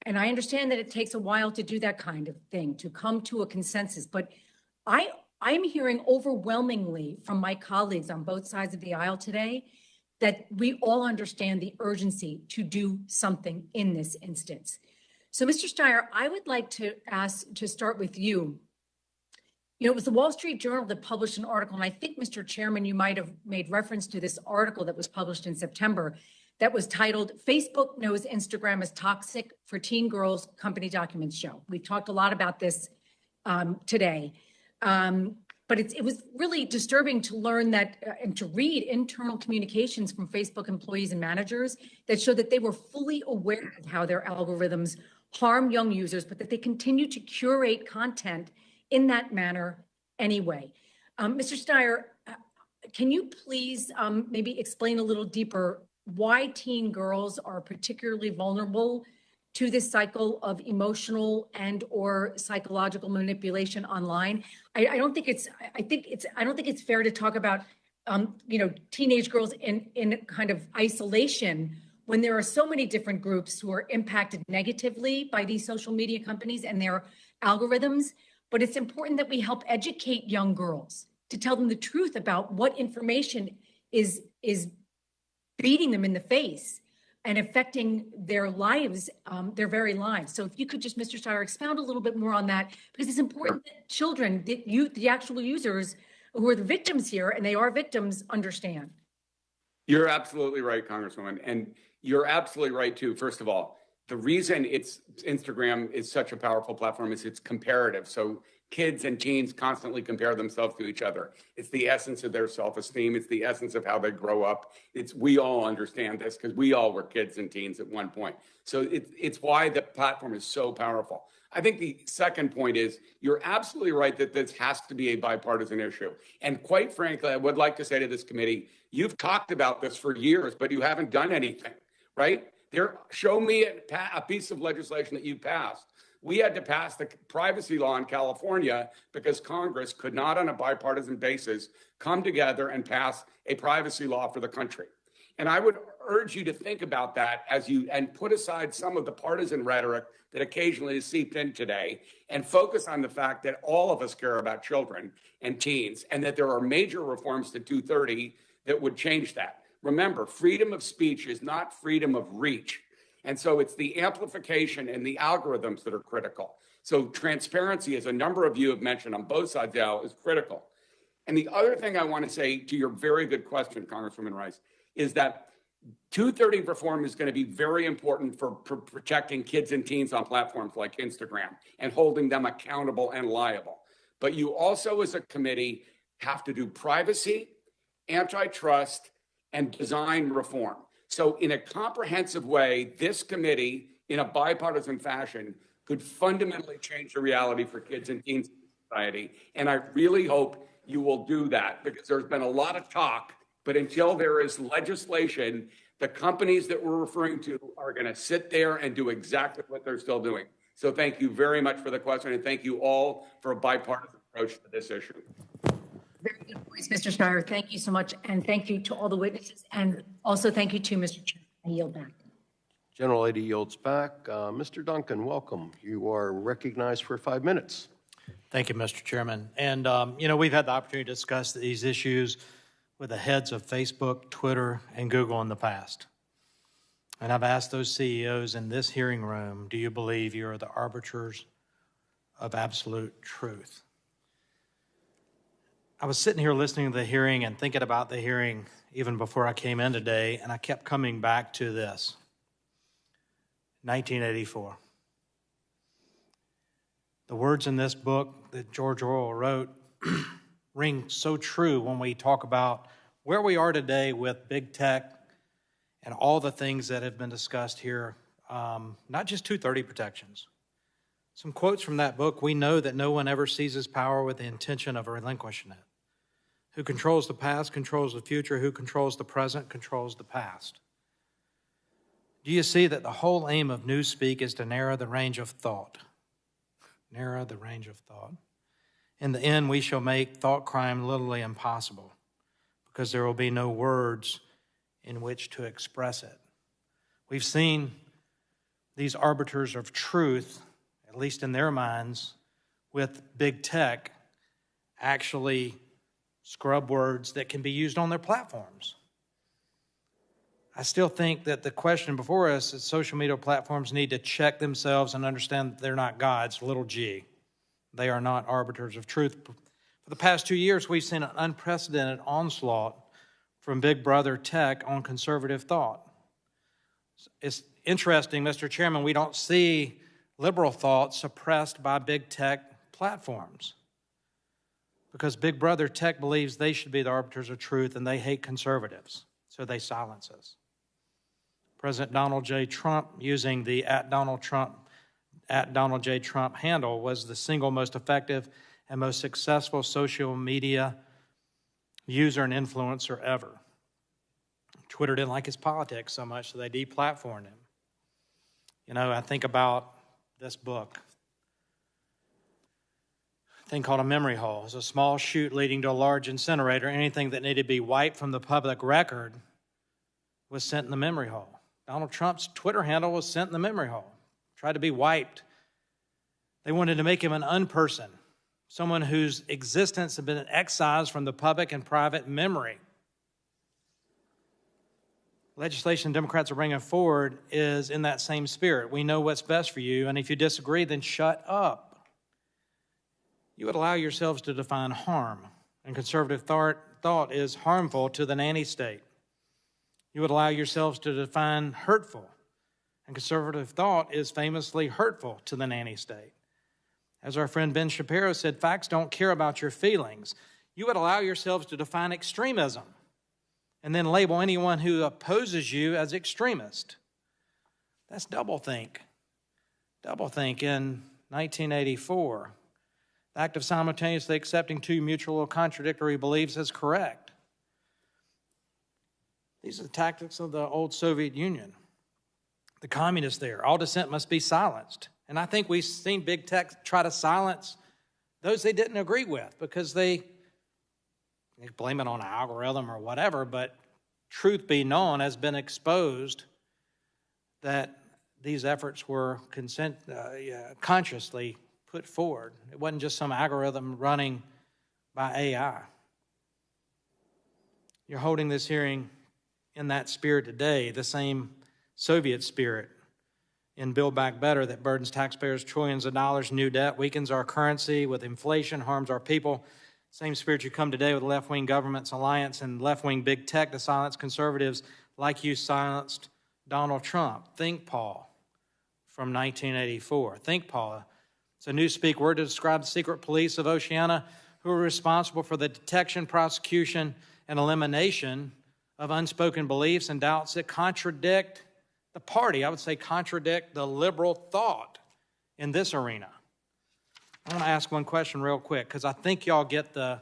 And I understand that it takes a while to do that kind of thing, to come to a consensus. But I'm hearing overwhelmingly from my colleagues on both sides of the aisle today that we all understand the urgency to do something in this instance. So, Mr. Steyer, I would like to ask to start with you. You know, it was the Wall Street Journal that published an article, and I think, Mr. Chairman, you might have made reference to this article that was published in September that was titled, "Facebook Knows Instagram is Toxic for Teen Girls, Company Documents Show." We've talked a lot about this today. But it was really disturbing to learn that and to read internal communications from Facebook employees and managers that showed that they were fully aware of how their algorithms harm young users, but that they continue to curate content in that manner anyway. Mr. Steyer, can you please maybe explain a little deeper why teen girls are particularly vulnerable to this cycle of emotional and or psychological manipulation online? I don't think it's fair to talk about teenage girls in kind of isolation when there are so many different groups who are impacted negatively by these social media companies and their algorithms. But it's important that we help educate young girls to tell them the truth about what information is beating them in the face and affecting their lives, their very lives. So if you could just, Mr. Steyer, expound a little bit more on that, because it's important that children, the actual users who are the victims here, and they are victims, understand. You're absolutely right, Congresswoman. And you're absolutely right, too. First of all, the reason Instagram is such a powerful platform is it's comparative. So kids and teens constantly compare themselves to each other. It's the essence of their self-esteem. It's the essence of how they grow up. We all understand this because we all were kids and teens at one point. So it's why the platform is so powerful. I think the second point is you're absolutely right that this has to be a bipartisan issue. And quite frankly, I would like to say to this committee, you've talked about this for years, but you haven't done anything, right? Show me a piece of legislation that you passed. We had to pass the privacy law in California because Congress could not, on a bipartisan basis, come together and pass a privacy law for the country. And I would urge you to think about that and put aside some of the partisan rhetoric that occasionally is seeped in today and focus on the fact that all of us care about children and teens and that there are major reforms to 230 that would change that. Remember, freedom of speech is not freedom of reach. And so it's the amplification and the algorithms that are critical. So transparency, as a number of you have mentioned on both sides now, is critical. And the other thing I want to say to your very good question, Congresswoman Rice, is that 230 reform is going to be very important for protecting kids and teens on platforms like Instagram and holding them accountable and liable. But you also, as a committee, have to do privacy, antitrust, and design reform. So in a comprehensive way, this committee, in a bipartisan fashion, could fundamentally change the reality for kids and teens in society. And I really hope you will do that, because there's been a lot of talk, but until there is legislation, the companies that we're referring to are going to sit there and do exactly what they're still doing. So thank you very much for the question, and thank you all for a bipartisan approach to this issue. Very good points, Mr. Steyer. Thank you so much. And thank you to all the witnesses. And also thank you to Mr. Chair. I yield back. General Lady yields back. Mr. Duncan, welcome. You are recognized for 5 minutes. Thank you, Mr. Chairman. And, we've had the opportunity to discuss these issues with the heads of Facebook, Twitter, and Google in the past. And I've asked those CEOs in this hearing room, do you believe you are the arbiters of absolute truth? I was sitting here listening to the hearing and thinking about the hearing even before I came in today, and I kept coming back to this. 1984. The words in this book that George Orwell wrote ring so true when we talk about where we are today with big tech and all the things that have been discussed here, not just 230 protections. Some quotes from that book: we know that no one ever seizes power with the intention of relinquishing it. Who controls the past controls the future. Who controls the present controls the past. Do you see that the whole aim of newspeak is to narrow the range of thought? Narrow the range of thought. In the end, we shall make thought crime literally impossible because there will be no words in which to express it. We've seen these arbiters of truth, at least in their minds, with big tech, actually scrub words that can be used on their platforms. I still think that the question before us is social media platforms need to check themselves and understand that they're not gods, little g. They are not arbiters of truth. For the past 2 years, we've seen an unprecedented onslaught from Big Brother tech on conservative thought. It's interesting, Mr. Chairman, we don't see liberal thought suppressed by big tech platforms because Big Brother tech believes they should be the arbiters of truth and they hate conservatives, so they silence us. President Donald J. Trump, using the @Donald J. Trump handle, was the single most effective and most successful social media user and influencer ever. Twitter didn't like his politics so much, so they deplatformed him. You know, I think about this book, a thing called a memory hole. It's a small chute leading to a large incinerator. Anything that needed to be wiped from the public record was sent in the memory hole. Donald Trump's Twitter handle was sent in the memory hole, tried to be wiped. They wanted to make him an unperson, someone whose existence had been excised from the public and private memory. Legislation Democrats are bringing forward is in that same spirit. We know what's best for you, and if you disagree, then shut up. You would allow yourselves to define harm, and conservative thought is harmful to the nanny state. You would allow yourselves to define hurtful, and conservative thought is famously hurtful to the nanny state. As our friend Ben Shapiro said, facts don't care about your feelings. You would allow yourselves to define extremism and then label anyone who opposes you as extremist. That's doublethink. Doublethink in 1984. The act of simultaneously accepting two mutual contradictory beliefs as correct. These are the tactics of the old Soviet Union. The communists there, all dissent must be silenced. And I think we've seen big tech try to silence those they didn't agree with because they blame it on an algorithm or whatever, but truth be known, has been exposed that these efforts were consciously put forward. It wasn't just some algorithm running by AI. You're holding this hearing in that spirit today, the same Soviet spirit in Build Back Better that burdens taxpayers trillions of dollars in new debt, weakens our currency with inflation, harms our people. Same spirit you come today with left-wing government's alliance and left-wing big tech to silence conservatives like you silenced Donald Trump. Think Paul from 1984. Think Paul. It's a newspeak word to describe the secret police of Oceania who are responsible for the detection, prosecution, and elimination of unspoken beliefs and doubts that contradict the party. I would say contradict the liberal thought in this arena. I want to ask one question real quick because I think y'all get the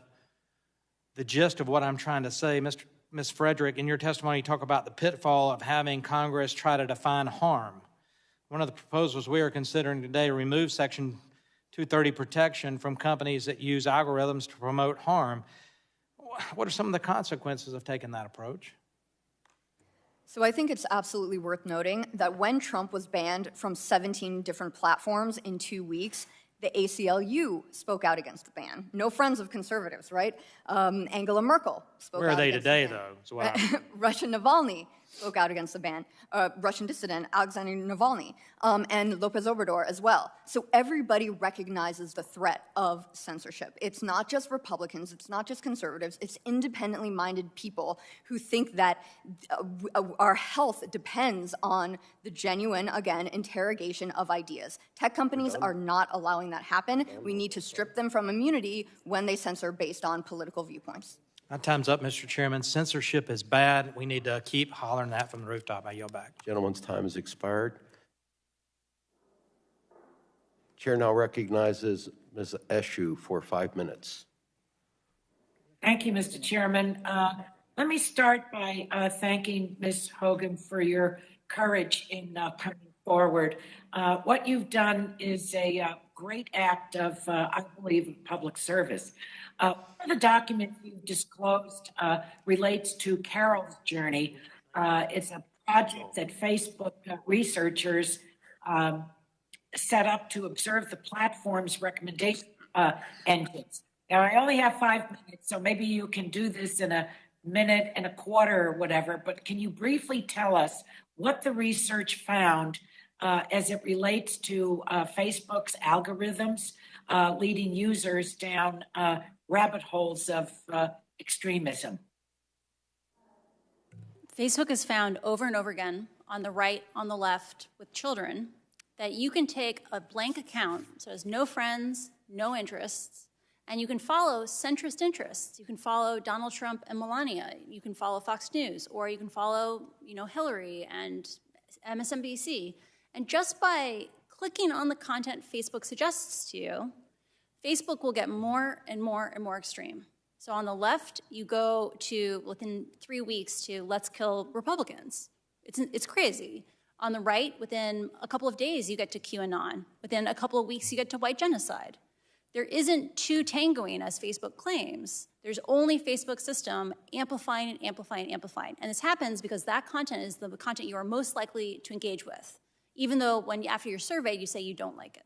gist of what I'm trying to say. Ms. Frederick, in your testimony, you talk about the pitfall of having Congress try to define harm. One of the proposals we are considering today removes Section 230 protection from companies that use algorithms to promote harm. What are some of the consequences of taking that approach? So I think it's absolutely worth noting that when Trump was banned from 17 different platforms in 2 weeks, the ACLU spoke out against the ban. No friends of conservatives, right? Angela Merkel spoke out. Where are they against today, the ban. though, as well? Russia Navalny spoke out against the ban, Russian dissident Alexei Navalny, and Lopez Obrador as well. So everybody recognizes the threat of censorship. It's not just Republicans, it's not just conservatives, it's independently minded people who think that our health depends on the genuine, again, interrogation of ideas. Tech companies are not allowing that happen. We need to strip them from immunity when they censor based on political viewpoints. My time's up, Mr. Chairman. Censorship is bad. We need to keep hollering that from the rooftop. I yield back. Gentleman's time has expired. Chair now recognizes Ms. Eshoo for 5 minutes. Thank you, Mr. Chairman. Let me start by thanking Ms. Haugen for your courage in coming forward. What you've done is a great act of, I believe, public service. One of the documents you've disclosed relates to Carol's journey. It's a project that Facebook researchers set up to observe the platform's recommendation engines. Now, I only have 5 minutes, so maybe you can do this in a minute and a quarter or whatever, but can you briefly tell us what the research found as it relates to Facebook's algorithms leading users down rabbit holes of extremism? Facebook has found over and over again, on the right, on the left, with children, that you can take a blank account, so it has no friends, no interests, and you can follow centrist interests. You can follow Donald Trump and Melania. You can follow Fox News, or you can follow, Hillary and MSNBC. And just by clicking on the content Facebook suggests to you, Facebook will get more and more and more extreme. So on the left, you go to, within 3 weeks, to let's kill Republicans. It's crazy. On the right, within a couple of days, you get to QAnon. Within a couple of weeks, you get to white genocide. There isn't two tangoing, as Facebook claims. There's only Facebook system amplifying and amplifying and amplifying. And this happens because that content is the content you are most likely to engage with, even though after you're surveyed, you say you don't like it.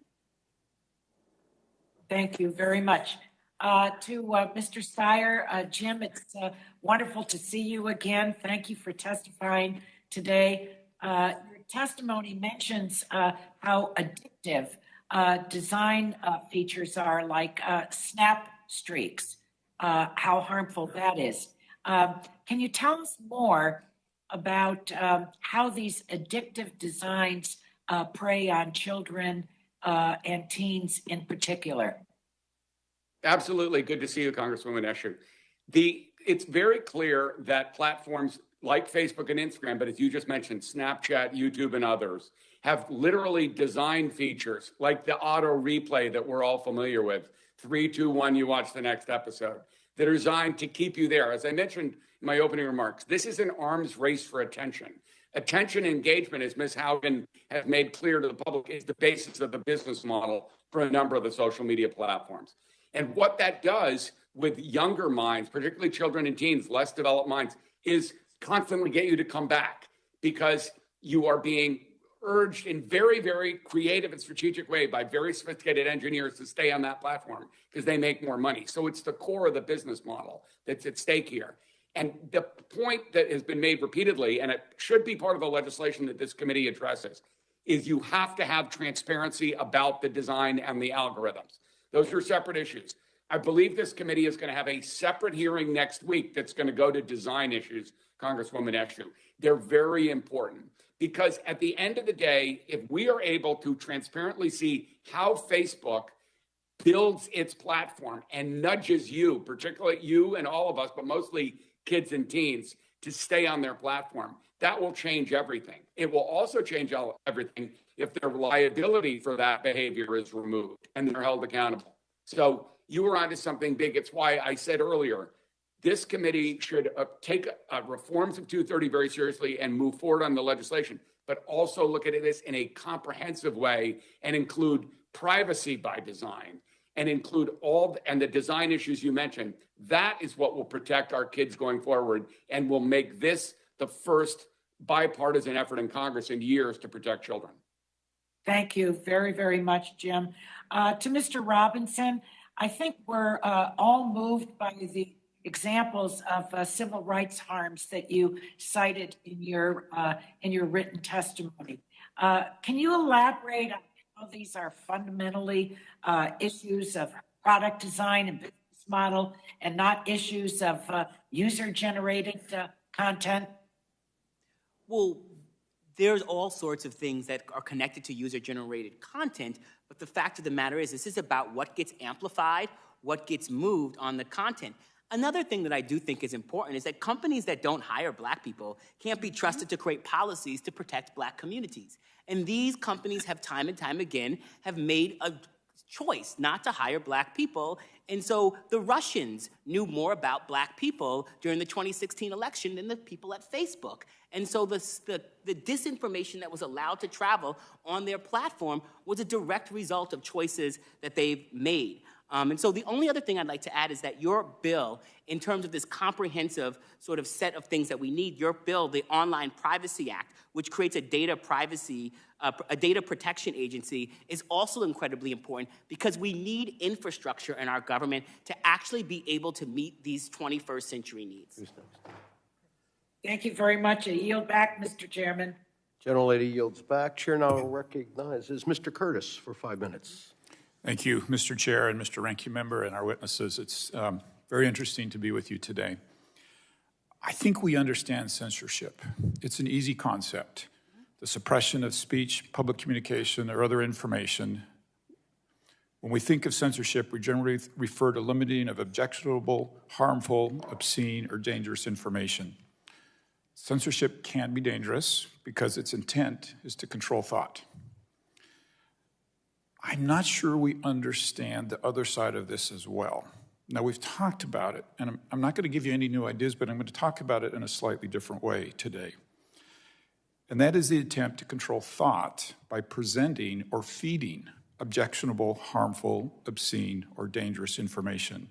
Thank you very much. To Mr. Steyer, Jim, it's wonderful to see you again. Thank you for testifying today. Your testimony mentions how addictive design features are, like snap streaks, how harmful that is. Can you tell us more about how these addictive designs prey on children and teens in particular? Absolutely. Good to see you, Congresswoman Eshoo. It's very clear that platforms like Facebook and Instagram, but as you just mentioned, Snapchat, YouTube, and others, have literally designed features like the auto replay that we're all familiar with. 3, 2, 1, you watch the next episode. That are designed to keep you there. As I mentioned in my opening remarks, this is an arms race for attention. Attention engagement, as Ms. Haugen has made clear to the public, is the basis of the business model for a number of the social media platforms. And what that does with younger minds, particularly children and teens, less developed minds, is constantly get you to come back because you are being urged in very, very creative and strategic way by very sophisticated engineers to stay on that platform because they make more money. So it's the core of the business model that's at stake here. And the point that has been made repeatedly, and it should be part of the legislation that this committee addresses, is you have to have transparency about the design and the algorithms. Those are separate issues. I believe this committee is going to have a separate hearing next week that's going to go to design issues, Congresswoman Eshoo. They're very important because at the end of the day, if we are able to transparently see how Facebook builds its platform and nudges you, particularly you and all of us, but mostly kids and teens, to stay on their platform, that will change everything. It will also change everything if their liability for that behavior is removed and they're held accountable. So you were onto something big. It's why I said earlier, this committee should take reforms of 230 very seriously and move forward on the legislation, but also look at this in a comprehensive way and include privacy by design and include and the design issues you mentioned. That is what will protect our kids going forward and will make this the first bipartisan effort in Congress in years to protect children. Thank you very, very much, Jim. To Mr. Robinson, I think we're all moved by the examples of civil rights harms that you cited in your written testimony. Can you elaborate on how these are fundamentally issues of product design and business model and not issues of user-generated content? Well, there's all sorts of things that are connected to user-generated content, but the fact of the matter is this is about what gets amplified, what gets moved on the content. Another thing that I do think is important is that companies that don't hire Black people can't be trusted to create policies to protect Black communities. And these companies have time and time again have made a choice not to hire Black people. And so the Russians knew more about Black people during the 2016 election than the people at Facebook. And so the disinformation that was allowed to travel on their platform was a direct result of choices that they've made. And so the only other thing I'd like to add is that your bill, in terms of this comprehensive sort of set of things that we need, your bill, the Online Privacy Act, which creates a data protection agency, is also incredibly important because we need infrastructure in our government to actually be able to meet these 21st century needs. Thank you very much. I yield back, Mr. Chairman. Gentlelady yields back. Chair now recognizes Mr. Curtis for 5 minutes. Thank you, Mr. Chair and Mr. Ranking Member and our witnesses. It's very interesting to be with you today. I think we understand censorship. It's an easy concept. The suppression of speech, public communication, or other information. When we think of censorship, we generally refer to limiting of objectionable, harmful, obscene, or dangerous information. Censorship can be dangerous because its intent is to control thought. I'm not sure we understand the other side of this as well. Now, we've talked about it, and I'm not going to give you any new ideas, but I'm going to talk about it in a slightly different way today. And that is the attempt to control thought by presenting or feeding objectionable, harmful, obscene, or dangerous information.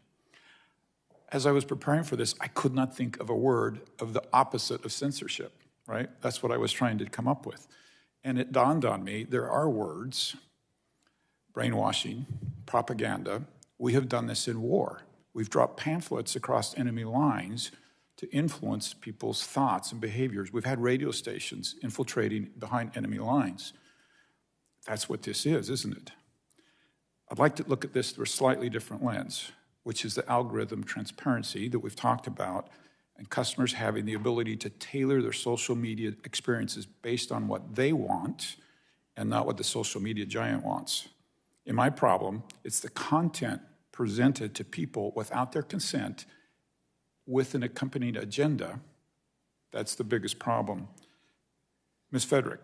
As I was preparing for this, I could not think of a word of the opposite of censorship, right? That's what I was trying to come up with. And it dawned on me, there are words: brainwashing, propaganda. We have done this in war. We've dropped pamphlets across enemy lines to influence people's thoughts and behaviors. We've had radio stations infiltrating behind enemy lines. That's what this is, isn't it? I'd like to look at this through a slightly different lens, which is the algorithm transparency that we've talked about, and customers having the ability to tailor their social media experiences based on what they want and not what the social media giant wants. In my problem, it's the content presented to people without their consent with an accompanying agenda. That's the biggest problem. Ms. Frederick,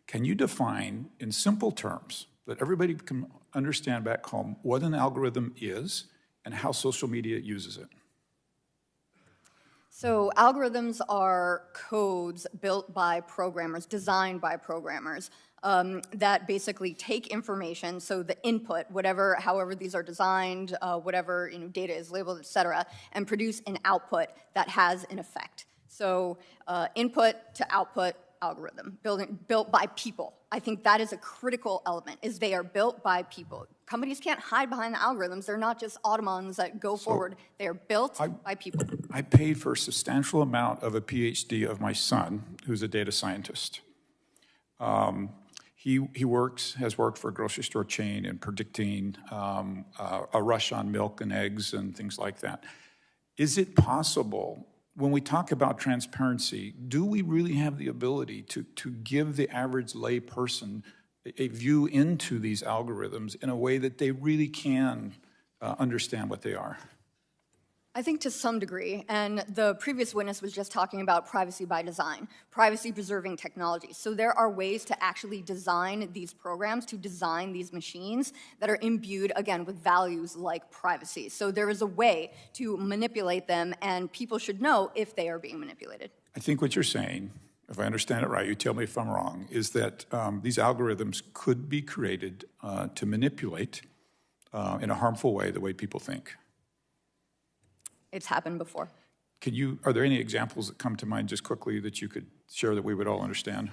can you define in simple terms that everybody can understand back home what an algorithm is and how social media uses it? So algorithms are codes built by programmers, designed by programmers, that basically take information, so the input, however these are designed, whatever data is labeled, et cetera, and produce an output that has an effect. So input to output algorithm, built by people. I think that is a critical element, is they are built by people. Companies can't hide behind the algorithms. They're not just automons that go forward. They are built by people. I paid for a substantial amount of a PhD of my son, who's a data scientist. He has worked for a grocery store chain in predicting a rush on milk and eggs and things like that. Is it possible, when we talk about transparency, do we really have the ability to give the average lay person a view into these algorithms in a way that they really can understand what they are? I think to some degree, and the previous witness was just talking about privacy by design, privacy-preserving technology. So there are ways to actually design these programs, to design these machines that are imbued, again, with values like privacy. So there is a way to manipulate them, and people should know if they are being manipulated. I think what you're saying, if I understand it right, you tell me if I'm wrong, is that these algorithms could be created to manipulate in a harmful way the way people think. It's happened before. Are there any examples that come to mind just quickly that you could share that we would all understand?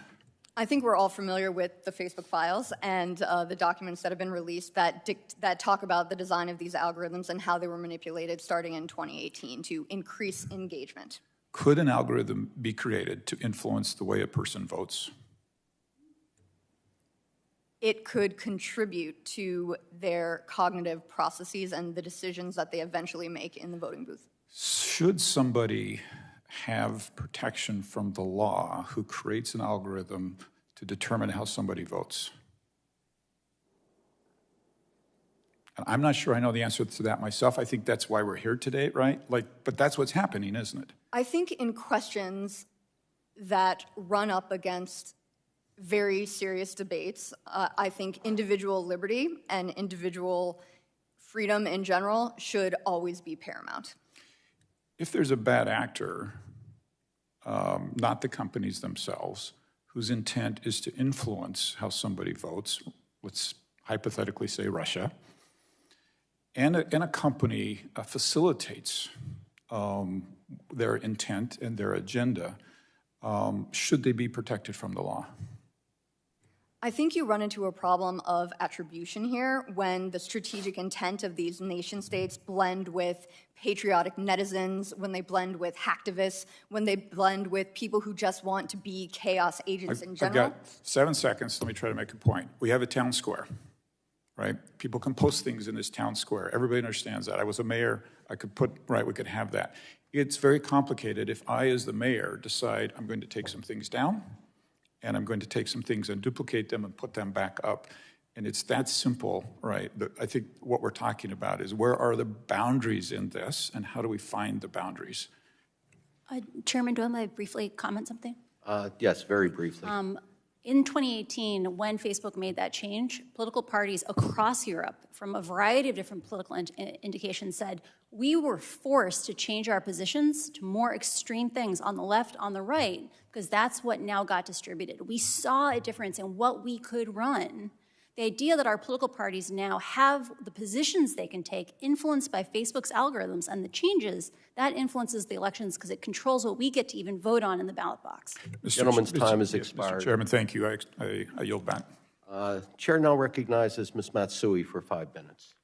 I think we're all familiar with the Facebook files and the documents that have been released that talk about the design of these algorithms and how they were manipulated starting in 2018 to increase engagement. Could an algorithm be created to influence the way a person votes? It could contribute to their cognitive processes and the decisions that they eventually make in the voting booth. Should somebody have protection from the law who creates an algorithm to determine how somebody votes? And I'm not sure I know the answer to that myself. I think that's why we're here today, right? But that's what's happening, isn't it? I think in questions that run up against very serious debates, I think individual liberty and individual freedom in general should always be paramount. If there's a bad actor, not the companies themselves, whose intent is to influence how somebody votes, let's hypothetically say Russia, and a company facilitates their intent and their agenda, should they be protected from the law? I think you run into a problem of attribution here when the strategic intent of these nation states blend with patriotic netizens, when they blend with hacktivists, when they blend with people who just want to be chaos agents in general. I've got 7 seconds. Let me try to make a point. We have a town square, right? People can post things in this town square. Everybody understands that. I was a mayor. I could we could have that. It's very complicated if I, as the mayor, decide I'm going to take some things down and I'm going to take some things and duplicate them and put them back up. And it's that simple, right? I think what we're talking about is where are the boundaries in this and how do we find the boundaries? Chairman Doyle, may I briefly comment something? Yes, very briefly. In 2018, when Facebook made that change, political parties across Europe from a variety of different political indications said, we were forced to change our positions to more extreme things on the left, on the right, because that's what now got distributed. We saw a difference in what we could run. The idea that our political parties now have the positions they can take influenced by Facebook's algorithms and the changes, that influences the elections because it controls what we get to even vote on in the ballot box. Gentleman's time has expired. Mr. Chairman, thank you. I yield back. Chair now recognizes Ms. Matsui for 5 minutes.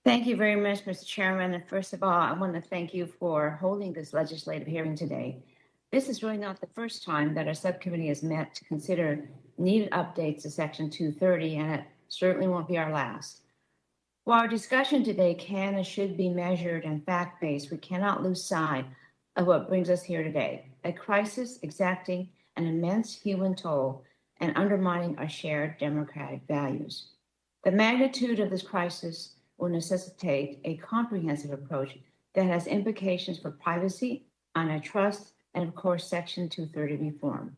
Thank you very much, Mr. Chairman. And first of all, I want to thank you for holding this legislative hearing today. This is really not the first time that our subcommittee has met to consider needed updates to Section 230, and it certainly won't be our last. While our discussion today can and should be measured and fact-based, we cannot lose sight of what brings us here today, a crisis exacting an immense human toll and undermining our shared democratic values. The magnitude of this crisis will necessitate a comprehensive approach that has implications for privacy, antitrust, and of course, Section 230 reform.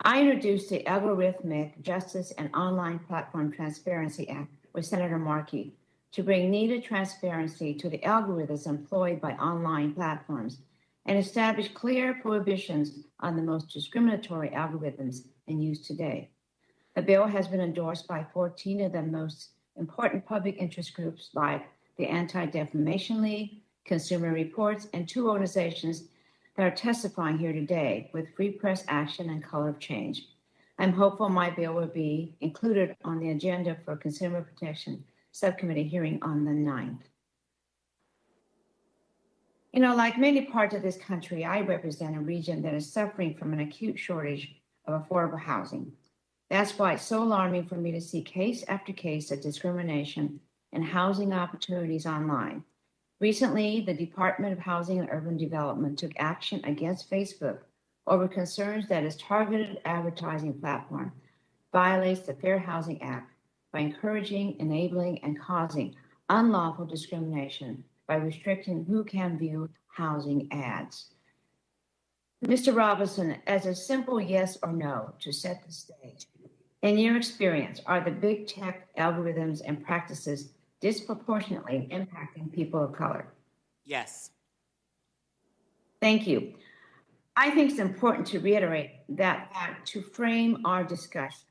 I introduced the Algorithmic Justice and Online Platform Transparency Act with Senator Markey to bring needed transparency to the algorithms employed by online platforms and establish clear prohibitions on the most discriminatory algorithms in use today. The bill has been endorsed by 14 of the most important public interest groups like the Anti-Defamation League, Consumer Reports, and 2 organizations that are testifying here today with Free Press Action and Color of Change. I'm hopeful my bill will be included on the agenda for Consumer Protection Subcommittee hearing on the 9th. You know, like many parts of this country, I represent a region that is suffering from an acute shortage of affordable housing. That's why it's so alarming for me to see case after case of discrimination and housing opportunities online. Recently, the Department of Housing and Urban Development took action against Facebook over concerns that its targeted advertising platform violates the Fair Housing Act by encouraging, enabling, and causing unlawful discrimination by restricting who can view housing ads. Mr. Robinson, as a simple yes or no to set the stage, in your experience, are the big tech algorithms and practices disproportionately impacting people of color? Yes. Thank you. I think it's important to reiterate that fact to frame our discussion.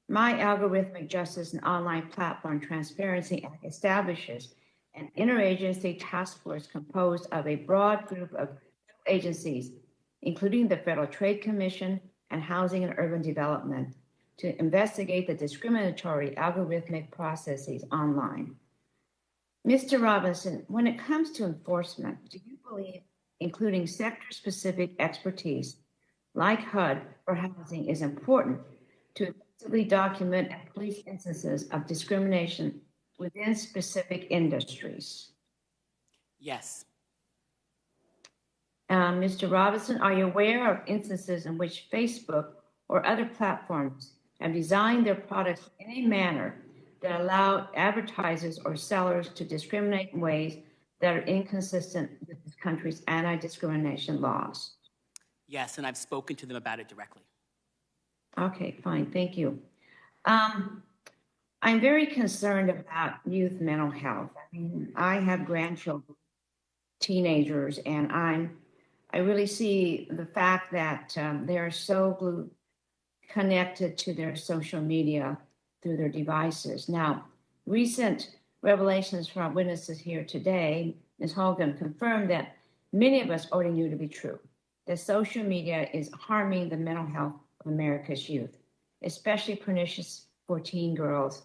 My Algorithmic Justice and Online Platform Transparency Act establishes an interagency task force composed of a broad group of agencies including the Federal Trade Commission and Housing and Urban Development, to investigate the discriminatory algorithmic processes online. Mr. Robinson, when it comes to enforcement, do you believe including sector-specific expertise like HUD for housing is important to effectively document and police instances of discrimination within specific industries? Yes. Mr. Robinson, are you aware of instances in which Facebook or other platforms have designed their products in a manner that allow advertisers or sellers to discriminate in ways that are inconsistent with this country's anti-discrimination laws? Yes, and I've spoken to them about it directly. Okay, fine, thank you. I'm very concerned about youth mental health. I mean, I have grandchildren, teenagers, and I really see the fact that they're so connected to their social media through their devices. Now, recent revelations from our witnesses here today, Ms. Haugen, confirmed that many of us already knew to be true, that social media is harming the mental health of America's youth, especially pernicious for teen girls,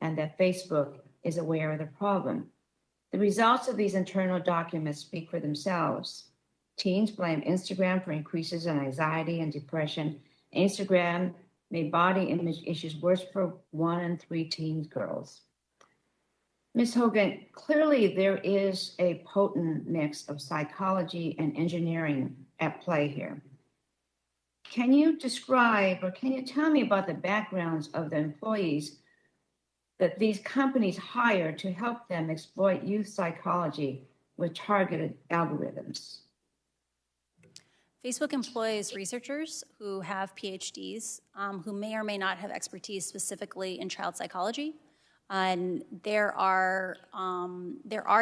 and that Facebook is aware of the problem. The results of these internal documents speak for themselves. Teens blame Instagram for increases in anxiety and depression. Instagram made body image issues worse for 1 in 3 teen girls. Ms. Haugen, clearly there is a potent mix of psychology and engineering at play here. Can you describe, or can you tell me about the backgrounds of the employees that these companies hire to help them exploit youth psychology with targeted algorithms? Facebook employs researchers who have PhDs who may or may not have expertise specifically in child psychology. And there are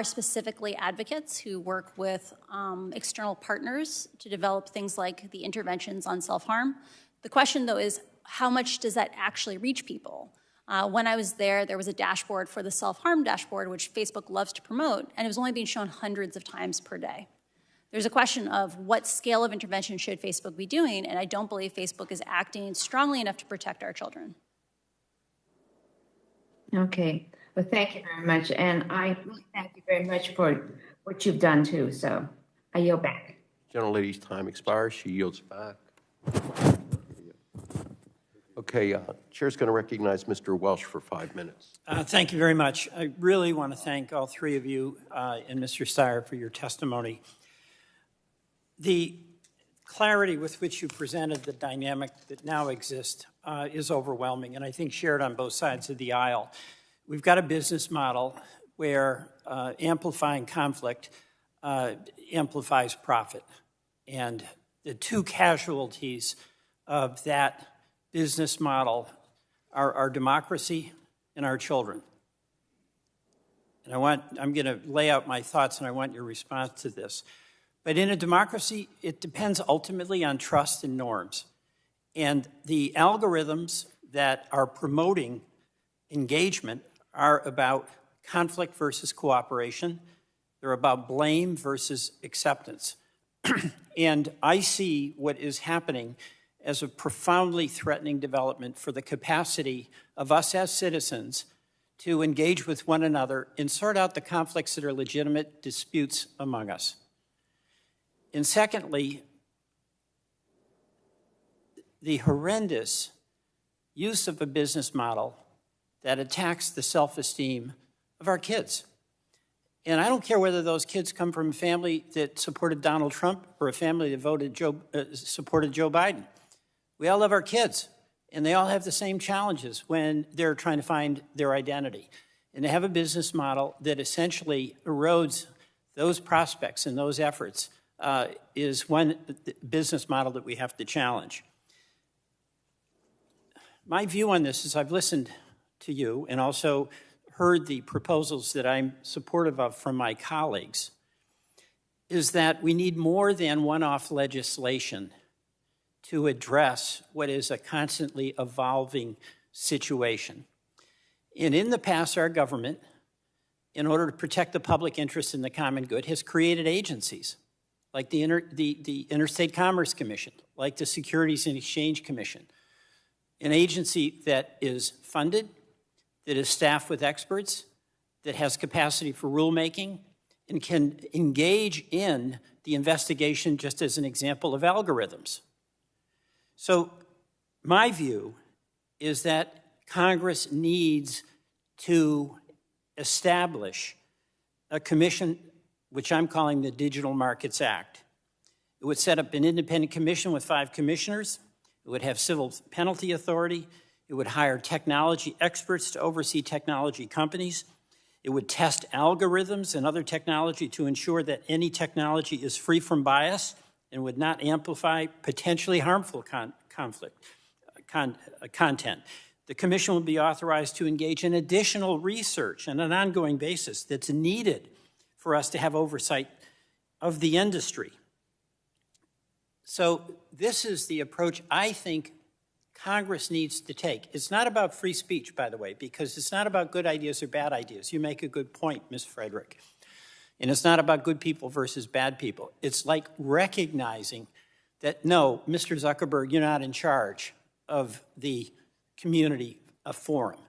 specifically advocates who work with external partners to develop things like the interventions on self-harm. The question, though, is how much does that actually reach people? When I was there was a dashboard for the self-harm dashboard, which Facebook loves to promote, and it was only being shown hundreds of times per day. There's a question of what scale of intervention should Facebook be doing, and I don't believe Facebook is acting strongly enough to protect our children. Okay, well, thank you very much. And I really thank you very much for what you've done too. So I yield back. Gentlelady's time expires. She yields back. Okay, Chair's going to recognize Mr. Welsh for 5 minutes. Thank you very much. I really want to thank all three of you and Mr. Steyer for your testimony. The clarity with which you presented the dynamic that now exists is overwhelming, and I think shared on both sides of the aisle. We've got a business model where amplifying conflict amplifies profit, and the two casualties of that business model are our democracy and our children. And I'm going to lay out my thoughts, and I want your response to this. But in a democracy, it depends ultimately on trust and norms. And the algorithms that are promoting engagement are about conflict versus cooperation. They're about blame versus acceptance. And I see what is happening as a profoundly threatening development for the capacity of us as citizens to engage with one another and sort out the conflicts that are legitimate disputes among us. And secondly, the horrendous use of a business model that attacks the self-esteem of our kids. And I don't care whether those kids come from a family that supported Donald Trump or a family that supported Joe Biden. We all love our kids, and they all have the same challenges when they're trying to find their identity. And to have a business model that essentially erodes those prospects and those efforts is one business model that we have to challenge. My view on this is I've listened to you and also heard the proposals that I'm supportive of from my colleagues, is that we need more than one-off legislation to address what is a constantly evolving situation. And in the past, our government, in order to protect the public interest and the common good, has created agencies. like the Interstate Commerce Commission, like the Securities and Exchange Commission, an agency that is funded, that is staffed with experts, that has capacity for rulemaking, and can engage in the investigation, just as an example of algorithms. So my view is that Congress needs to establish a commission, which I'm calling the Digital Markets Act. It would set up an independent commission with 5 commissioners. It would have civil penalty authority. It would hire technology experts to oversee technology companies. It would test algorithms and other technology to ensure that any technology is free from bias and would not amplify potentially harmful content. The commission will be authorized to engage in additional research on an ongoing basis that's needed for us to have oversight of the industry. So this is the approach I think Congress needs to take. It's not about free speech, by the way, because it's not about good ideas or bad ideas. You make a good point, Ms. Frederick. And it's not about good people versus bad people. It's like recognizing that, no, Mr. Zuckerberg, you're not in charge of the community forum,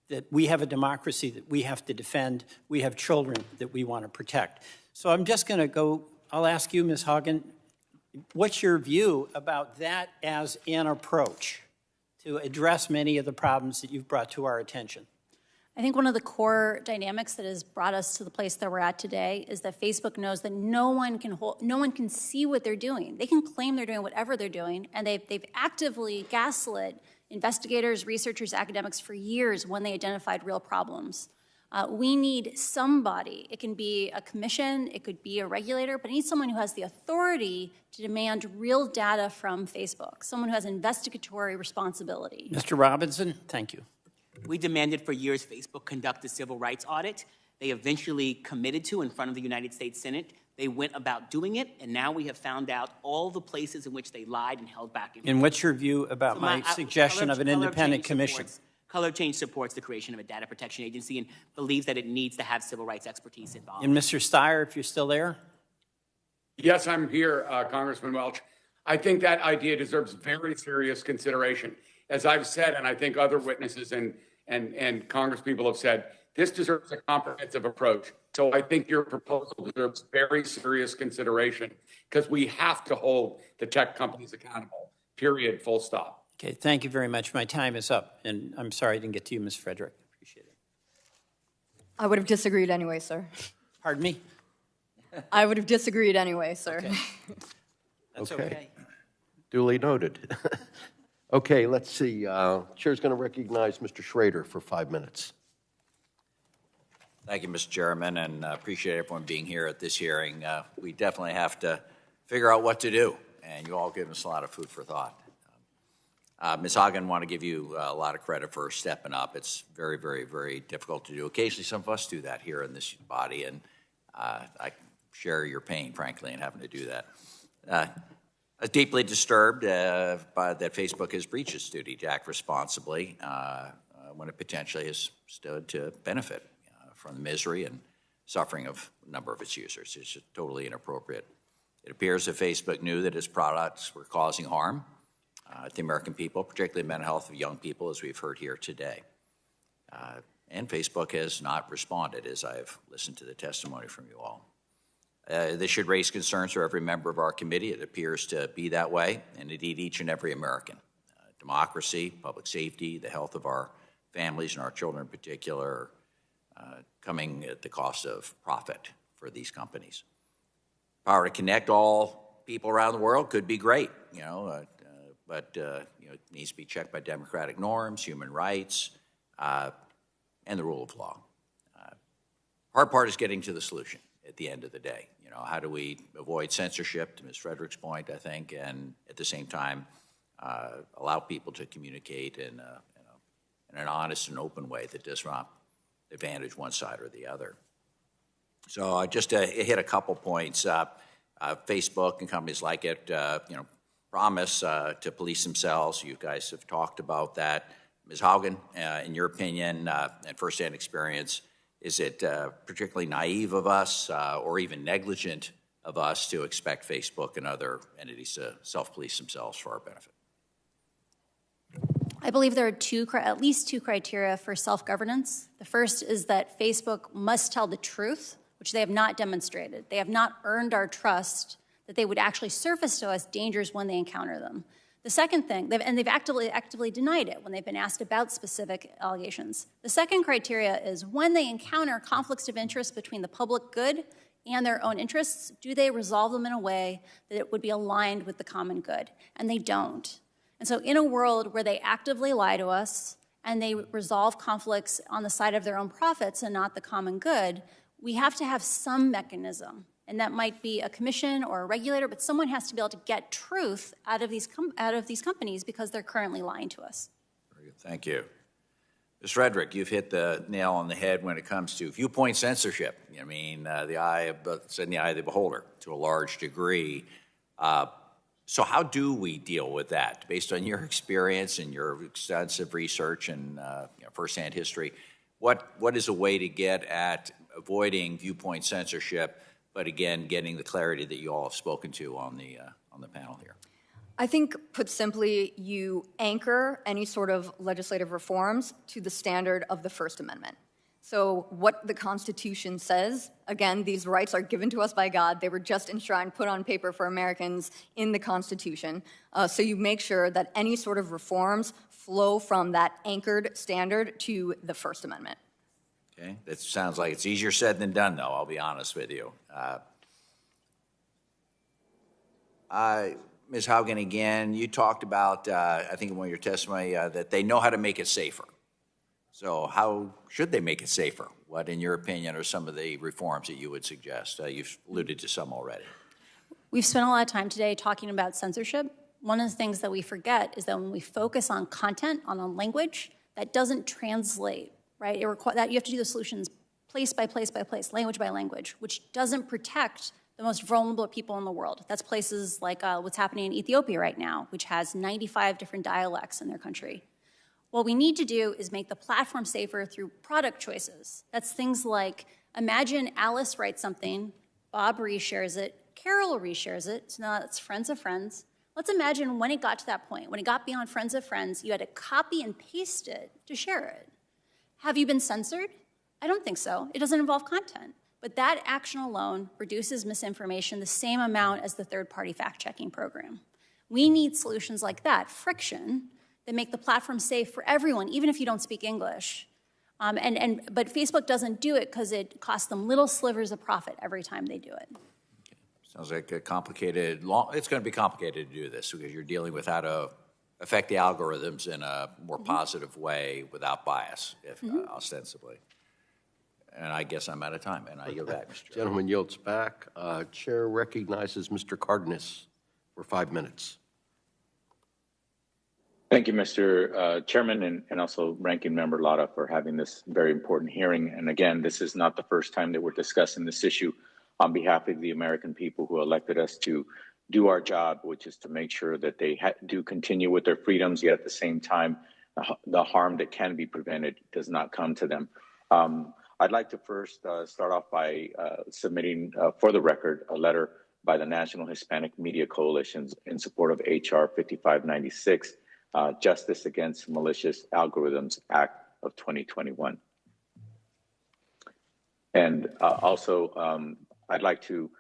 that we have a democracy that we have to defend, we have children that we want to protect. So I'm just going to go, I'll ask you, Ms. Haugen, what's your view about that as an approach to address many of the problems that you've brought to our attention? I think one of the core dynamics that has brought us to the place that we're at today is that Facebook knows that no one can see what they're doing. They can claim they're doing whatever they're doing, and they've actively gaslit investigators, researchers, academics for years when they identified real problems. We need somebody. It can be a commission, it could be a regulator, but it needs someone who has the authority to demand real data from Facebook, someone who has investigatory responsibility. Mr. Robinson, thank you. We demanded for years Facebook conduct a civil rights audit. They eventually committed to in front of the United States Senate. They went about doing it, and now we have found out all the places in which they lied and held back information. And what's your view about my suggestion of an independent commission? Color Change supports the creation of a data protection agency and believes that it needs to have civil rights expertise involved. And Mr. Steyer, if you're still there? Yes, I'm here, Congressman Welch. I think that idea deserves very serious consideration. As I've said, and I think other witnesses and congresspeople have said, this deserves a comprehensive approach. So I think your proposal deserves very serious consideration because we have to hold the tech companies accountable, period, full stop. Okay, thank you very much. My time is up, and I'm sorry I didn't get to you, Ms. Frederick. Appreciate it. I would have disagreed anyway, sir. Pardon me? I would have disagreed anyway, sir. Okay. That's okay. Duly noted. Okay, let's see. Chair's going to recognize Mr. Schrader for 5 minutes. Thank you, Mr. Chairman, and appreciate everyone being here at this hearing. We definitely have to figure out what to do, and you all give us a lot of food for thought. Ms. Haugen, I want to give you a lot of credit for stepping up. It's very, very, very difficult to do. Occasionally, some of us do that here in this body, and I share your pain, frankly, in having to do that. I'm deeply disturbed by that Facebook has breached its duty to act responsibly when it potentially has stood to benefit from the misery and suffering of a number of its users. It's just totally inappropriate. It appears that Facebook knew that its products were causing harm to the American people, particularly the mental health of young people, as we've heard here today. And Facebook has not responded, as I've listened to the testimony from you all. This should raise concerns for every member of our committee. It appears to be that way, and indeed each and every American. Democracy, public safety, the health of our families and our children in particular are coming at the cost of profit for these companies. Power to connect all people around the world could be great, but it needs to be checked by democratic norms, human rights, and the rule of law. Hard part is getting to the solution at the end of the day. How do we avoid censorship, to Ms. Frederick's point, I think, and at the same time allow people to communicate in an honest and open way that does not advantage one side or the other. So just to hit a couple points, Facebook and companies like it, promise to police themselves. You guys have talked about that. Ms. Haugen, in your opinion and firsthand experience, is it particularly naive of us or even negligent of us to expect Facebook and other entities to self-police themselves for our benefit? I believe there are at least two criteria for self-governance. The first is that Facebook must tell the truth, which they have not demonstrated. They have not earned our trust that they would actually surface to us dangers when they encounter them. The second thing, they've actively denied it when they've been asked about specific allegations. The second criteria is when they encounter conflicts of interest between the public good and their own interests, do they resolve them in a way that it would be aligned with the common good? And they don't. And so in a world where they actively lie to us and they resolve conflicts on the side of their own profits and not the common good, we have to have some mechanism. And that might be a commission or a regulator, but someone has to be able to get truth out of these companies because they're currently lying to us. Very good. Thank you. Ms. Frederick, you've hit the nail on the head when it comes to viewpoint censorship. I mean, it's in the eye of the beholder to a large degree. So how do we deal with that? Based on your experience and your extensive research and firsthand history, what is a way to get at avoiding viewpoint censorship, but again, getting the clarity that you all have spoken to on the panel here? I think, put simply, you anchor any sort of legislative reforms to the standard of the First Amendment. So what the Constitution says, again, these rights are given to us by God. They were just enshrined, put on paper for Americans in the Constitution. So you make sure that any sort of reforms flow from that anchored standard to the First Amendment. Okay, that sounds like it's easier said than done, though, I'll be honest with you. Ms. Haugen, again, you talked about, I think in one of your testimony, that they know how to make it safer. So how should they make it safer? What, in your opinion, are some of the reforms that you would suggest? You've alluded to some already. We've spent a lot of time today talking about censorship. One of the things that we forget is that when we focus on content, on language, that doesn't translate, right? That you have to do the solutions place by place by place, language by language, which doesn't protect the most vulnerable people in the world. That's places like what's happening in Ethiopia right now, which has 95 different dialects in their country. What we need to do is make the platform safer through product choices. That's things like, imagine Alice writes something, Bob reshares it, Carol reshares it, so now that's friends of friends. Let's imagine when it got to that point, when it got beyond friends of friends, you had to copy and paste it to share it. Have you been censored? I don't think so. It doesn't involve content. But that action alone reduces misinformation the same amount as the third-party fact-checking program. We need solutions like that, friction, that make the platform safe for everyone, even if you don't speak English. But Facebook doesn't do it because it costs them little slivers of profit every time they do it. Okay. Sounds like a complicated, it's going to be complicated to do this because you're dealing with how to affect the algorithms in a more positive way without bias, ostensibly. And I guess I'm out of time, and I yield back, Mr. Chair. Gentleman yields back. Chair recognizes Mr. Cardenas for 5 minutes. Thank you, Mr. Chairman, and also Ranking Member Lotta for having this very important hearing. And again, this is not the first time that we're discussing this issue on behalf of the American people who elected us to do our job, which is to make sure that they do continue with their freedoms, yet at the same time, the harm that can be prevented does not come to them. I'd like to first start off by submitting, for the record, a letter by the National Hispanic Media Coalition in support of H.R. 5596, Justice Against Malicious Algorithms Act of 2021. And also, I'd like to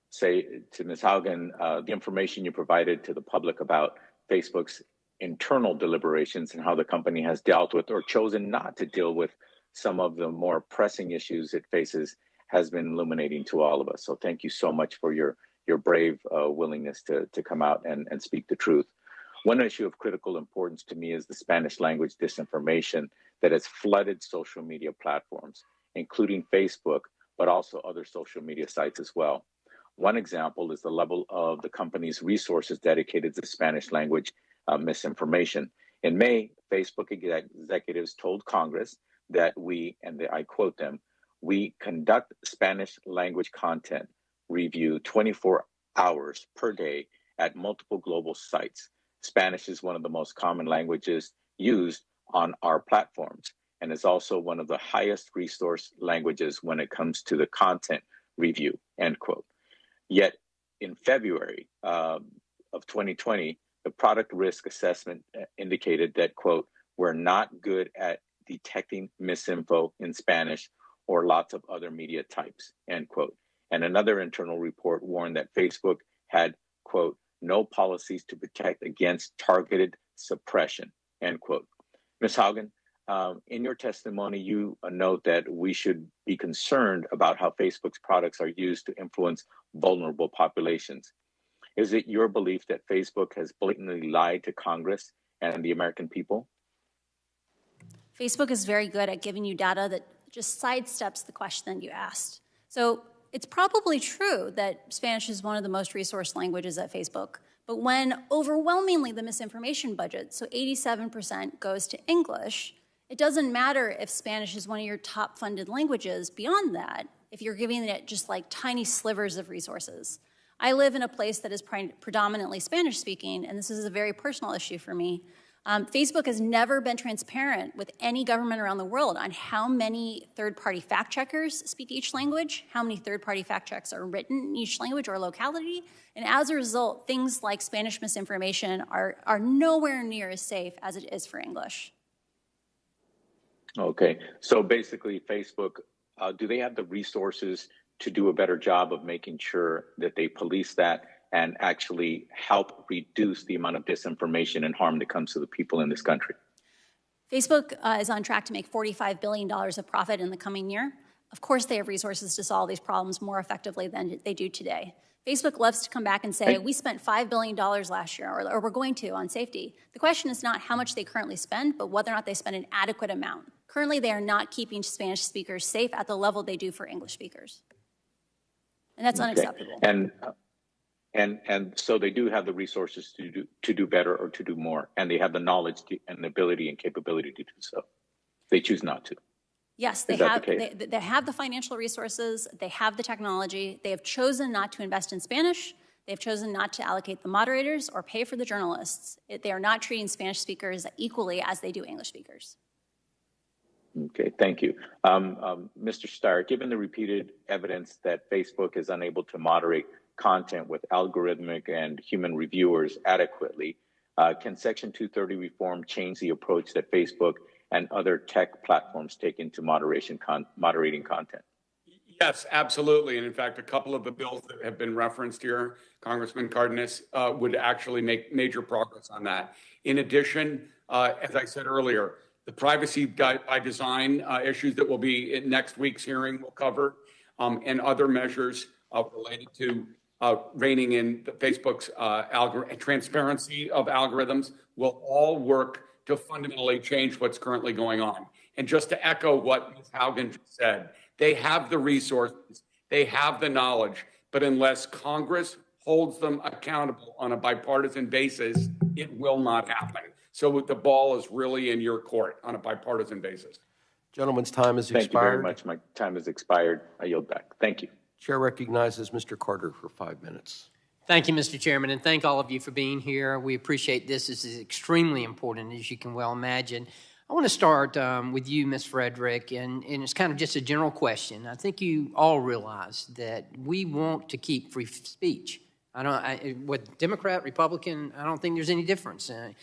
say to Ms. Haugen, the information you provided to the public about Facebook's internal deliberations and how the company has dealt with or chosen not to deal with some of the more pressing issues it faces has been illuminating to all of us. So thank you so much for your brave willingness to come out and speak the truth. One issue of critical importance to me is the Spanish language disinformation that has flooded social media platforms, including Facebook, but also other social media sites as well. One example is the level of the company's resources dedicated to Spanish language misinformation. In May, Facebook executives told Congress that I quote them, we conduct Spanish language content review 24 hours per day at multiple global sites. Spanish is one of the most common languages used on our platforms and is also one of the highest resource languages when it comes to the content review, end quote. Yet in February of 2020, the product risk assessment indicated that, quote, we're not good at detecting misinfo in Spanish or lots of other media types, end quote. And another internal report warned that Facebook had, quote, no policies to protect against targeted suppression, end quote. Ms. Haugen, in your testimony, you note that we should be concerned about how Facebook's products are used to influence vulnerable populations. Is it your belief that Facebook has blatantly lied to Congress and the American people? Facebook is very good at giving you data that just sidesteps the question that you asked. So it's probably true that Spanish is one of the most resourced languages at Facebook, but when overwhelmingly the misinformation budget, so 87% goes to English, it doesn't matter if Spanish is one of your top funded languages beyond that, if you're giving it just like tiny slivers of resources. I live in a place that is predominantly Spanish speaking, and this is a very personal issue for me. Facebook has never been transparent with any government around the world on how many third-party fact-checkers speak each language, how many third-party fact-checks are written in each language or locality, and as a result, things like Spanish misinformation are nowhere near as safe as it is for English. Okay, so basically Facebook, do they have the resources to do a better job of making sure that they police that and actually help reduce the amount of disinformation and harm that comes to the people in this country? Facebook is on track to make $45 billion of profit in the coming year. Of course, they have resources to solve these problems more effectively than they do today. Facebook loves to come back and say, we spent $5 billion last year, or we're going to, on safety. The question is not how much they currently spend, but whether or not they spend an adequate amount. Currently, they are not keeping Spanish speakers safe at the level they do for English speakers. And that's unacceptable. And so they do have the resources to do better or to do more, and they have the knowledge and the ability and capability to do so. They choose not to. Yes, they have the financial resources, they have the technology, they have chosen not to invest in Spanish, they've chosen not to allocate the moderators or pay for the journalists. They are not treating Spanish speakers equally as they do English speakers. Okay, thank you. Mr. Steyer, given the repeated evidence that Facebook is unable to moderate content with algorithmic and human reviewers adequately, can Section 230 reform change the approach that Facebook and other tech platforms take into moderating content? Yes, absolutely. And in fact, a couple of the bills that have been referenced here, Congressman Cardenas, would actually make major progress on that. In addition, as I said earlier, the privacy by design issues that will be in next week's hearing will cover, and other measures related to reining in Facebook's transparency of algorithms will all work to fundamentally change what's currently going on. And just to echo what Ms. Haugen said, they have the resources, they have the knowledge, but unless Congress holds them accountable on a bipartisan basis, it will not happen. So the ball is really in your court on a bipartisan basis. Gentleman's time has expired. Thank you very much. My time has expired. I yield back. Thank you. Chair recognizes Mr. Carter for 5 minutes. Thank you, Mr. Chairman, and thank all of you for being here. We appreciate this. This is extremely important, as you can well imagine. I want to start with you, Ms. Frederick, and it's kind of just a general question. I think you all realize that we want to keep free speech. With Democrat, Republican, I don't think there's any difference. If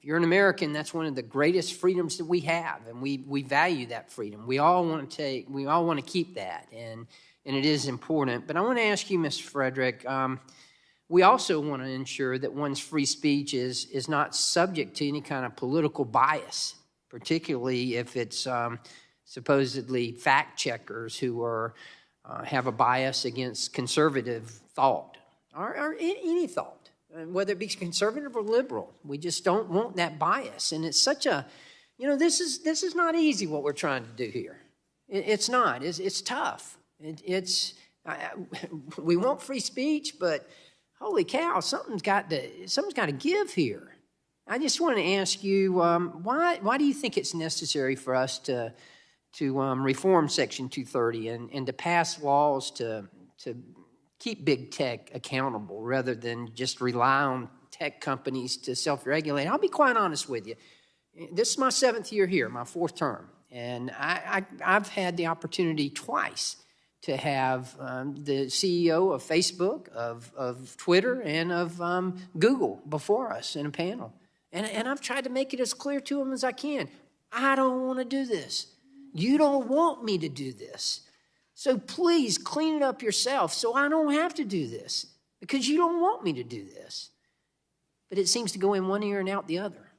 you're an American, that's one of the greatest freedoms that we have, and we value that freedom. We all want to keep that, and it is important. But I want to ask you, Ms. Frederick, we also want to ensure that one's free speech is not subject to any kind of political bias, particularly if it's supposedly fact checkers who have a bias against conservative thought or any thought, whether it be conservative or liberal. We just don't want that bias, and it's such a, this is not easy what we're trying to do here. It's not. It's tough. We want free speech, but holy cow, something's got to give here. I just want to ask you, why do you think it's necessary for us to reform Section 230 and to pass laws to keep big tech accountable rather than just rely on tech companies to self-regulate? I'll be quite honest with you. This is my 7th year here, my 4th term, and I've had the opportunity twice to have the CEO of Facebook, of Twitter, and of Google before us in a panel. And I've tried to make it as clear to them as I can. I don't want to do this. You don't want me to do this. So please clean it up yourself so I don't have to do this, because you don't want me to do this. But it seems to go in one ear and out the other.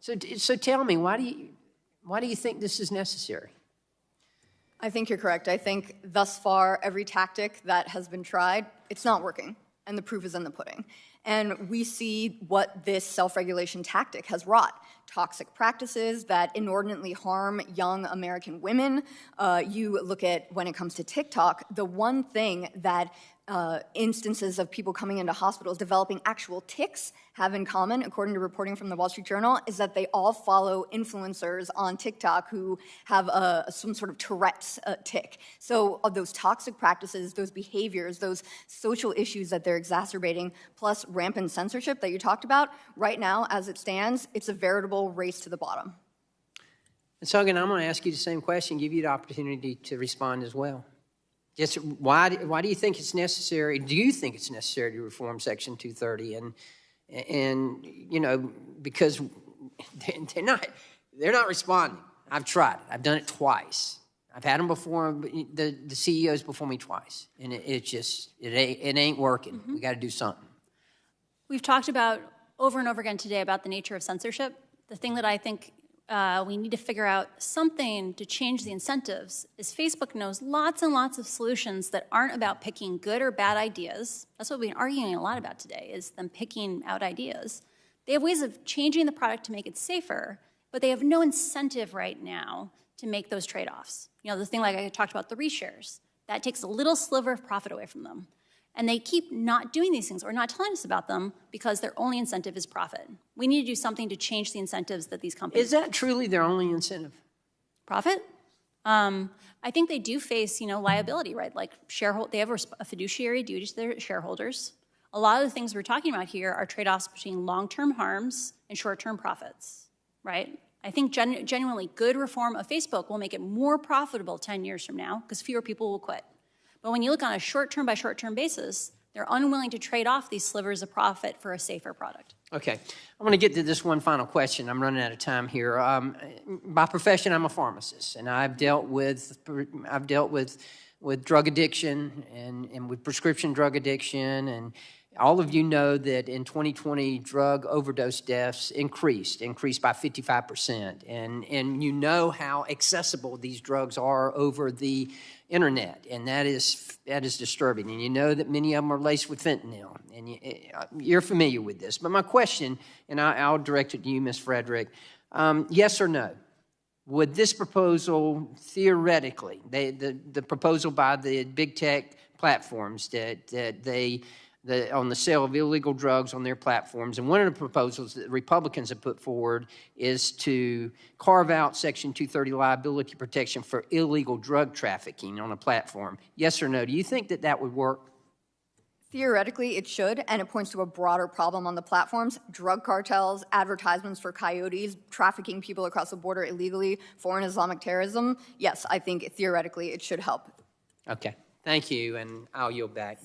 So tell me, why do you think this is necessary? I think you're correct. I think thus far, every tactic that has been tried, it's not working, and the proof is in the pudding. And we see what this self-regulation tactic has wrought. Toxic practices that inordinately harm young American women. You look at, when it comes to TikTok, the one thing that instances of people coming into hospitals developing actual tics have in common, according to reporting from the Wall Street Journal, is that they all follow influencers on TikTok who have some sort of Tourette's tic. So those toxic practices, those behaviors, those social issues that they're exacerbating, plus rampant censorship that you talked about, right now, as it stands, it's a veritable race to the bottom. And so again, I'm going to ask you the same question, give you the opportunity to respond as well. Just why do you think it's necessary? Do you think it's necessary to reform Section 230? And you know, because they're not responding. I've tried it. I've done it twice. I've had them before, the CEOs before me twice, and it ain't working. Mm-hmm. We got to do something. We've talked about over and over again today about the nature of censorship. The thing that I think we need to figure out something to change the incentives is Facebook knows lots and lots of solutions that aren't about picking good or bad ideas. That's what we've been arguing a lot about today, is them picking out ideas. They have ways of changing the product to make it safer, but they have no incentive right now to make those trade-offs. You know, the thing like I talked about, the reshares, that takes a little sliver of profit away from them. And they keep not doing these things or not telling us about them because their only incentive is profit. We need to do something to change the incentives that these companies... Is that truly their only incentive? Profit? I think they do face, liability, right? Like they have a fiduciary duty to their shareholders. A lot of the things we're talking about here are trade-offs between long-term harms and short-term profits, right? I think genuinely good reform of Facebook will make it more profitable 10 years from now because fewer people will quit. But when you look on a short-term by short-term basis, they're unwilling to trade off these slivers of profit for a safer product. Okay, I want to get to this one final question. I'm running out of time here. By profession, I'm a pharmacist, and I've dealt with drug addiction and with prescription drug addiction, and all of you know that in 2020, drug overdose deaths increased by 55%, and you know how accessible these drugs are over the internet, and that is disturbing. And you know that many of them are laced with fentanyl, and you're familiar with this. But my question, and I'll direct it to you, Ms. Frederick, yes or no? Would this proposal theoretically, the proposal by the big tech platforms on the sale of illegal drugs on their platforms, and one of the proposals that the Republicans have put forward is to carve out Section 230 liability protection for illegal drug trafficking on a platform. Yes or no? Do you think that would work? Theoretically, it should, and it points to a broader problem on the platforms: drug cartels, advertisements for coyotes, trafficking people across the border illegally, foreign Islamic terrorism. Yes, I think theoretically it should help. Okay, thank you, and I'll yield back.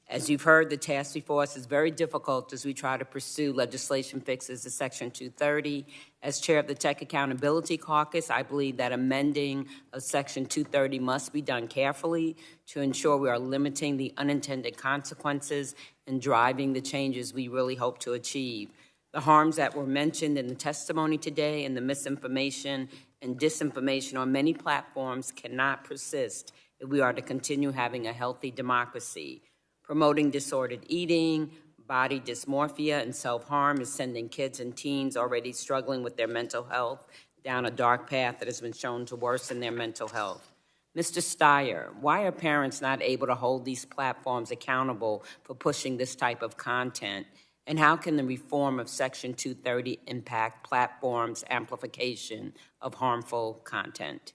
As you've heard, the task before us is very difficult as we try to pursue legislation fixes to Section 230. As chair of the Tech Accountability Caucus, I believe that amending of Section 230 must be done carefully to ensure we are limiting the unintended consequences and driving the changes we really hope to achieve. The harms that were mentioned in the testimony today and the misinformation and disinformation on many platforms cannot persist if we are to continue having a healthy democracy. Promoting disordered eating, body dysmorphia, and self-harm is sending kids and teens already struggling with their mental health down a dark path that has been shown to worsen their mental health. Mr. Steyer, why are parents not able to hold these platforms accountable for pushing this type of content? And how can the reform of Section 230 impact platforms' amplification of harmful content?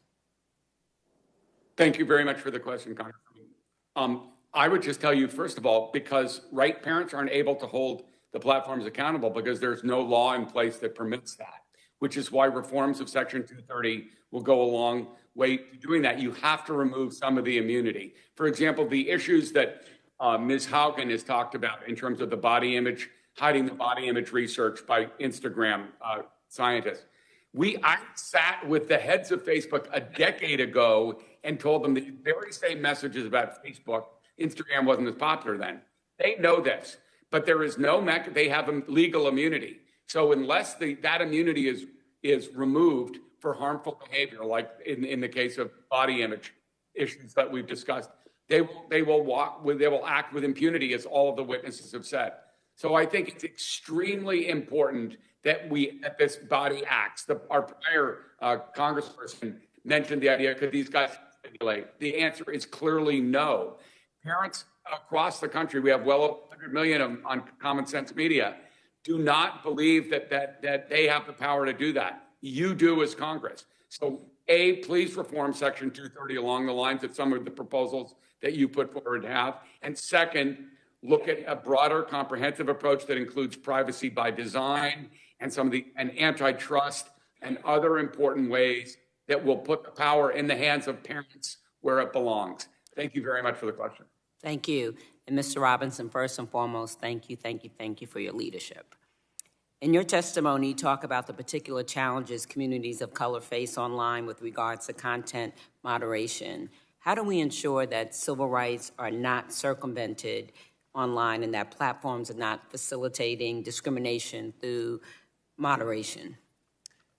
Thank you very much for the question, Congressman. I would just tell you, first of all, because parents aren't able to hold the platforms accountable because there's no law in place that permits that, which is why reforms of Section 230 will go a long way to doing that. You have to remove some of the immunity. For example, the issues that Ms. Haugen has talked about in terms of the body image, hiding the body image research by Instagram scientists. I sat with the heads of Facebook a decade ago and told them the very same messages about Facebook. Instagram wasn't as popular then. They know this, but there is no they have legal immunity. So unless that immunity is removed for harmful behavior, like in the case of body image issues that we've discussed, they will act with impunity, as all of the witnesses have said. So I think it's extremely important that this body acts. Our prior congressperson mentioned the idea, could these guys stimulate? The answer is clearly no. Parents across the country, we have well over 100 million on Common Sense Media, do not believe that they have the power to do that. You do as Congress. So please reform Section 230 along the lines of some of the proposals that you put forward have. And second, look at a broader, comprehensive approach that includes privacy by design and and antitrust and other important ways that will put the power in the hands of parents where it belongs. Thank you very much for the question. Thank you. And Mr. Robinson, first and foremost, thank you for your leadership. In your testimony, you talk about the particular challenges communities of color face online with regards to content moderation. How do we ensure that civil rights are not circumvented online and that platforms are not facilitating discrimination through moderation?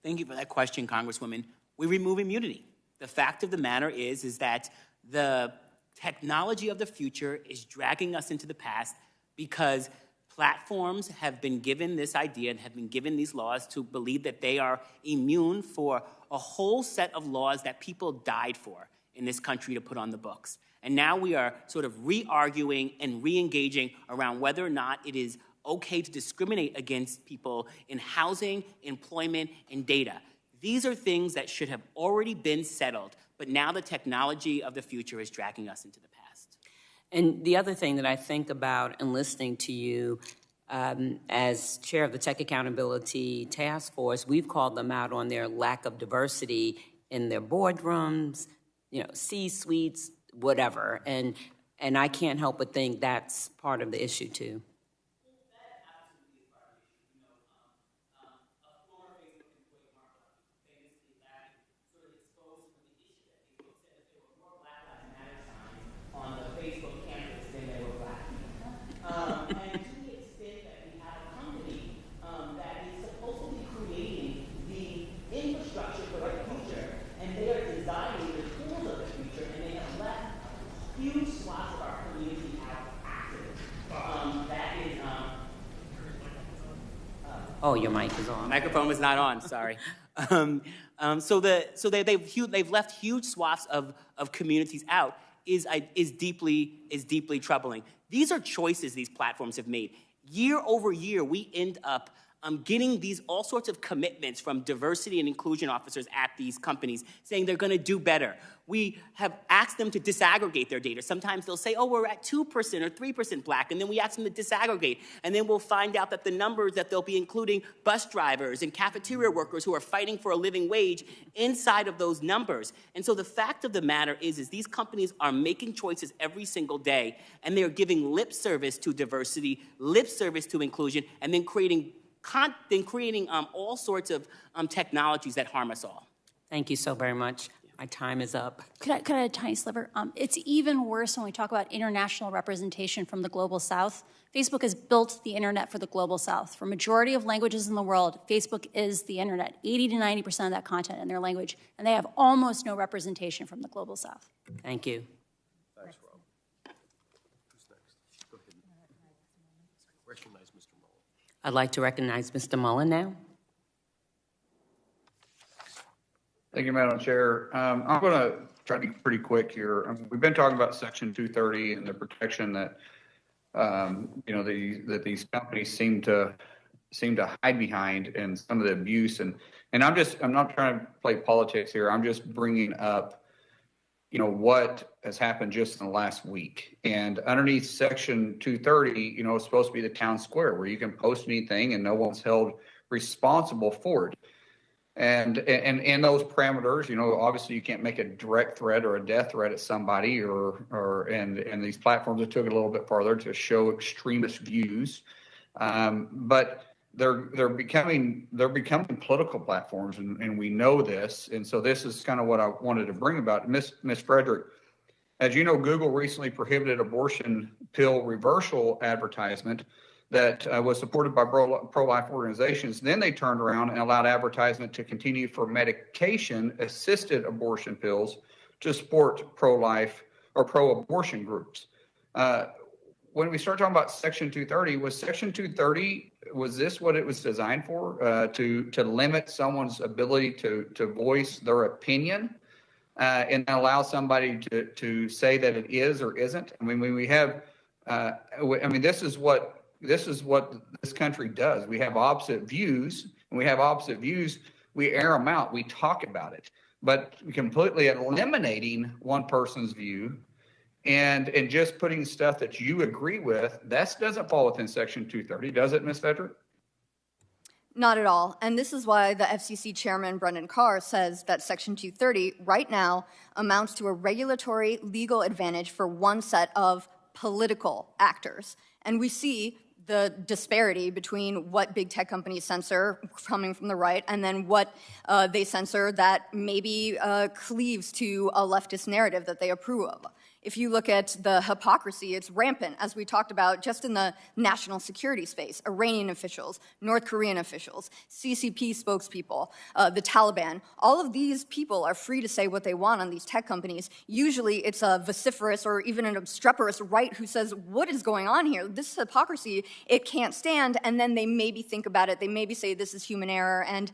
Thank you for that question, Congresswoman. We remove immunity. The fact of the matter is that the technology of the future is dragging us into the past because platforms have been given this idea and have been given these laws to believe that they are immune for a whole set of laws that people died for in this country to put on the books. And now we are sort of re-arguing and re-engaging around whether or not it is okay to discriminate against people in housing, employment, and data. These are things that should have already been settled, but now the technology of the future is dragging us into the past. And the other thing that I think about in listening to you as chair of the Tech Accountability Task Force, we've called them out on their lack of diversity in their boardrooms, C-suites, whatever. And I can't help but think that's part of the issue too. Oh, your mic is on. Microphone was not on, sorry. So they've left huge swaths of communities out is deeply troubling. These are choices these platforms have made. Year over year, we end up getting all sorts of commitments from diversity and inclusion officers at these companies saying they're going to do better. We have asked them to disaggregate their data. Sometimes they'll say, oh, we're at 2% or 3% black, and then we ask them to disaggregate, and then we'll find out that the numbers that they'll be including bus drivers and cafeteria workers who are fighting for a living wage inside of those numbers. And so the fact of the matter is these companies are making choices every single day, and they're giving lip service to diversity, lip service to inclusion, and then creating all sorts of technologies that harm us all. Thank you so very much. My time is up. Could I add a tiny sliver? It's even worse when we talk about international representation from the global south. Facebook has built the internet for the global south. For majority of languages in the world, Facebook is the internet. 80 to 90% of that content in their language, and they have almost no representation from the global south. Thank you. Thanks, Rob. Who's next? Go ahead. Recognize Mr. Mullen. I'd like to recognize Mr. Mullen now. Thank you, Madam Chair. I'm going to try to be pretty quick here. We've been talking about Section 230 and the protection that that these companies seem to hide behind, and some of the abuse. And I'm not trying to play politics here. I'm just bringing up, what has happened just in the last week. And underneath Section 230, it's supposed to be the town square where you can post anything and no one's held responsible for it. And in those parameters, obviously you can't make a direct threat or a death threat at somebody, and these platforms that took it a little bit farther to show extremist views. But they're becoming political platforms, and we know this. And so this is kind of what I wanted to bring about. Miss Frederick, as you know, Google recently prohibited abortion pill reversal advertisement that was supported by pro-life organizations. Then they turned around and allowed advertisement to continue for medication-assisted abortion pills to support pro-life or pro-abortion groups. When we start talking about Section 230, was Section 230, was this what it was designed for, to limit someone's ability to voice their opinion and allow somebody to say that it is or isn't? I mean, when we have, this is what this country does. We have opposite views, and we air them out, we talk about it. But completely eliminating one person's view and just putting stuff that you agree with, that doesn't fall within Section 230, does it, Ms. Federick? Not at all. And this is why the FCC chairman, Brendan Carr, says that Section 230 right now amounts to a regulatory legal advantage for one set of political actors. And we see the disparity between what big tech companies censor coming from the right and then what they censor that maybe cleaves to a leftist narrative that they approve of. If you look at the hypocrisy, it's rampant, as we talked about just in the national security space. Iranian officials, North Korean officials, CCP spokespeople, the Taliban. All of these people are free to say what they want on these tech companies. Usually it's a vociferous or even an obstreperous right who says, what is going on here? This hypocrisy, it can't stand. And then they maybe think about it. They maybe say this is human error and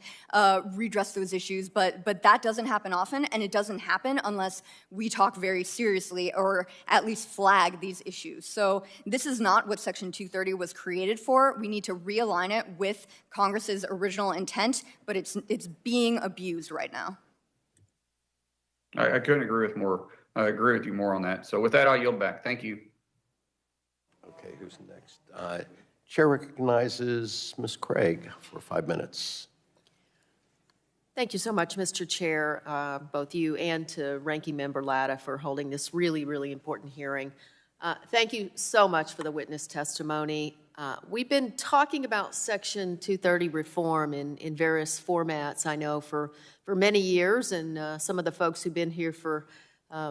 redress those issues. But that doesn't happen often, and it doesn't happen unless we talk very seriously or at least flag these issues. So this is not what Section 230 was created for. We need to realign it with Congress's original intent, but it's being abused right now. I couldn't agree with more. I agree with you more on that. So with that, I'll yield back. Thank you. Okay, who's next? Chair recognizes Ms. Craig for 5 minutes. Thank you so much, Mr. Chair, both you and to Ranking Member Latta for holding this really, really important hearing. Thank you so much for the witness testimony. We've been talking about Section 230 reform in various formats, I know, for many years, and some of the folks who've been here for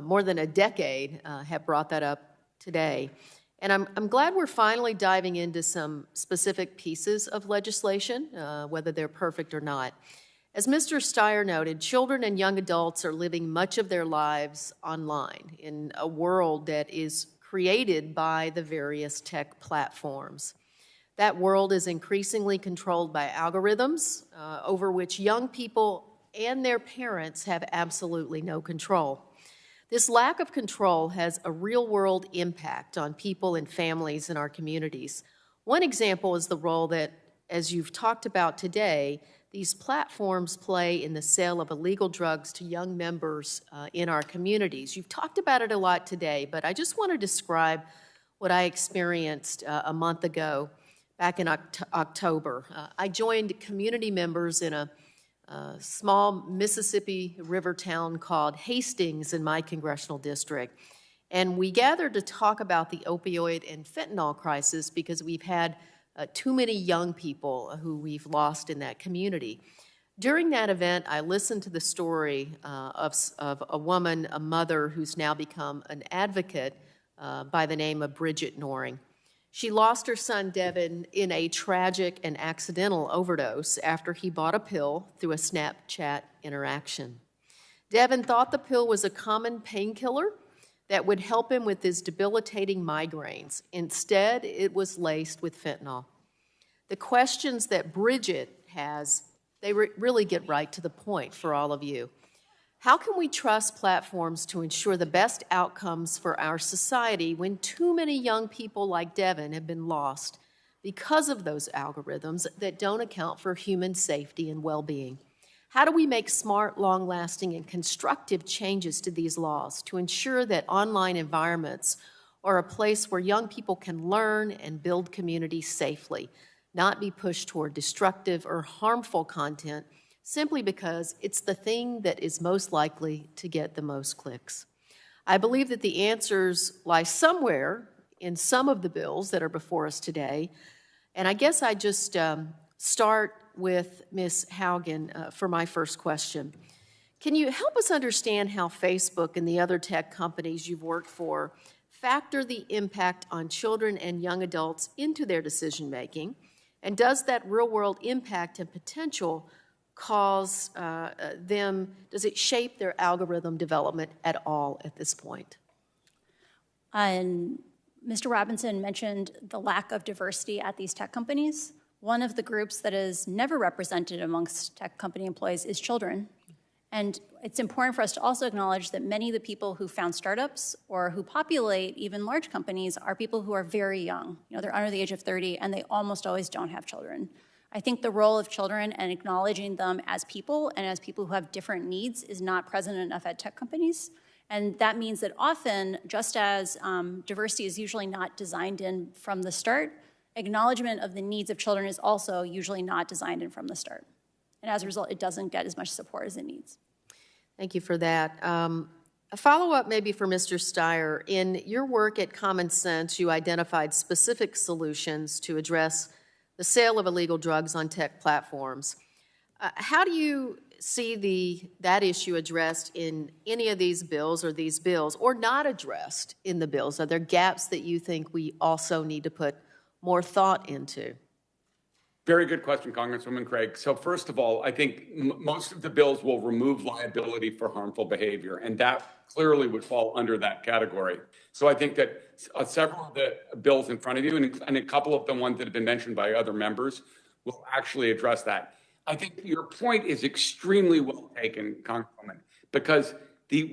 more than a decade have brought that up today. And I'm glad we're finally diving into some specific pieces of legislation, whether they're perfect or not. As Mr. Steyer noted, children and young adults are living much of their lives online in a world that is created by the various tech platforms. That world is increasingly controlled by algorithms over which young people and their parents have absolutely no control. This lack of control has a real-world impact on people and families in our communities. One example is the role that, as you've talked about today, these platforms play in the sale of illegal drugs to young members in our communities. You've talked about it a lot today, but I just want to describe what I experienced a month ago, back in October. I joined community members in a small Mississippi River town called Hastings in my congressional district. And we gathered to talk about the opioid and fentanyl crisis because we've had too many young people who we've lost in that community. During that event, I listened to the story of a woman, a mother, who's now become an advocate by the name of Bridget Noring. She lost her son, Devin, in a tragic and accidental overdose after he bought a pill through a Snapchat interaction. Devin thought the pill was a common painkiller that would help him with his debilitating migraines. Instead, it was laced with fentanyl. The questions that Bridget has, they really get right to the point for all of you. How can we trust platforms to ensure the best outcomes for our society when too many young people like Devin have been lost because of those algorithms that don't account for human safety and well-being? How do we make smart, long-lasting, and constructive changes to these laws to ensure that online environments are a place where young people can learn and build community safely, not be pushed toward destructive or harmful content simply because it's the thing that is most likely to get the most clicks? I believe that the answers lie somewhere in some of the bills that are before us today, and I guess I just start with Ms. Haugen for my first question. Can you help us understand how Facebook and the other tech companies you've worked for factor the impact on children and young adults into their decision-making? And does that real-world impact and potential does it shape their algorithm development at all at this point? And Mr. Robinson mentioned the lack of diversity at these tech companies. One of the groups that is never represented amongst tech company employees is children. And it's important for us to also acknowledge that many of the people who found startups or who populate even large companies are people who are very young. You know, they're under the age of 30, and they almost always don't have children. I think the role of children and acknowledging them as people and as people who have different needs is not present enough at tech companies. And that means that often, just as diversity is usually not designed in from the start, acknowledgement of the needs of children is also usually not designed in from the start. And as a result, it doesn't get as much support as it needs. Thank you for that. A follow-up maybe for Mr. Steyer. In your work at Common Sense, you identified specific solutions to address the sale of illegal drugs on tech platforms. How do you see that issue addressed in any of these bills, or not addressed in the bills? Are there gaps that you think we also need to put more thought into? Very good question, Congresswoman Craig. So first of all, I think most of the bills will remove liability for harmful behavior, and that clearly would fall under that category. So I think that several of the bills in front of you, and a couple of the ones that have been mentioned by other members, will actually address that. I think your point is extremely well taken, Congresswoman, because the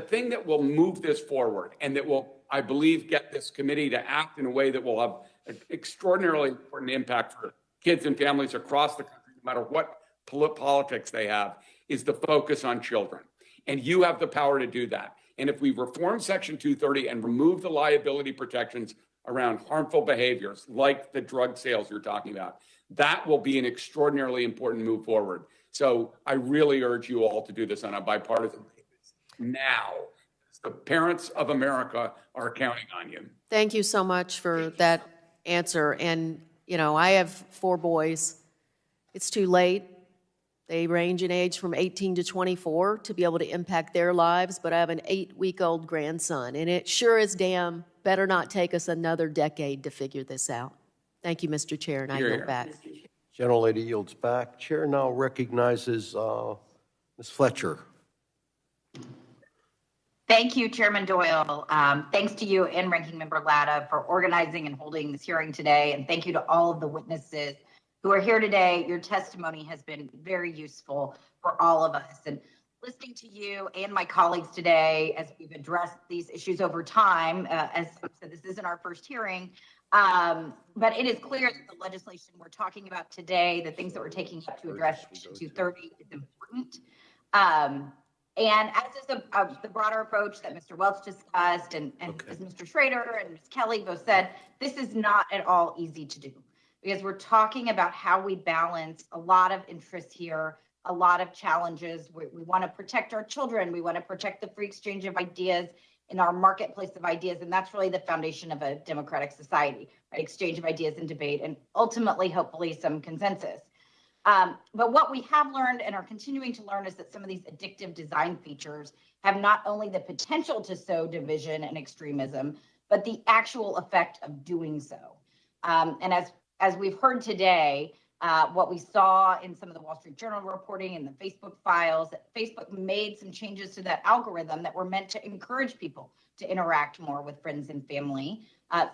thing that will move this forward and that will, I believe, get this committee to act in a way that will have an extraordinarily important impact for kids and families across the country, no matter what politics they have, is the focus on children. And you have the power to do that. And if we reform Section 230 and remove the liability protections around harmful behaviors, like the drug sales you're talking about, that will be an extraordinarily important move forward. So I really urge you all to do this on a bipartisan basis now. The parents of America are counting on you. Thank you so much for that answer. And, you know, I have 4 boys. It's too late. They range in age from 18 to 24 to be able to impact their lives, but I have an 8-week-old grandson, and it sure as damn better not take us another decade to figure this out. Thank you, Mr. Chair, and I yield back. Gentlelady yields back. Chair now recognizes Ms. Fletcher. Thank you, Chairman Doyle. Thanks to you and Ranking Member Latta for organizing and holding this hearing today. And thank you to all of the witnesses who are here today. Your testimony has been very useful for all of us. And listening to you and my colleagues today as we've addressed these issues over time, as I said, this isn't our first hearing, but it is clear that the legislation we're talking about today, the things that we're taking up to address Section 230 is important. And as is the broader approach that Mr. Welch discussed, and as Mr. Schrader and Ms. Kelly both said, this is not at all easy to do, because we're talking about how we balance a lot of interests here, a lot of challenges. We want to protect our children. We want to protect the free exchange of ideas in our marketplace of ideas. And that's really the foundation of a democratic society, right? Exchange of ideas and debate, and ultimately, hopefully, some consensus. But what we have learned and are continuing to learn is that some of these addictive design features have not only the potential to sow division and extremism, but the actual effect of doing so. And as we've heard today, what we saw in some of the Wall Street Journal reporting and the Facebook files, that Facebook made some changes to that algorithm that were meant to encourage people to interact more with friends and family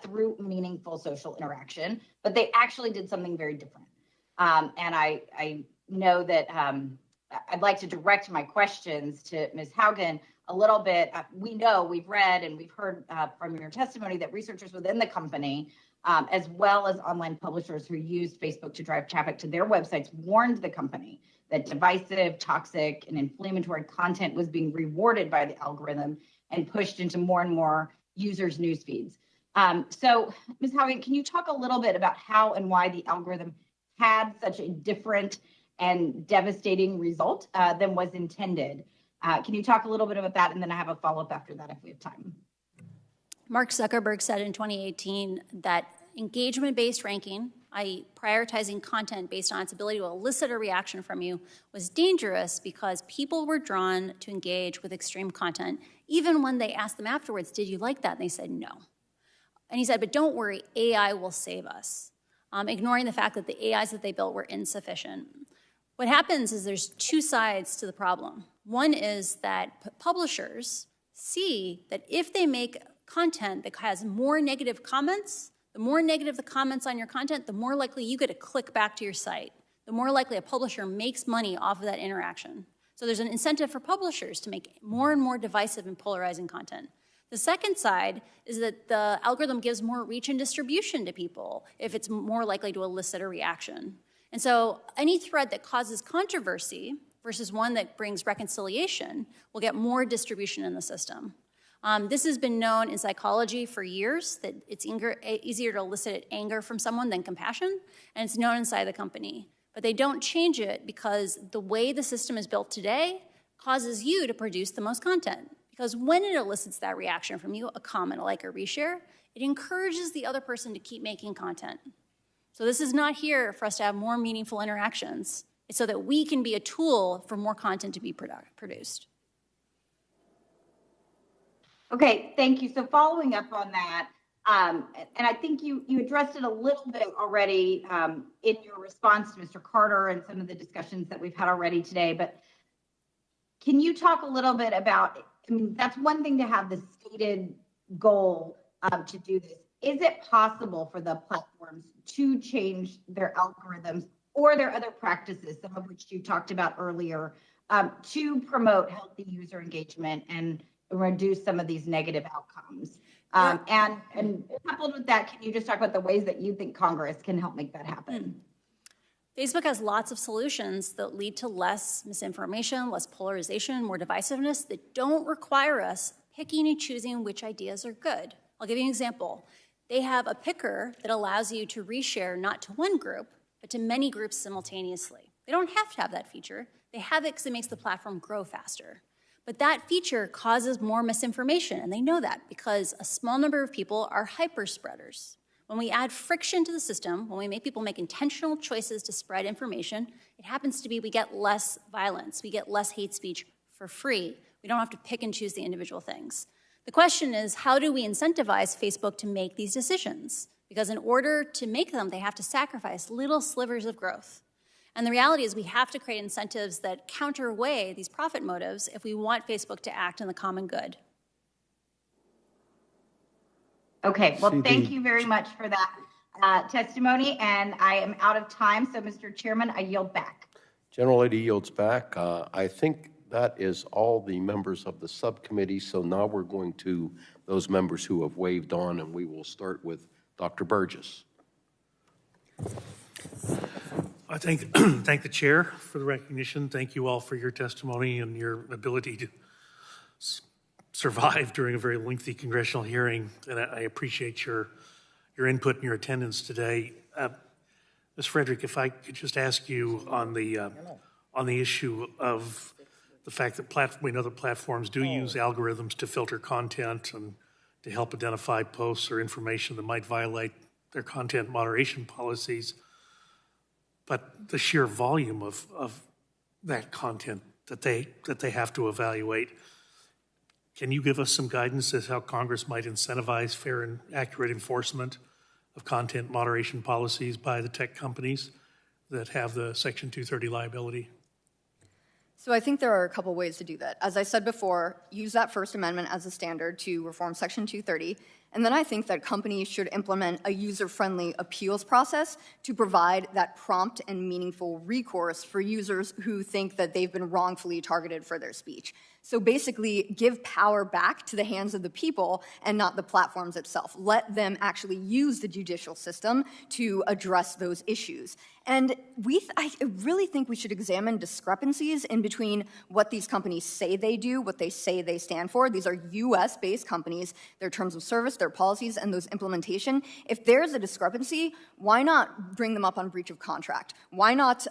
through meaningful social interaction, but they actually did something very different. And I know that I'd like to direct my questions to Ms. Haugen a little bit. We know, we've read, and we've heard from your testimony that researchers within the company, as well as online publishers who used Facebook to drive traffic to their websites, warned the company that divisive, toxic, and inflammatory content was being rewarded by the algorithm and pushed into more and more users' news feeds. So, Ms. Haugen, can you talk a little bit about how and why the algorithm had such a different and devastating result than was intended? Can you talk a little bit about that? And then I have a follow-up after that if we have time. Mark Zuckerberg said in 2018 that engagement-based ranking, i.e. prioritizing content based on its ability to elicit a reaction from you, was dangerous because people were drawn to engage with extreme content, even when they asked them afterwards, did you like that? And they said no. And he said, but don't worry, AI will save us, ignoring the fact that the AIs that they built were insufficient. What happens is there's two sides to the problem. One is that publishers see that if they make content that has more negative comments, the more negative the comments on your content, the more likely you get a click back to your site. The more likely a publisher makes money off of that interaction. So there's an incentive for publishers to make more and more divisive and polarizing content. The second side is that the algorithm gives more reach and distribution to people if it's more likely to elicit a reaction. And so any thread that causes controversy versus one that brings reconciliation will get more distribution in the system. This has been known in psychology for years, that it's easier to elicit anger from someone than compassion, and it's known inside the company. But they don't change it because the way the system is built today causes you to produce the most content. Because when it elicits that reaction from you, a comment, a like, or reshare, it encourages the other person to keep making content. So this is not here for us to have more meaningful interactions. It's so that we can be a tool for more content to be produced. Okay, thank you. So following up on that, and I think you addressed it a little bit already in your response to Mr. Carter and some of the discussions that we've had already today, but can you talk a little bit about, I mean, that's one thing to have the stated goal to do this. Is it possible for the platforms to change their algorithms or their other practices, some of which you talked about earlier, to promote healthy user engagement and reduce some of these negative outcomes? And coupled with that, can you just talk about the ways that you think Congress can help make that happen? Facebook has lots of solutions that lead to less misinformation, less polarization, more divisiveness that don't require us picking and choosing which ideas are good. I'll give you an example. They have a picker that allows you to reshare not to one group, but to many groups simultaneously. They don't have to have that feature. They have it because it makes the platform grow faster. But that feature causes more misinformation, and they know that because a small number of people are hyper spreaders. When we add friction to the system, when we make people make intentional choices to spread information, it happens to be we get less violence, we get less hate speech for free. We don't have to pick and choose the individual things. The question is, how do we incentivize Facebook to make these decisions? Because in order to make them, they have to sacrifice little slivers of growth. And the reality is we have to create incentives that counterweigh these profit motives if we want Facebook to act in the common good. Okay, well, thank you very much for that testimony, and I am out of time, so Mr. Chairman, I yield back. General Lady yields back. I think that is all the members of the subcommittee, so now we're going to those members who have waved on, and we will start with Dr. Burgess. I thank the chair for the recognition. Thank you all for your testimony and your ability to survive during a very lengthy congressional hearing, and I appreciate your input and your attendance today. Ms. Frederick, if I could just ask you on the issue of the fact that we know that platforms do use algorithms to filter content and to help identify posts or information that might violate their content moderation policies, but the sheer volume of that content that they have to evaluate. Can you give us some guidance as how Congress might incentivize fair and accurate enforcement of content moderation policies by the tech companies that have the Section 230 liability? So I think there are a couple ways to do that. As I said before, use that First Amendment as a standard to reform Section 230, And then I think that companies should implement a user-friendly appeals process to provide that prompt and meaningful recourse for users who think that they've been wrongfully targeted for their speech. So basically, give power back to the hands of the people and not the platforms itself. Let them actually use the judicial system to address those issues. And I really think we should examine discrepancies in between what these companies say they do, what they say they stand for. These are US-based companies, their terms of service, their policies, and those implementation. If there's a discrepancy, why not bring them up on breach of contract? Why not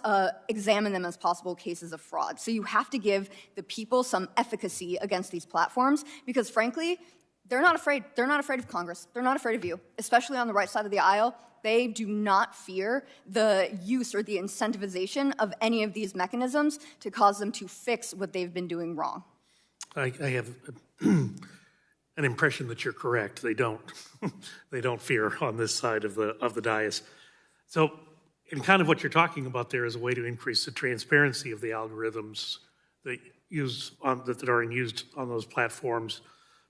examine them as possible cases of fraud? So you have to give the people some efficacy against these platforms because, frankly, they're not afraid. They're not afraid of Congress. They're not afraid of you, especially on the right side of the aisle. They do not fear the use or the incentivization of any of these mechanisms to cause them to fix what they've been doing wrong. I have an impression that you're correct. They don't. They don't fear on this side of the dais. So, and kind of what you're talking about there is a way to increase the transparency of the algorithms that that are used on those platforms.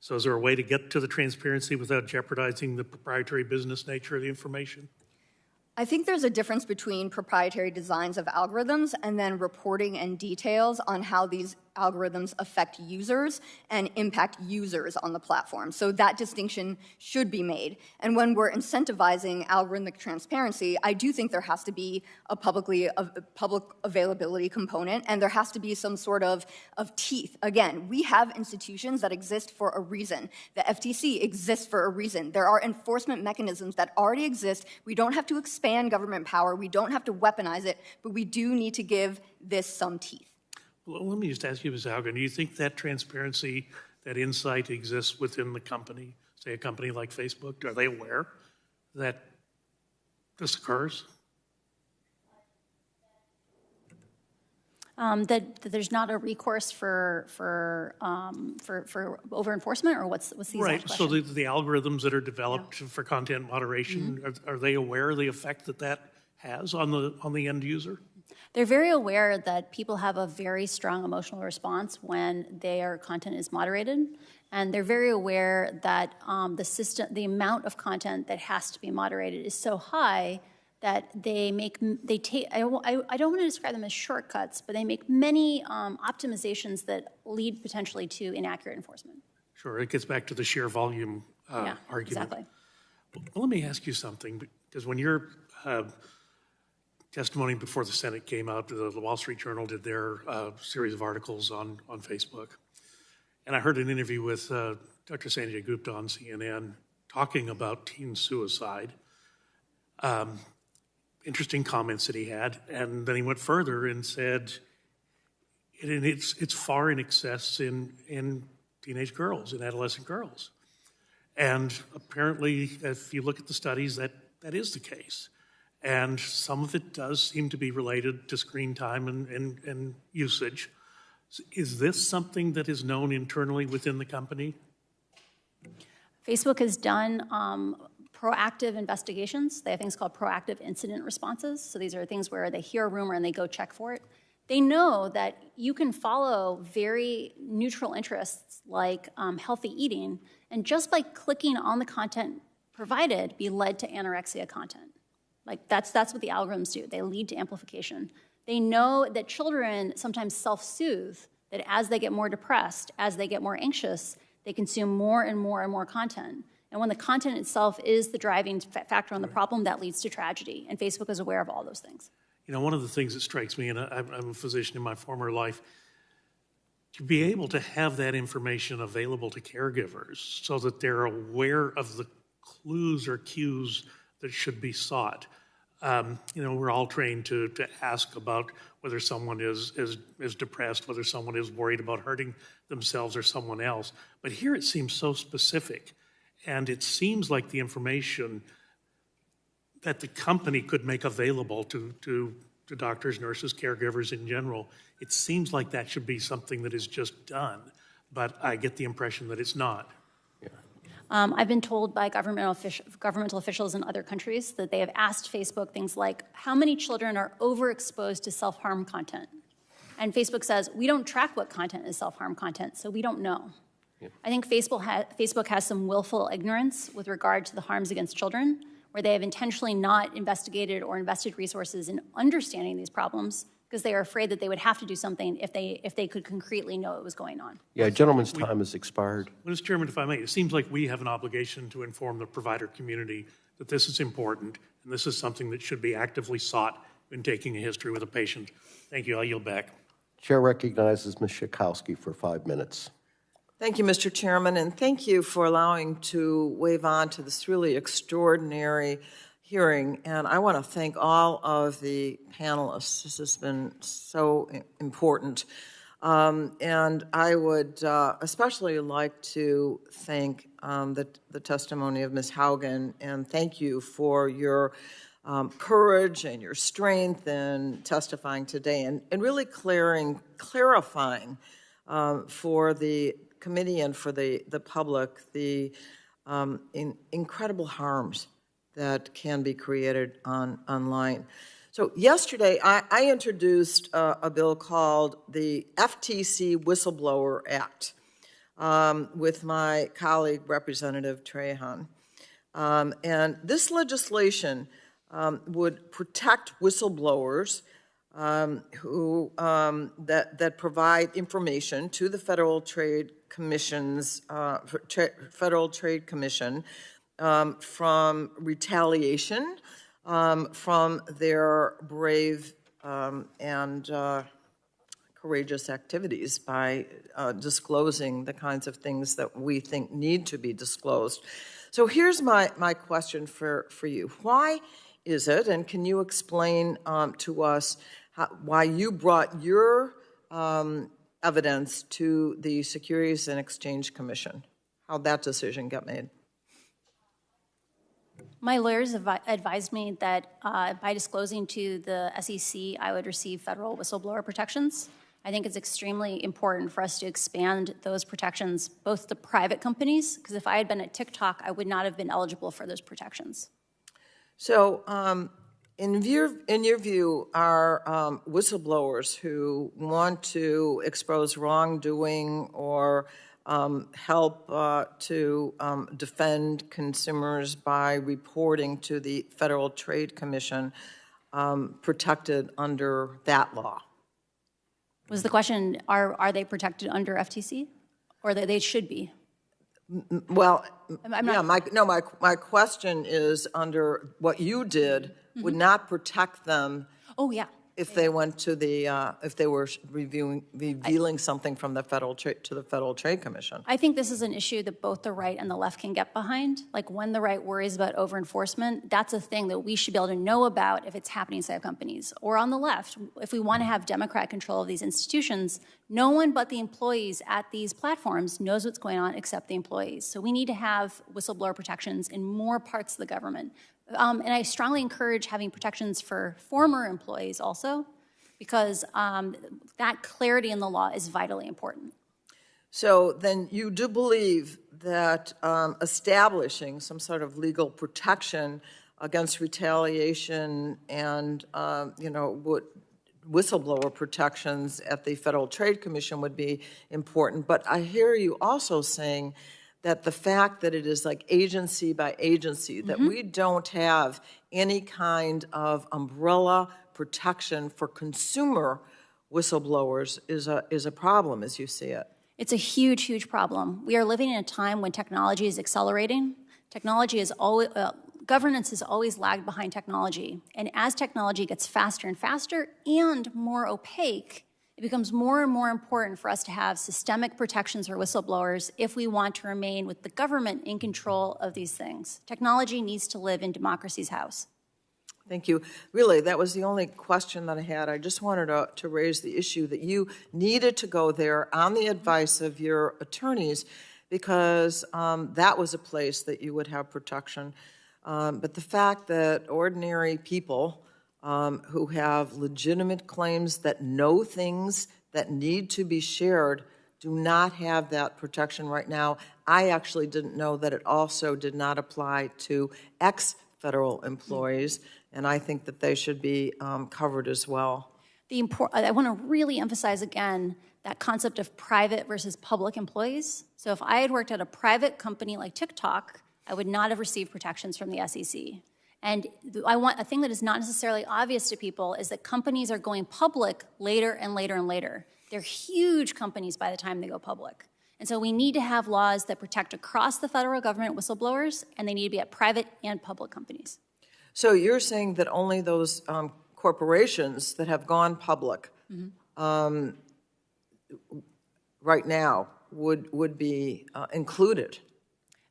So is there a way to get to the transparency without jeopardizing the proprietary business nature of the information? I think there's a difference between proprietary designs of algorithms and then reporting and details on how these algorithms affect users and impact users on the platform. So that distinction should be made. And when we're incentivizing algorithmic transparency, I do think there has to be a public availability component, and there has to be some sort of teeth. Again, we have institutions that exist for a reason. The FTC exists for a reason. There are enforcement mechanisms that already exist. We don't have to expand government power. We don't have to weaponize it, but we do need to give this some teeth. Well, let me just ask you, Ms. Haugen, do you think that transparency, that insight exists within the company, say a company like Facebook? Are they aware that this occurs? That there's not a recourse for over-enforcement, or what's the exact right. question? So the algorithms that are developed for content moderation, are they aware of the effect that has on the end user? They're very aware that people have a very strong emotional response when their content is moderated, and they're very aware that the amount of content that has to be moderated is so high that I don't want to describe them as shortcuts, but they make many optimizations that lead potentially to inaccurate enforcement. Sure, it gets back to the sheer volume argument. Exactly. Well, let me ask you something, because when your testimony before the Senate came out, the Wall Street Journal did their series of articles on Facebook. And I heard an interview with Dr. Sanjay Gupta on CNN talking about teen suicide. Interesting comments that he had. And then he went further and said, it's far in excess in teenage girls, in adolescent girls. And apparently, if you look at the studies, that is the case. And some of it does seem to be related to screen time and usage. Is this something that is known internally within the company? Facebook has done proactive investigations. They have things called proactive incident responses. So these are things where they hear a rumor and they go check for it. They know that you can follow very neutral interests like healthy eating, and just by clicking on the content provided, be led to anorexia content. Like that's what the algorithms do. They lead to amplification. They know that children sometimes self-soothe, that as they get more depressed, as they get more anxious, they consume more and more and more content. And when the content itself is the driving factor on the problem, that leads to tragedy. And Facebook is aware of all those things. You know, one of the things that strikes me, and I'm a physician in my former life, to be able to have that information available to caregivers so that they're aware of the clues or cues that should be sought. We're all trained to ask about whether someone is depressed, whether someone is worried about hurting themselves or someone else. But here it seems so specific, and it seems like the information that the company could make available to doctors, nurses, caregivers in general, it seems like that should be something that is just done. But I get the impression that it's not. I've been told by governmental officials in other countries that they have asked Facebook things like, how many children are overexposed to self-harm content? And Facebook says, we don't track what content is self-harm content, so we don't know. I think Facebook has some willful ignorance with regard to the harms against children, where they have intentionally not investigated or invested resources in understanding these problems because they are afraid that they would have to do something if they could concretely know what was going on. Yeah, gentleman's time has expired. Mr. Chairman, if I may, it seems like we have an obligation to inform the provider community that this is important and this is something that should be actively sought when taking a history with a patient. Thank you. I'll yield back. Chair recognizes Ms. Schakowsky for 5 minutes. Thank you, Mr. Chairman, and thank you for allowing to wave on to this really extraordinary hearing. And I want to thank all of the panelists. This has been so important. And I would especially like to thank the testimony of Ms. Haugen, and thank you for your courage and your strength in testifying today and really clarifying for the committee and for the public the incredible harms that can be created online. So yesterday, I introduced a bill called the FTC Whistleblower Act with my colleague, Representative Trahan. And this legislation would protect whistleblowers who that provide information to the Federal Trade Commission's Federal Trade Commission from retaliation from their brave and courageous activities by disclosing the kinds of things that we think need to be disclosed. So here's my question for you. Why is it, and can you explain to us why you brought your evidence to the Securities and Exchange Commission, how that decision got made? My lawyers advised me that by disclosing to the SEC, I would receive federal whistleblower protections. I think it's extremely important for us to expand those protections, both to private companies, because if I had been at TikTok, I would not have been eligible for those protections. So in your view, are whistleblowers who want to expose wrongdoing or help to defend consumers by reporting to the Federal Trade Commission protected under that law? Was the question, are they protected under FTC? Or that they should be? Well, my question is under what you did would not protect them. Oh, yeah. If they went to the, if they were revealing something from the to the Federal Trade Commission. I think this is an issue that both the right and the left can get behind. Like when the right worries about over-enforcement, that's a thing that we should be able to know about if it's happening inside companies. Or on the left, if we want to have Democrat control of these institutions, no one but the employees at these platforms knows what's going on except the employees. So we need to have whistleblower protections in more parts of the government. And I strongly encourage having protections for former employees also, because that clarity in the law is vitally important. So then you do believe that establishing some sort of legal protection against retaliation and, whistleblower protections at the Federal Trade Commission would be important. But I hear you also saying that the fact that it is like agency by agency, that we don't have any kind of umbrella protection for consumer whistleblowers is a problem as you see it. It's a huge, huge problem. We are living in a time when technology is accelerating. Technology is always, governance has always lagged behind technology. And as technology gets faster and faster and more opaque, it becomes more and more important for us to have systemic protections for whistleblowers if we want to remain with the government in control of these things. Technology needs to live in democracy's house. Thank you. Really, that was the only question that I had. I just wanted to raise the issue that you needed to go there on the advice of your attorneys because that was a place that you would have protection. But the fact that ordinary people who have legitimate claims that know things that need to be shared do not have that protection right now. I actually didn't know that it also did not apply to ex-federal employees, and I think that they should be covered as well. I want to really emphasize again that concept of private versus public employees. So if I had worked at a private company like TikTok, I would not have received protections from the SEC. And I want a thing that is not necessarily obvious to people is that companies are going public later and later and later. They're huge companies by the time they go public. And so we need to have laws that protect across the federal government whistleblowers, and they need to be at private and public companies. So you're saying that only those corporations that have gone public right now would be included?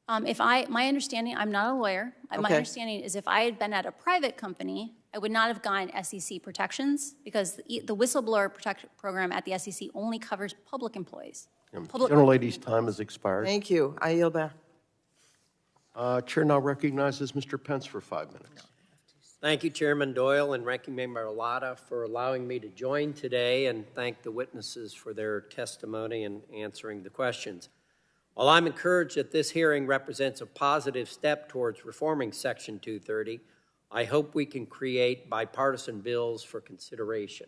My understanding, I'm not a lawyer. My Okay. understanding is if I had been at a private company, I would not have gotten SEC protections because the whistleblower program at the SEC only covers public employees. Gentlelady's time has expired. Thank you. I yield back. Chair now recognizes Mr. Pence for 5 minutes. Thank you, Chairman Doyle and Ranking Member Latta, for allowing me to join today, and thank the witnesses for their testimony and answering the questions. While I'm encouraged that this hearing represents a positive step towards reforming Section 230, I hope we can create bipartisan bills for consideration.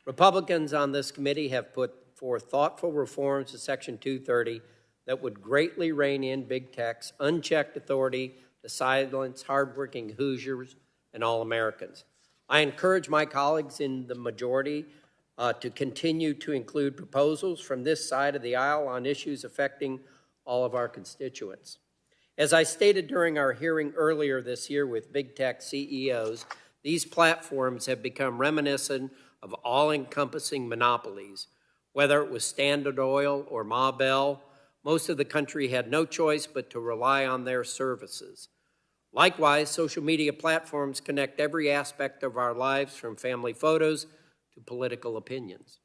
Republicans on this committee have put forth thoughtful reforms to Section 230 that would greatly rein in big tech's unchecked authority to silence hardworking Hoosiers and all Americans. I encourage my colleagues in the majority to continue to include proposals from this side of the aisle on issues affecting all of our constituents. As I stated during our hearing earlier this year with big tech CEOs, these platforms have become reminiscent of all-encompassing monopolies. Whether it was Standard Oil or Ma Bell, most of the country had no choice but to rely on their services. Likewise, social media platforms connect every aspect of our lives, from family photos to political opinions.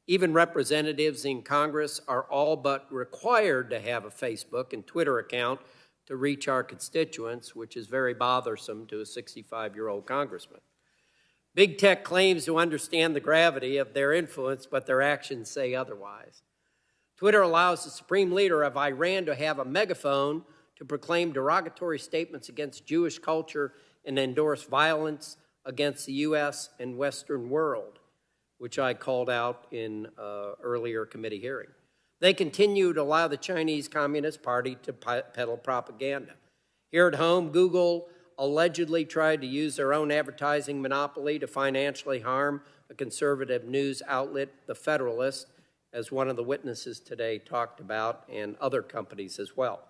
Even representatives in Congress are all but required to have a Facebook and Twitter account to reach our constituents, which is very bothersome to a 65-year-old congressman. Big tech claims to understand the gravity of their influence, but their actions say otherwise. Twitter allows the supreme leader of Iran to have a megaphone to proclaim derogatory statements against Jewish culture and endorse violence against the U.S. and Western world, which I called out in earlier committee hearing. They continue to allow the Chinese Communist Party to peddle propaganda. Here at home, Google allegedly tried to use their own advertising monopoly to financially harm a conservative news outlet, The Federalist, as one of the witnesses today talked about, and other companies as well.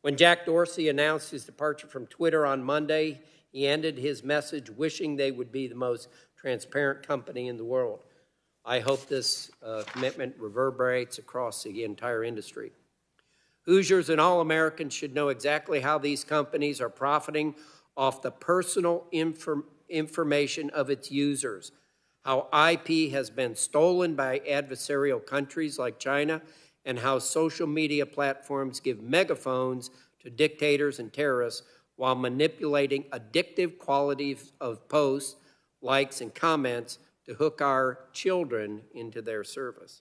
When Jack Dorsey announced his departure from Twitter on Monday, he ended his message wishing they would be the most transparent company in the world. I hope this commitment reverberates across the entire industry. Hoosiers and all Americans should know exactly how these companies are profiting off the personal information of its users, how IP has been stolen by adversarial countries like China, and how social media platforms give megaphones to dictators and terrorists while manipulating addictive qualities of posts, likes, and comments to hook our children into their service.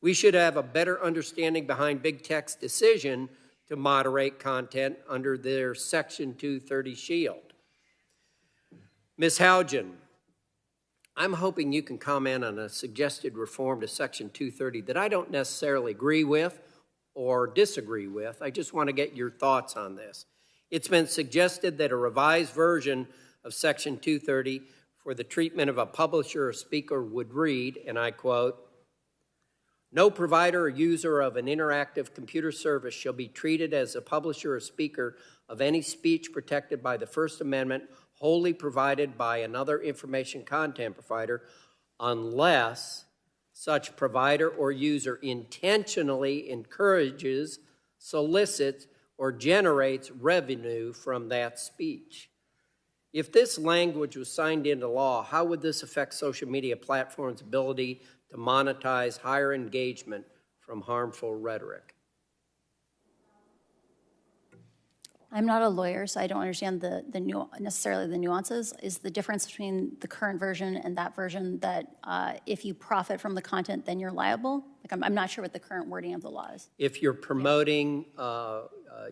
We should have a better understanding behind big tech's decision to moderate content under their Section 230 shield. Ms. Haugen, I'm hoping you can comment on a suggested reform to Section 230 that I don't necessarily agree with or disagree with. I just want to get your thoughts on this. It's been suggested that a revised version of Section 230 for the treatment of a publisher or speaker would read, and I quote, "No provider or user of an interactive computer service shall be treated as a publisher or speaker of any speech protected by the First Amendment wholly provided by another information content provider unless such provider or user intentionally encourages, solicits, or generates revenue from that speech." If this language was signed into law, how would this affect social media platforms' ability to monetize higher engagement from harmful rhetoric? I'm not a lawyer, so I don't understand necessarily the nuances. Is the difference between the current version and that version that if you profit from the content, then you're liable? Like, I'm not sure what the current wording of the law is. If you're promoting,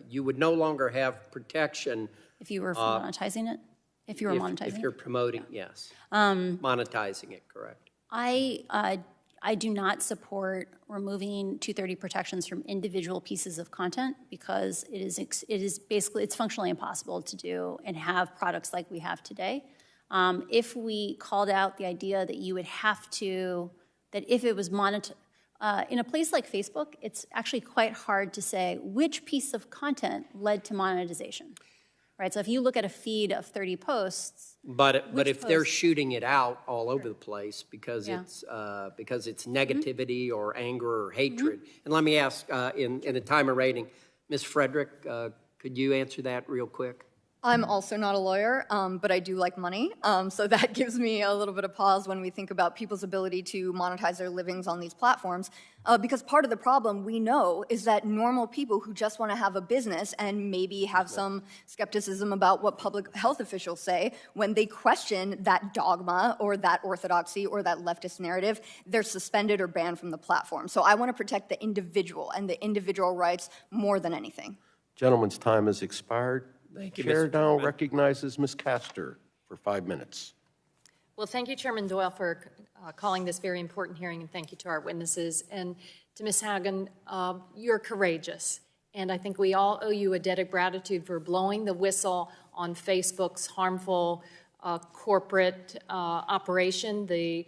you would no longer have protection. If you were monetizing it? If you were monetizing it? If you're promoting, yes. Monetizing it, correct. I I do not support removing 230 protections from individual pieces of content because it is basically, it's functionally impossible to do and have products like we have today. If we called out the idea that you would have to, that if it was monetized, in a place like Facebook, it's actually quite hard to say which piece of content led to monetization, right? So if you look at a feed of 30 posts, but if they're shooting it out all over the place because it's negativity or anger or hatred, and let me ask in a timer rating, Ms. Frederick, could you answer that real quick? I'm also not a lawyer, but I do like money, so that gives me a little bit of pause when we think about people's ability to monetize their livings on these platforms, because part of the problem we know is that normal people who just want to have a business and maybe have some skepticism about what public health officials say, when they question that dogma or that orthodoxy or that leftist narrative, they're suspended or banned from the platform. So I want to protect the individual and the individual rights more than anything. Gentleman's time has expired. Thank you, Chair Mr. now Chairman. recognizes Ms. Castor for 5 minutes. Well, thank you, Chairman Doyle, for calling this very important hearing, and thank you to our witnesses. And to Ms. Haugen, you're courageous, and I think we all owe you a debt of gratitude for blowing the whistle on Facebook's harmful corporate operation, the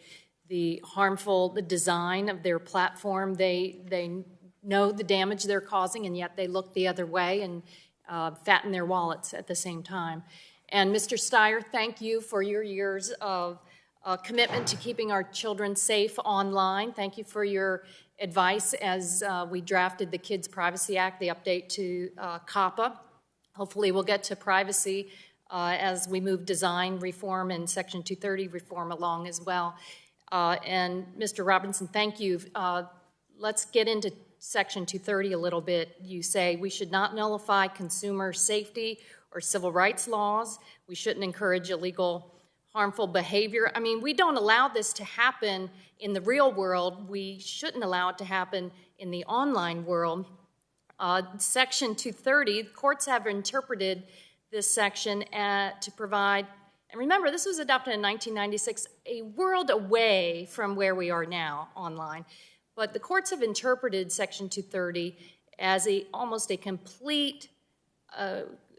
design of their platform. They know the damage they're causing, and yet they look the other way and fatten their wallets at the same time. And Mr. Steyer, thank you for your years of commitment to keeping our children safe online. Thank you for your advice as we drafted the Kids Privacy Act, the update to COPPA. Hopefully we'll get to privacy as we move design reform and Section 230 reform along as well. And Mr. Robinson, thank you. Let's get into Section 230 a little bit. You say we should not nullify consumer safety or civil rights laws. We shouldn't encourage illegal, harmful behavior. I mean, we don't allow this to happen in the real world. We shouldn't allow it to happen in the online world. Section 230, courts have interpreted this section to provide, and remember, this was adopted in 1996, a world away from where we are now online. But the courts have interpreted Section 230 as almost a complete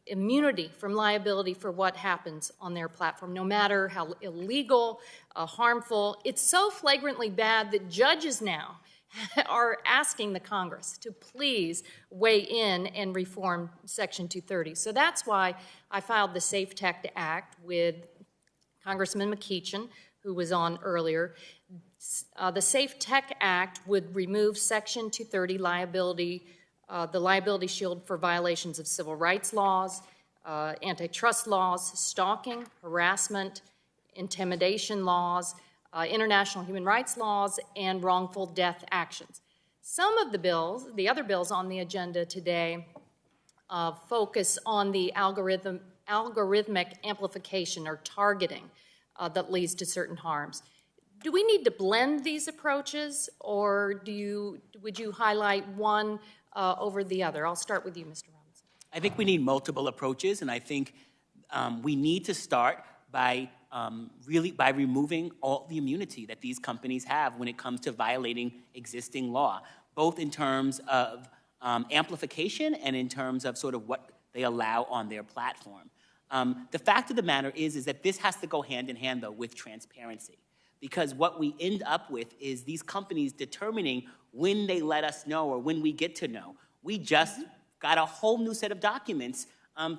immunity from liability for what happens on their platform, no matter how illegal, harmful. It's so flagrantly bad that judges now are asking the Congress to please weigh in and reform Section 230. So that's why I filed the Safe Tech Act with Congressman McEachin, who was on earlier. The Safe Tech Act would remove Section 230 liability, the liability shield for violations of civil rights laws, antitrust laws, stalking, harassment, intimidation laws, international human rights laws, and wrongful death actions. Some of the bills, the other bills on the agenda today, focus on the algorithmic amplification or targeting that leads to certain harms. Do we need to blend these approaches, or would you highlight one over the other? I'll start with you, Mr. Robinson. I think we need multiple approaches, and I think we need to start by by removing all the immunity that these companies have when it comes to violating existing law, both in terms of amplification and in terms of sort of what they allow on their platform. The fact of the matter is that this has to go hand in hand, though, with transparency. Because what we end up with is these companies determining when they let us know or when we get to know. We just got a whole new set of documents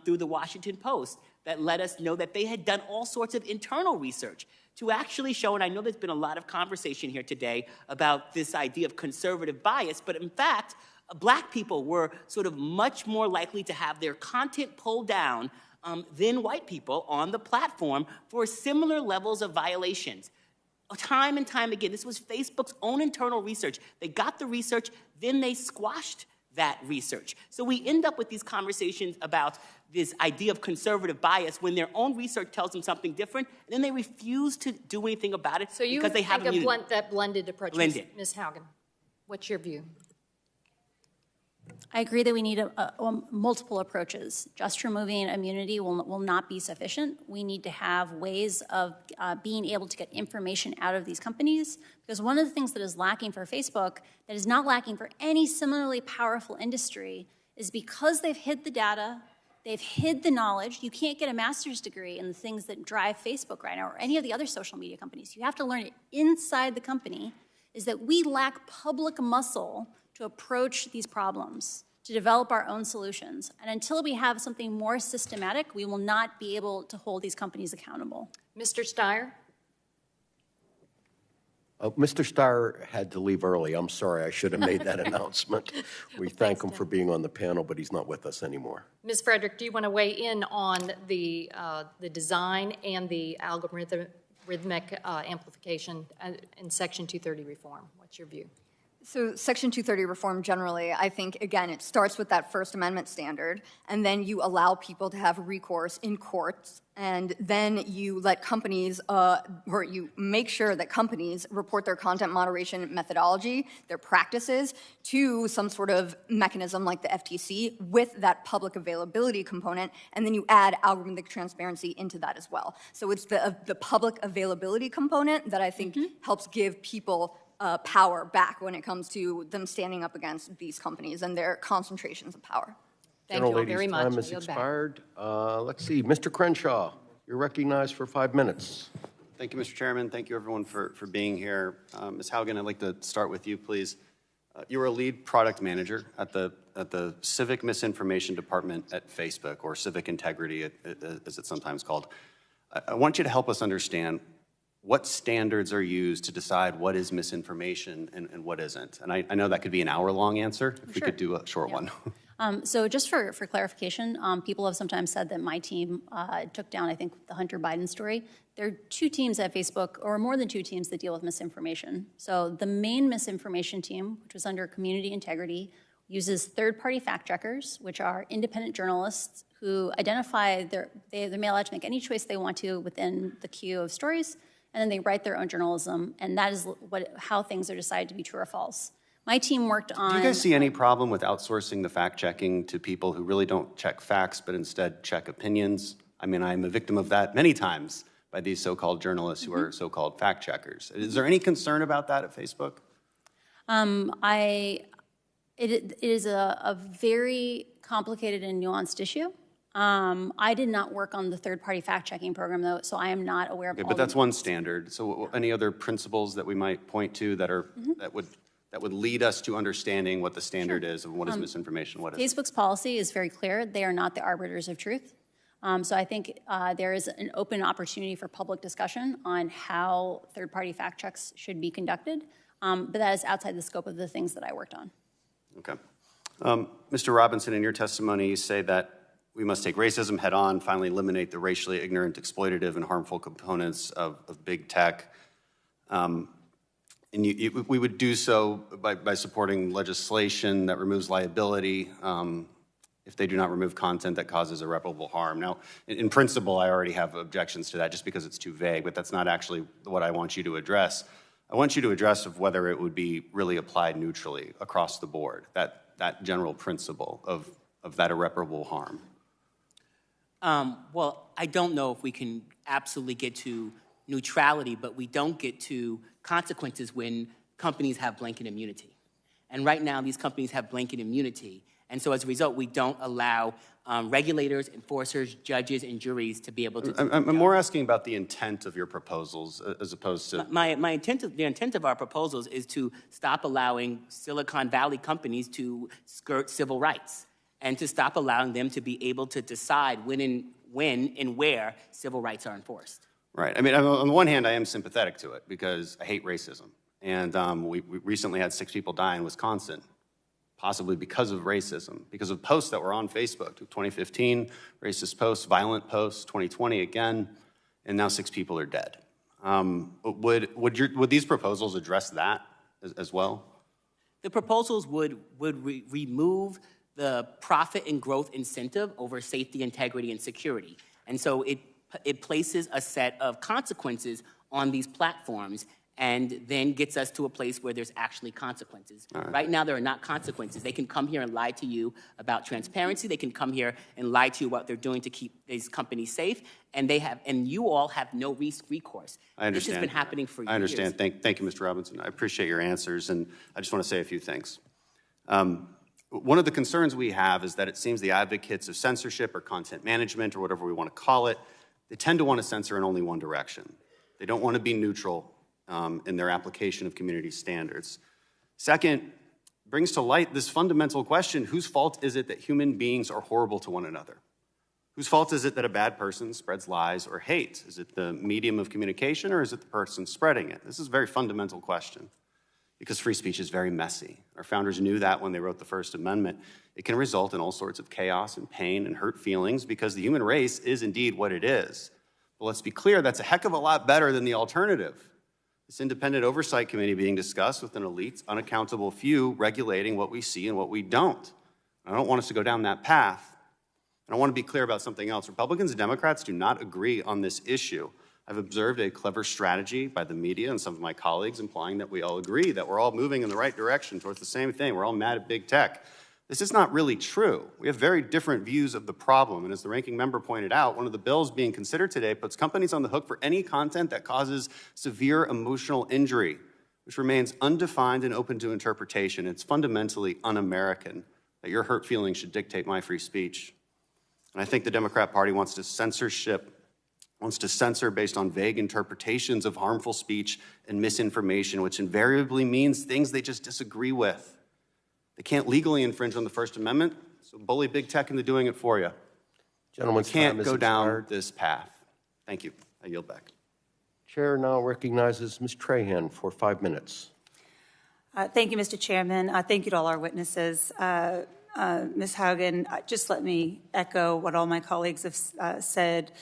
through the Washington Post that let us know that they had done all sorts of internal research to actually show, and I know there's been a lot of conversation here today about this idea of conservative bias, but in fact, Black people were sort of much more likely to have their content pulled down than white people on the platform for similar levels of violations. Time and time again, this was Facebook's own internal research. They got the research, then they squashed that research. So we end up with these conversations about this idea of conservative bias when their own research tells them something different, and then they refuse to do anything about it because they have immunity. That blended approach, Blended. Ms. Haugen. What's your view? I agree that we need multiple approaches. Just removing immunity will not be sufficient. We need to have ways of being able to get information out of these companies, because one of the things that is lacking for Facebook, that is not lacking for any similarly powerful industry, is because they've hid the data, they've hid the knowledge. You can't get a master's degree in the things that drive Facebook right now or any of the other social media companies. You have to learn it inside the company, is that we lack public muscle to approach these problems, to develop our own solutions. And until we have something more systematic, we will not be able to hold these companies accountable. Mr. Steyer? Mr. Steyer had to leave early. I'm sorry, I should have made that announcement. We thank him for being on the panel, but he's not with us anymore. Ms. Frederick, do you want to weigh in on the design and the algorithmic amplification in Section 230 reform? What's your view? So Section 230 reform generally, I think, again, it starts with that First Amendment standard, and then you allow people to have recourse in courts, and then you let companies, or you make sure that companies report their content moderation methodology, their practices, to some sort of mechanism like the FTC with that public availability component, and then you add algorithmic transparency into that as well. So it's the public availability component that I think helps give people power back when it comes to them standing up against these companies and their concentrations of power. Thank you all very much. Time has expired. Let's see, Mr. Crenshaw, you're recognized for 5 minutes. Thank you, Mr. Chairman. Thank you, everyone, for being here. Ms. Haugen, I'd like to start with you, please. You were a lead product manager at the Civic Misinformation Department at Facebook, or Civic Integrity, as it's sometimes called. I want you to help us understand what standards are used to decide what is misinformation and what isn't? And I know that could be an hour-long answer, if we could do a short one. So just for clarification, people have sometimes said that my team took down, I think, the Hunter Biden story. There are 2 teams at Facebook, or more than 2 teams, that deal with misinformation. So the main misinformation team, which was under Community Integrity, uses third-party fact-checkers, which are independent journalists who identify they're allowed to make any choice they want to within the queue of stories, and then they write their own journalism, and that is how things are decided to be true or false. My team worked on... Do you guys see any problem with outsourcing the fact-checking to people who really don't check facts, but instead check opinions? I mean, I'm a victim of that many times by these so-called journalists who are so-called fact-checkers. Is there any concern about that at Facebook? It is a very complicated and nuanced issue. I did not work on the third-party fact-checking program, though, so I am not aware of all. But that's one standard. So any other principles that we might point to that are that would lead us to understanding what the standard is of what is misinformation, what is Facebook's policy is very clear. They are not the arbiters of truth. So I think there is an open opportunity for public discussion on how third-party fact checks should be conducted, but that is outside the scope of the things that I worked on. Okay. Mr. Robinson, in your testimony, you say that we must take racism head on, finally eliminate the racially ignorant, exploitative, and harmful components of big tech. And we would do so by supporting legislation that removes liability if they do not remove content that causes irreparable harm. Now, in principle, I already have objections to that just because it's too vague, but that's not actually what I want you to address. I want you to address of whether it would be really applied neutrally across the board, that general principle of that irreparable harm. Well, I don't know if we can absolutely get to neutrality, but we don't get to consequences when companies have blanket immunity. And right now, these companies have blanket immunity. And so as a result, we don't allow regulators, enforcers, judges, and juries to be able to... I'm more asking about the intent of your proposals as opposed to... The intent of our proposals is to stop allowing Silicon Valley companies to skirt civil rights, and to stop allowing them to be able to decide when and where civil rights are enforced. Right. I mean, on the one hand, I am sympathetic to it because I hate racism. And we recently had 6 people die in Wisconsin, possibly because of racism, because of posts that were on Facebook. 2015, racist posts, violent posts, 2020 again, and now 6 people are dead. Would these proposals address that as well? The proposals would remove the profit and growth incentive over safety, integrity, and security. And so it places a set of consequences on these platforms, and then gets us to a place where there's actually consequences. Right now, there are not consequences. They can come here and lie to you about transparency. They can come here and lie to you what they're doing to keep these companies safe, and you all have no recourse. I understand. This has been happening for years. I understand. Thank you, Mr. Robinson. I appreciate your answers, and I just want to say a few things. One of the concerns we have is that it seems the advocates of censorship or content management or whatever we want to call it, they tend to want to censor in only one direction. They don't want to be neutral in their application of community standards. Second, brings to light this fundamental question: whose fault is it that human beings are horrible to one another? Whose fault is it that a bad person spreads lies or hate? Is it the medium of communication, or is it the person spreading it? This is a very fundamental question, because free speech is very messy. Our founders knew that when they wrote the First Amendment. It can result in all sorts of chaos and pain and hurt feelings because the human race is indeed what it is. But let's be clear, that's a heck of a lot better than the alternative. This independent oversight committee being discussed with an elite, unaccountable few regulating what we see and what we don't. I don't want us to go down that path. And I want to be clear about something else. Republicans and Democrats do not agree on this issue. I've observed a clever strategy by the media and some of my colleagues implying that we all agree, that we're all moving in the right direction towards the same thing. We're all mad at big tech. This is not really true. We have very different views of the problem. And as the ranking member pointed out, one of the bills being considered today puts companies on the hook for any content that causes severe emotional injury, which remains undefined and open to interpretation. It's fundamentally un-American that your hurt feelings should dictate my free speech. And I think the Democrat Party wants to censor based on vague interpretations of harmful speech and misinformation, which invariably means things they just disagree with. They can't legally infringe on the First Amendment, so bully big tech into doing it for you. Gentleman's can't time is go down expired. this path. Thank you. I yield back. Chair now recognizes Ms. Trahan for 5 minutes. Thank you, Mr. Chairman. Thank you to all our witnesses. Ms. Haugen, just let me echo what all my colleagues have said.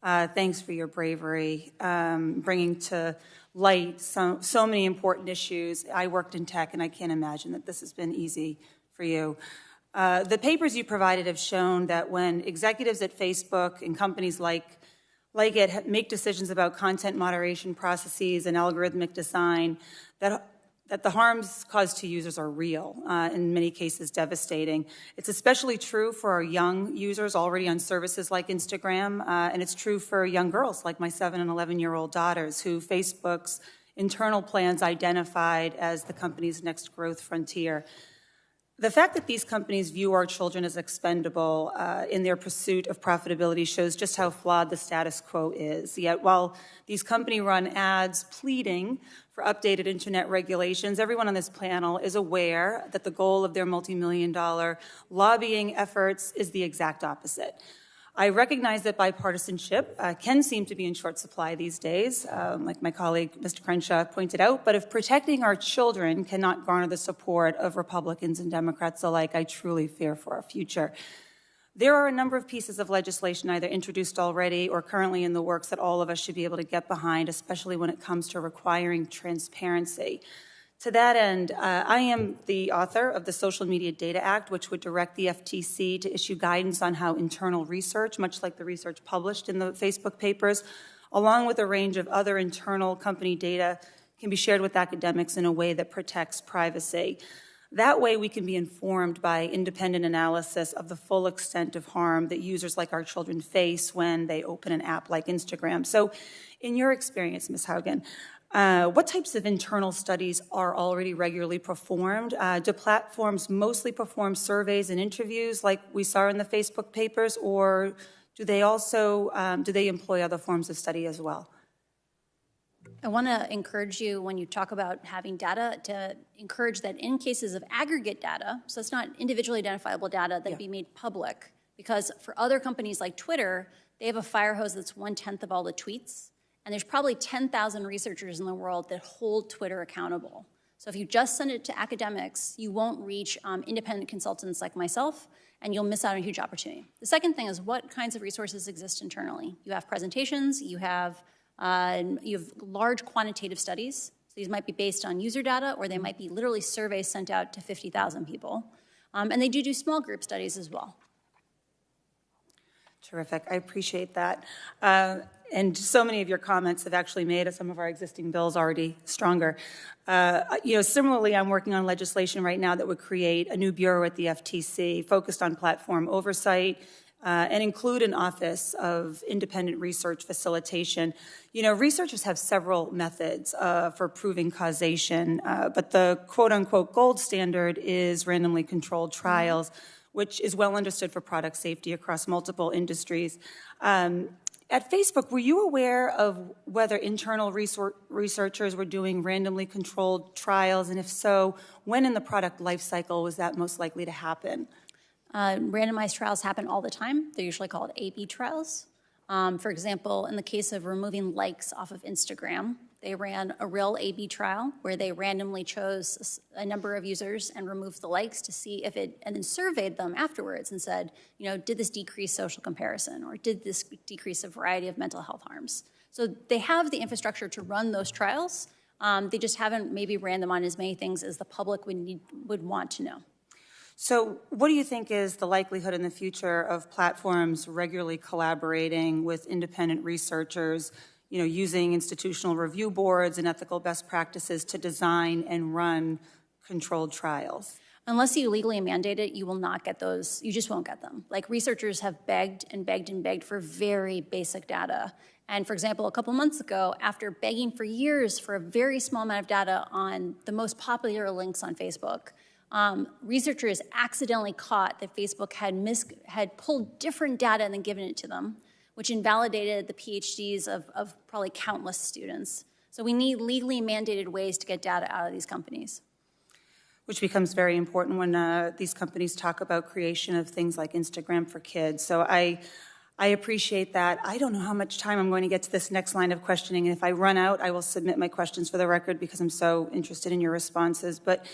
Thanks for your bravery, bringing to light so many important issues. I worked in tech, and I can't imagine that this has been easy for you. The papers you provided have shown that when executives at Facebook and companies like it make decisions about content moderation processes and algorithmic design, that the harms caused to users are real, in many cases devastating. It's especially true for our young users already on services like Instagram, and it's true for young girls like my 7 and 11-year-old daughters who Facebook's internal plans identified as the company's next growth frontier. The fact that these companies view our children as expendable in their pursuit of profitability shows just how flawed the status quo is. Yet while these company-run ads pleading for updated internet regulations, everyone on this panel is aware that the goal of their multi-million-dollar lobbying efforts is the exact opposite. I recognize that bipartisanship can seem to be in short supply these days, like my colleague Mr. Crenshaw pointed out, but if protecting our children cannot garner the support of Republicans and Democrats alike, I truly fear for our future. There are a number of pieces of legislation either introduced already or currently in the works that all of us should be able to get behind, especially when it comes to requiring transparency. To that end, I am the author of the Social Media Data Act, which would direct the FTC to issue guidance on how internal research, much like the research published in the Facebook papers, along with a range of other internal company data, can be shared with academics in a way that protects privacy. That way, we can be informed by independent analysis of the full extent of harm that users like our children face when they open an app like Instagram. So, in your experience, Ms. Haugen, what types of internal studies are already regularly performed? Do platforms mostly perform surveys and interviews like we saw in the Facebook papers, or do they also employ other forms of study as well? I want to encourage you, when you talk about having data, to encourage that in cases of aggregate data, so it's not individually identifiable data, that be made public. Because for other companies like Twitter, they have a fire hose that's 1/10 of all the tweets. And there's probably 10,000 researchers in the world that hold Twitter accountable. So if you just send it to academics, you won't reach independent consultants like myself, and you'll miss out on a huge opportunity. The second thing is, what kinds of resources exist internally? You have presentations, you have large quantitative studies. So these might be based on user data, or they might be literally surveys sent out to 50,000 people. And they do small group studies as well. Terrific. I appreciate that. and so many of your comments have actually made some of our existing bills already stronger. Similarly, I'm working on legislation right now that would create a new bureau at the FTC focused on platform oversight and include an office of independent research facilitation. Researchers have several methods for proving causation, but the quote-unquote gold standard is randomly controlled trials, which is well understood for product safety across multiple industries. At Facebook, were you aware of whether internal researchers were doing randomly controlled trials? And if so, when in the product life cycle was that most likely to happen? Randomized trials happen all the time. They're usually called A/B trials. For example, in the case of removing likes off of Instagram, they ran a real A/B trial where they randomly chose a number of users and removed the likes to see if it, and then surveyed them afterwards and said, did this decrease social comparison, or did this decrease a variety of mental health harms? So they have the infrastructure to run those trials. They just haven't maybe ran them on as many things as the public would want to know. So what do you think is the likelihood in the future of platforms regularly collaborating with independent researchers, using institutional review boards and ethical best practices to design and run controlled trials? Unless you legally mandate it, you will not get those. You just won't get them. Like, researchers have begged and begged and begged for very basic data. And for example, a couple months ago, after begging for years for a very small amount of data on the most popular links on Facebook, researchers accidentally caught that Facebook had pulled different data and then given it to them, which invalidated the PhDs of probably countless students. So we need legally mandated ways to get data out of these companies. Which becomes very important when these companies talk about creation of things like Instagram for kids. So I appreciate that. I don't know how much time I'm going to get to this next line of questioning, and if I run out, I will submit my questions for the record because I'm so interested in your responses. But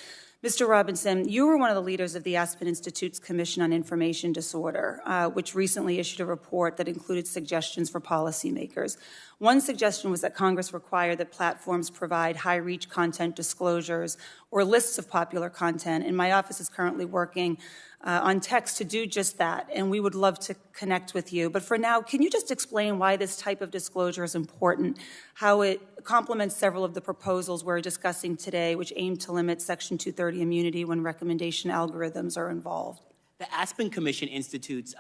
Mr. Robinson, you were one of the leaders of the Aspen Institute's Commission on Information Disorder, which recently issued a report that included suggestions for policymakers. One suggestion was that Congress require that platforms provide high-reach content disclosures or lists of popular content, and my office is currently working on text to do just that, and we would love to connect with you. But for now, can you just explain why this type of disclosure is important, how it complements several of the proposals we're discussing today, which aim to limit Section 230 immunity when recommendation algorithms are involved? The Aspen Commission Institutes,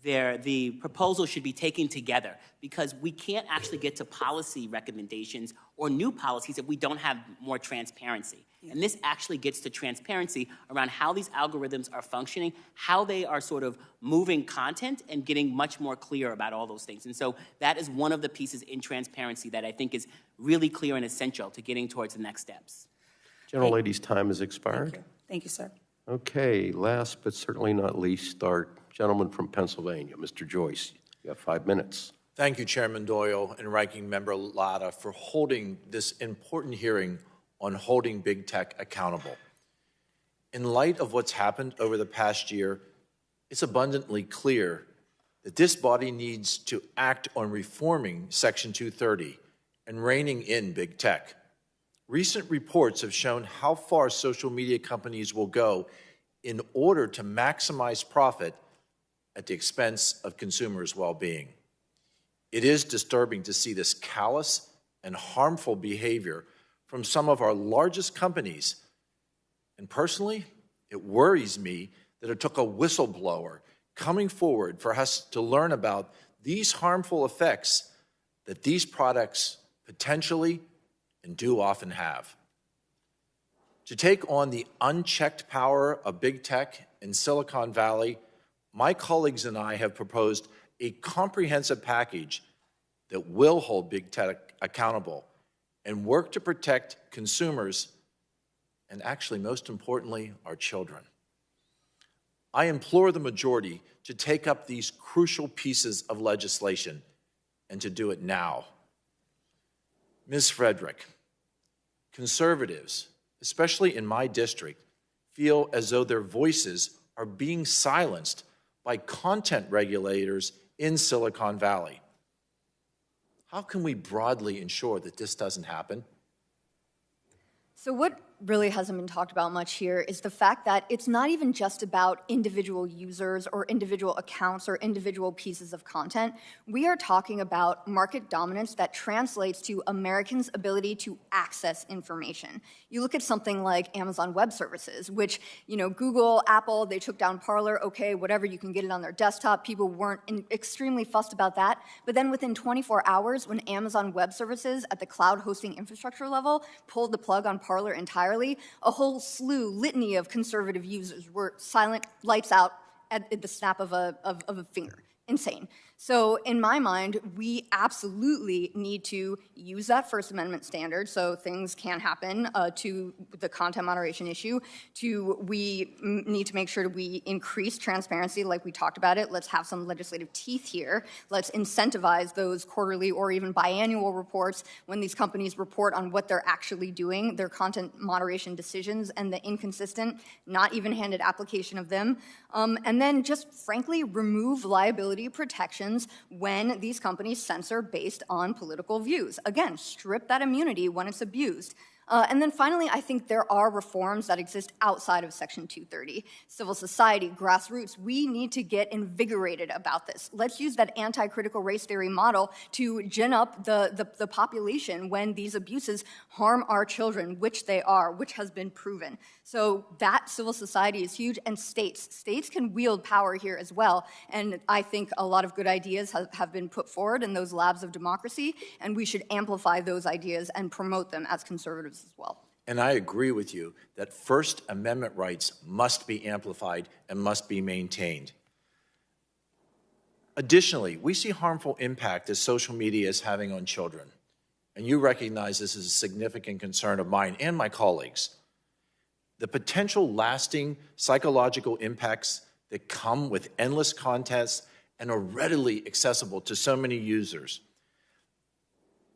the proposal should be taken together because we can't actually get to policy recommendations or new policies if we don't have more transparency. And this actually gets to transparency around how these algorithms are functioning, how they are sort of moving content and getting much more clear about all those things. And so that is one of the pieces in transparency that I think is really clear and essential to getting towards the next steps. Gentlelady's time has expired. Thank you, sir. Okay, last but certainly not least, our gentleman from Pennsylvania, Mr. Joyce. You have 5 minutes. Thank you, Chairman Doyle and Ranking Member Latta, for holding this important hearing on holding big tech accountable. In light of what's happened over the past year, it's abundantly clear that this body needs to act on reforming Section 230 and reining in big tech. Recent reports have shown how far social media companies will go in order to maximize profit at the expense of consumers' well-being. It is disturbing to see this callous and harmful behavior from some of our largest companies. And personally, it worries me that it took a whistleblower coming forward for us to learn about these harmful effects that these products potentially and do often have. To take on the unchecked power of big tech in Silicon Valley, my colleagues and I have proposed a comprehensive package that will hold big tech accountable and work to protect consumers and, actually, most importantly, our children. I implore the majority to take up these crucial pieces of legislation and to do it now. Ms. Frederick, conservatives, especially in my district, feel as though their voices are being silenced by content regulators in Silicon Valley. How can we broadly ensure that this doesn't happen? So what really hasn't been talked about much here is the fact that it's not even just about individual users or individual accounts or individual pieces of content. We are talking about market dominance that translates to Americans' ability to access information. You look at something like Amazon Web Services, which, you know, Google, Apple, they took down Parler, okay, whatever, you can get it on their desktop. People weren't extremely fussed about that. But then within 24 hours, when Amazon Web Services at the cloud hosting infrastructure level pulled the plug on Parler entirely, a whole litany of conservative users were silent, lights out at the snap of a finger. Insane. So in my mind, we absolutely need to use that First Amendment standard so things can happen to the content moderation issue. We need to make sure that we increase transparency like we talked about it. Let's have some legislative teeth here. Let's incentivize those quarterly or even biannual reports when these companies report on what they're actually doing, their content moderation decisions, and the inconsistent, not even-handed application of them. And then just frankly remove liability protections when these companies censor based on political views. Again, strip that immunity when it's abused. And then finally, I think there are reforms that exist outside of Section 230. Civil society, grassroots, we need to get invigorated about this. Let's use that anti-critical race theory model to gin up the population when these abuses harm our children, which they are, which has been proven. So that civil society is huge, and states can wield power here as well. And I think a lot of good ideas have been put forward in those labs of democracy, and we should amplify those ideas and promote them as conservatives as well. And I agree with you that First Amendment rights must be amplified and must be maintained. Additionally, we see harmful impact that social media is having on children. And you recognize this as a significant concern of mine and my colleagues. The potential lasting psychological impacts that come with endless contests and are readily accessible to so many users.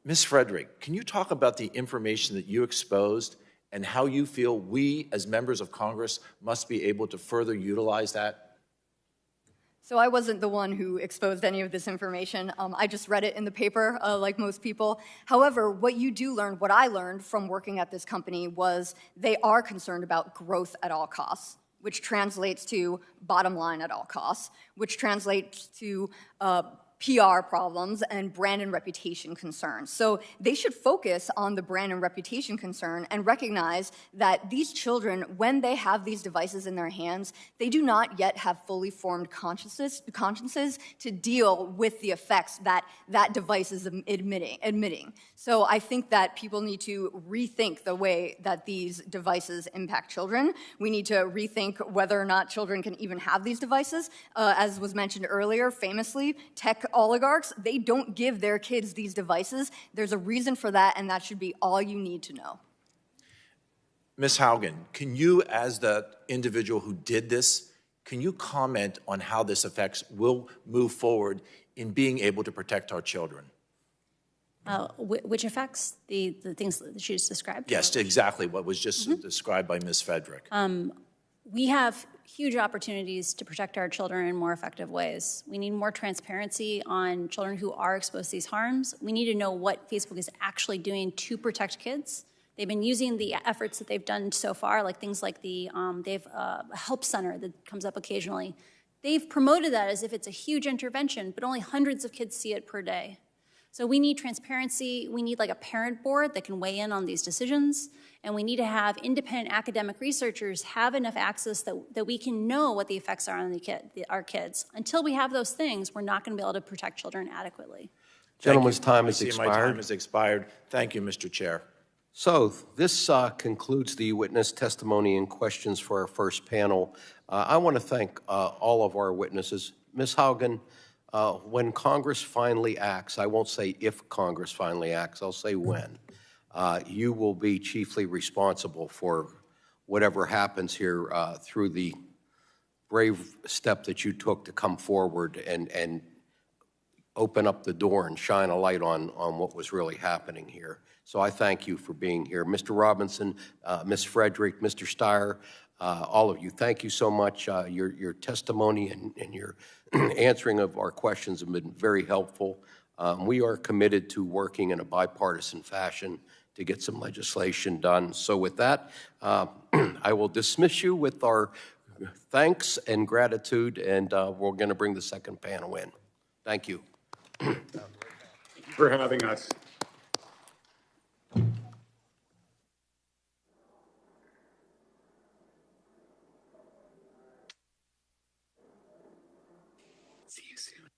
Ms. Frederick, can you talk about the information that you exposed and how you feel we as members of Congress must be able to further utilize that? So I wasn't the one who exposed any of this information. I just read it in the paper, like most people. However, what you do learn, what I learned from working at this company was they are concerned about growth at all costs, which translates to bottom line at all costs, which translates to PR problems and brand and reputation concerns. So they should focus on the brand and reputation concern and recognize that these children, when they have these devices in their hands, they do not yet have fully formed consciences to deal with the effects that that device is admitting. So I think that people need to rethink the way that these devices impact children. We need to rethink whether or not children can even have these devices. As was mentioned earlier, famously, tech oligarchs, they don't give their kids these devices. There's a reason for that, and that should be all you need to know. Ms. Haugen, can you, as the individual who did this, can you comment on how this will move forward in being able to protect our children? Which affects the things that she just described? Yes, exactly what was just described by Ms. Frederick. We have huge opportunities to protect our children in more effective ways. We need more transparency on children who are exposed to these harms. We need to know what Facebook is actually doing to protect kids. They've been using the efforts that they've done so far, like things like they have a help center that comes up occasionally. They've promoted that as if it's a huge intervention, but only hundreds of kids see it per day. So we need transparency. We need like a parent board that can weigh in on these decisions. And we need to have independent academic researchers have enough access that we can know what the effects are on our kids. Until we have those things, we're not going to be able to protect children adequately. Gentleman's time has expired. My time has expired. Thank you, Mr. Chair. So this concludes the witness testimony and questions for our first panel. I want to thank all of our witnesses. Ms. Haugen, when Congress finally acts, I won't say if Congress finally acts, I'll say when. You will be chiefly responsible for whatever happens here through the brave step that you took to come forward and open up the door and shine a light on what was really happening here. So I thank you for being here. Mr. Robinson, Ms. Frederick, Mr. Steyer, all of you, thank you so much. Your testimony and your answering of our questions have been very helpful. We are committed to working in a bipartisan fashion to get some legislation done. So with that, I will dismiss you with our thanks and gratitude, and we're going to bring the second panel in. Thank you. Thank you for having us. See you soon.